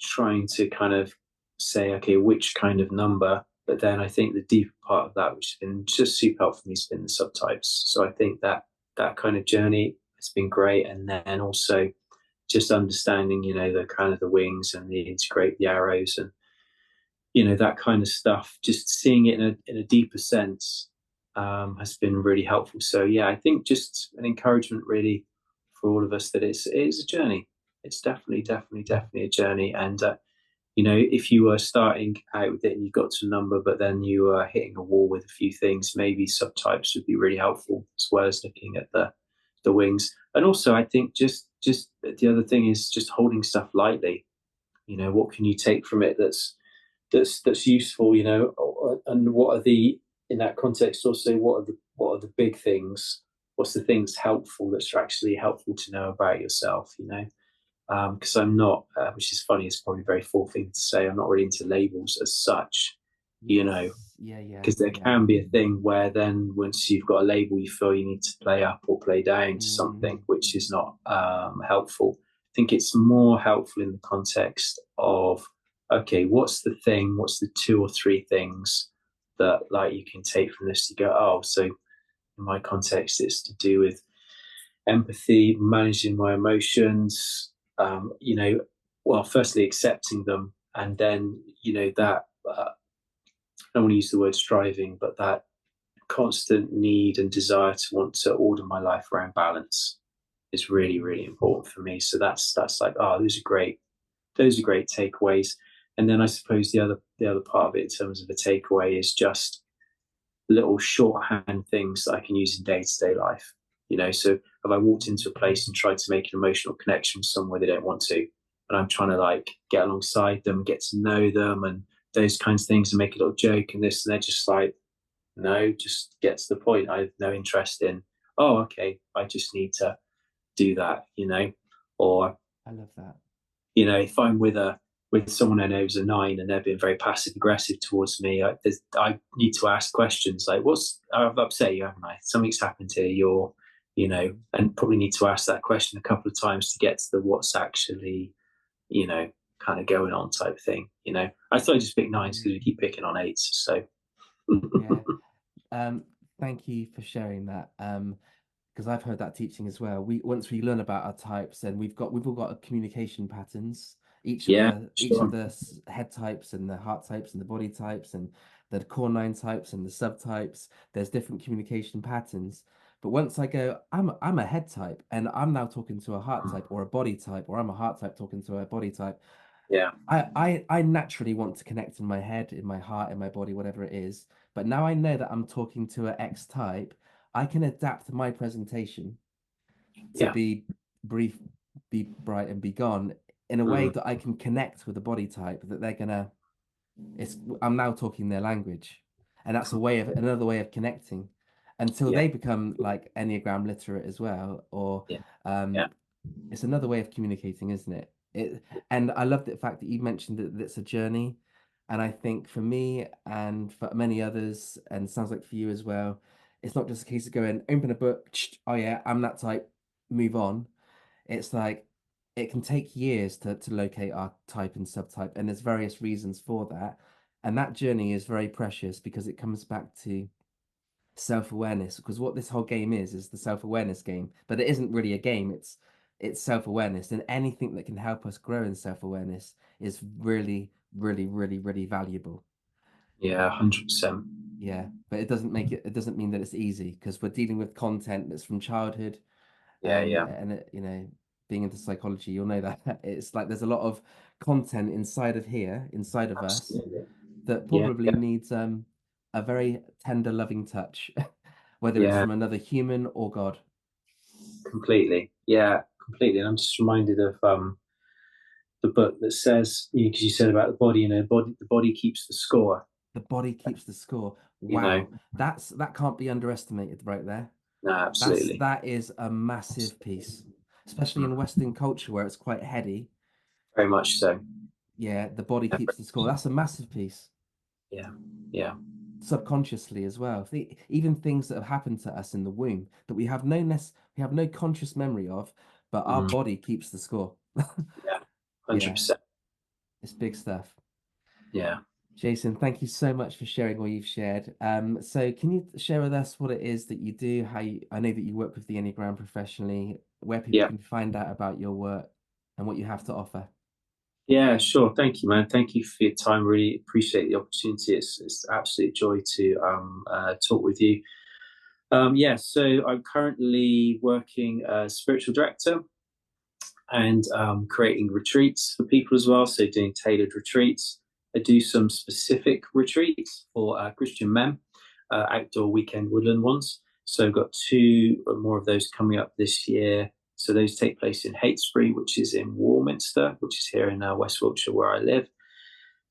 B: trying to kind of say, okay, which kind of number. But then I think the deeper part of that, which has been just super helpful for me, has been the subtypes. So I think that kind of journey has been great. And then also just understanding, the kind of the wings and the integrate the arrows and that kind of stuff. Just seeing it in a deeper sense has been really helpful. So yeah, I think just an encouragement really for all of us that it is a journey. It's definitely a journey, and if you were starting out with it and you got to a number, but then you were hitting a wall with a few things, maybe subtypes would be really helpful, as well as looking at the wings. And also, I think just the other thing is just holding stuff lightly. What can you take from it that's useful? And what are the in that context also what are the big things? What's the things helpful that's actually helpful to know about yourself? Because I'm not, which is funny, it's probably a very full thing to say. I'm not really into labels as such, you know,
A: Yes. Yeah, yeah,
B: because there
A: yeah.
B: can be a thing where then once you've got a label, you feel you need to play up or play down to
A: Mm,
B: something, which is not helpful. I think it's more helpful in the context of, okay, what's the thing? What's the two or three things that like you can take from this to go, oh, so in my context, it's to do with empathy, managing my emotions, well, firstly accepting them, and then that I don't want to use the word striving, but that constant need and desire to want to order my life around balance is really,
A: mm,
B: really important for me. So that's like, oh, those are great takeaways. And then I suppose the other part of it in terms of a takeaway is just little shorthand things that I can use in day to day life. So if I walked
A: mm,
B: into a place and tried to make an emotional connection with someone where they don't want to, and I'm trying to like get alongside them, get to know them, and those kinds of things, and make a little joke and this, and they're just like, no, just get to the point. I have no interest in, oh, okay, I just need to do that. Or
A: I love that.
B: if I'm with someone I know is a nine and they're being very passive aggressive towards me, I need to ask questions like, I've upset you, haven't I? Something's happened here.
A: Mm,
B: And probably need to ask that question a couple of times to get to the what's actually, you know, kind of going on type thing. I thought I'd just pick nines
A: mm,
B: because we keep picking on eights. So,
A: yeah. Um, Thank you for sharing that. Because I've heard that teaching as well. We once we learn about our types, and we've all got a communication patterns.
B: yeah,
A: Each of
B: sure.
A: the head types and the heart types and the body types and the core nine types and the subtypes. There's different communication patterns. But once I go, I'm a head type, and I'm now talking to a heart type or a body type, or I'm a heart type talking to a body type.
B: Yeah,
A: I naturally want to connect in my head, in my heart, in my body, whatever it is. But now I know that I'm talking to an X type, I can adapt my presentation to
B: yeah,
A: be brief, be bright, and be gone in a way
B: mm,
A: that I can connect with a body type that they're gonna. It's I'm now talking their language, and that's another way of connecting, until
B: yeah,
A: they become like Enneagram literate as well, or
B: yeah, yeah,
A: um, it's another way of communicating, isn't it? And I love the fact that you mentioned that it's a journey. And I think for me and for many others, and sounds like for you as well, it's not just a case of going, open a book, oh yeah, I'm that type, move on. It's like it can take years to locate our type and subtype, and there's various reasons for that. And that journey is very precious because it comes back to self-awareness, because what this whole game is the self-awareness game, but it isn't really a game. It's self-awareness, and anything that can help us grow in self-awareness is really, really, really, really valuable.
B: yeah, 100%.
A: Yeah, but it doesn't mean that it's easy, because we're dealing with content that's from childhood.
B: Yeah, yeah,
A: And being into psychology, you'll know that it's like there's a lot of content inside of us,
B: absolutely.
A: that
B: Yeah,
A: probably
B: yeah,
A: needs a very tender, loving touch, whether it's
B: yeah,
A: from another human or God.
B: completely. Yeah, completely. And I'm just reminded of the book that says, because you said about the body, the body keeps the score.
A: The body keeps the score.
B: You know,
A: Wow, that can't be underestimated right there.
B: no, absolutely.
A: That is a massive piece, especially in
B: Mm,
A: Western culture where it's quite heady.
B: very much so.
A: Yeah, the body
B: Yeah,
A: keeps the score. That's a massive piece.
B: yeah, yeah.
A: Subconsciously as well. Even things that have happened to us in the womb that we have no conscious memory of, but our
B: Mm,
A: body keeps the score.
B: yeah,
A: Yeah,
B: 100%.
A: it's big stuff.
B: Yeah,
A: Jason, thank you so much for sharing all you've shared. So can you share with us what it is that you do, I know that you work with the Enneagram professionally, where people
B: yeah,
A: can find out about your work and what you have to offer?
B: yeah, sure. Thank you, man. Thank you for your time. Really appreciate the opportunity. It's an absolute joy to talk with you. Yeah, so I'm currently working as spiritual director and creating retreats for people as well. So doing tailored retreats. I do some specific retreats for Christian men, outdoor weekend woodland ones. So I've got 2 more of those coming up this year. So those take place in Heytesbury, which is in Warminster, which is here in West Wiltshire where I live.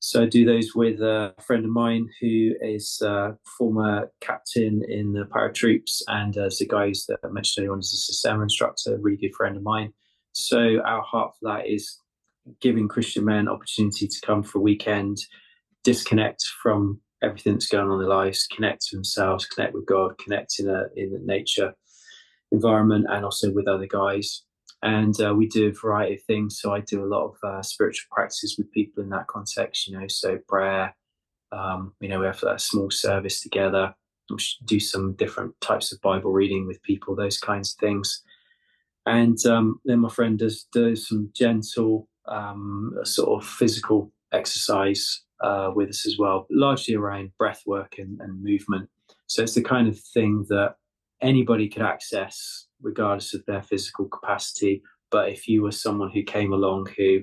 B: So I do those with a friend of mine who is a former captain in the paratroops, and as the guys that I mentioned earlier on is a SEMA instructor, a really good friend of mine. So our heart for that is giving Christian men opportunity to come for a weekend, disconnect from everything that's going on in their lives, connect to themselves, connect with God, connect in a nature environment, and also with other guys. And we do a variety of things. So I do a lot of spiritual practices with people in that context, so prayer, we have a small service together. We do some different types of Bible reading with people, those kinds of things. And then my friend does some gentle sort of physical exercise with us as well, largely around breath work and movement. So it's the kind of thing that anybody could access regardless of their physical capacity. But if you were someone who came along who,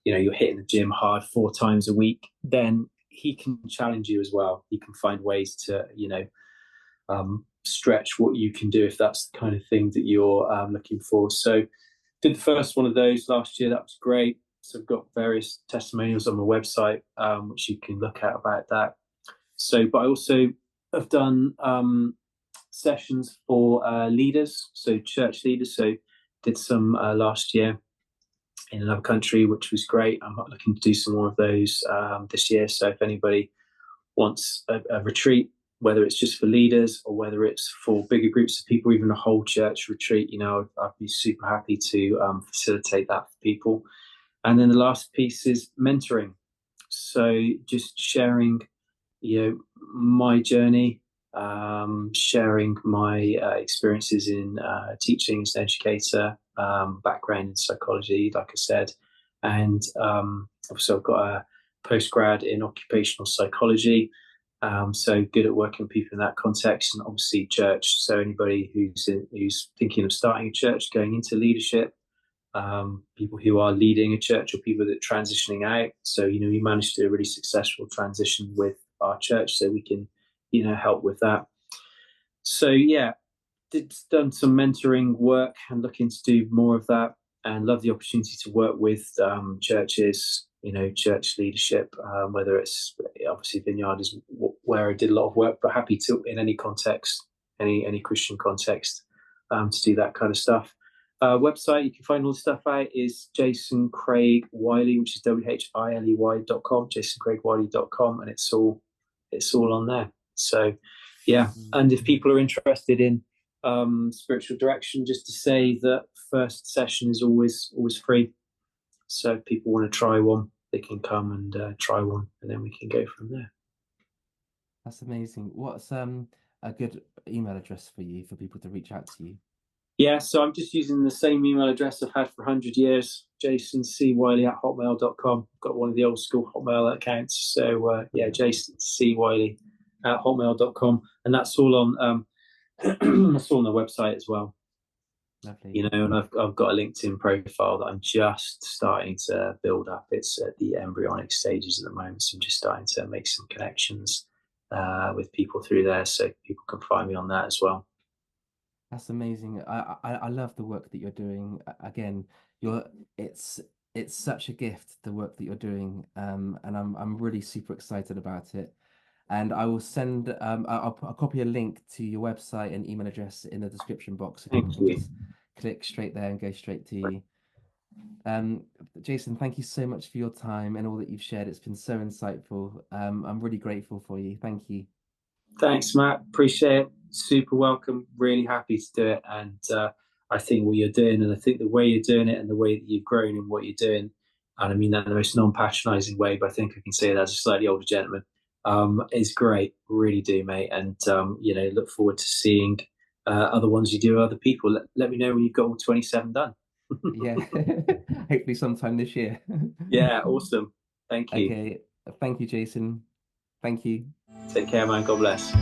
B: you're hitting the gym hard 4 times a week, then he can challenge you as well. He can find ways to, stretch what you can do if that's the kind of thing that you're looking for. So did the first one of those last year. That was great. So I've got various testimonials on my website, which you can look at about that. So, but I also have done sessions for leaders, so church leaders. So did some last year in another country, which was great. I'm looking to do some more of those this year. So if anybody wants a retreat, whether it's just for leaders or whether it's for bigger groups of people, even a whole church retreat, I'd be super happy to facilitate that for people. And then the last piece is mentoring. So just sharing, my journey, sharing my experiences in teaching as an educator, background in psychology, like I said. And also I've got a postgrad in occupational psychology. So good at working with people in that context, and obviously church. So anybody who's thinking of starting a church, going into leadership, people who are leading a church, or people that are transitioning out. So we managed to do a really successful transition with our church, so we can help with that. So done some mentoring work and looking to do more of that, and love the opportunity to work with churches, church leadership, whether it's obviously Vineyard is where I did a lot of work, but happy to in any context, any Christian context, to do that kind of stuff. Website you can find all the stuff out is Jason Craig Wiley, which is WHILEY.com, jasoncraigwiley.com, and it's all on there. So and if people are interested in spiritual direction, just to say that first session is always free. So if people want to try one, they can come and try one, and then we can go from there.
A: That's amazing. What's a good email address for you, for people to reach out to you?
B: Yeah, so I'm just using the same email address I've had for 100 years, jasoncwiley@hotmail.com. Got one of the old school Hotmail accounts. So jasoncwiley@hotmail.com, and that's all on that's all on the website as well.
A: Lovely.
B: And I've got a LinkedIn profile that I'm just starting to build up. It's at the embryonic stages at the moment, so I'm just starting to make some connections with people through there, so people can find me on that as well.
A: That's amazing. I love the work that you're doing. Again, it's such a gift, the work that you're doing, and I'm really super excited about it. And I will send I'll copy a link to your website and email address in the description box, so people
B: Thank
A: can
B: you.
A: just click straight there and go straight to you. Jason, thank you so much for your time and all that you've shared. It's been so insightful. I'm really grateful for you. Thank you.
B: Thanks, Matt. Appreciate it. Super welcome. Really happy to do it. And I think what you're doing, and I think the way you're doing it, and the way that you've grown in what you're doing, and I mean that in the most non-patronizing way, but I think I can say that as a slightly older gentleman, is great. Really do, mate. And look forward to seeing other ones you do with other people. Let me know when you've got all 27 done.
A: Yeah, hopefully sometime this year.
B: Yeah, awesome. Thank you.
A: Okay, thank you, Jason. Thank you.
B: Take care, man. God bless.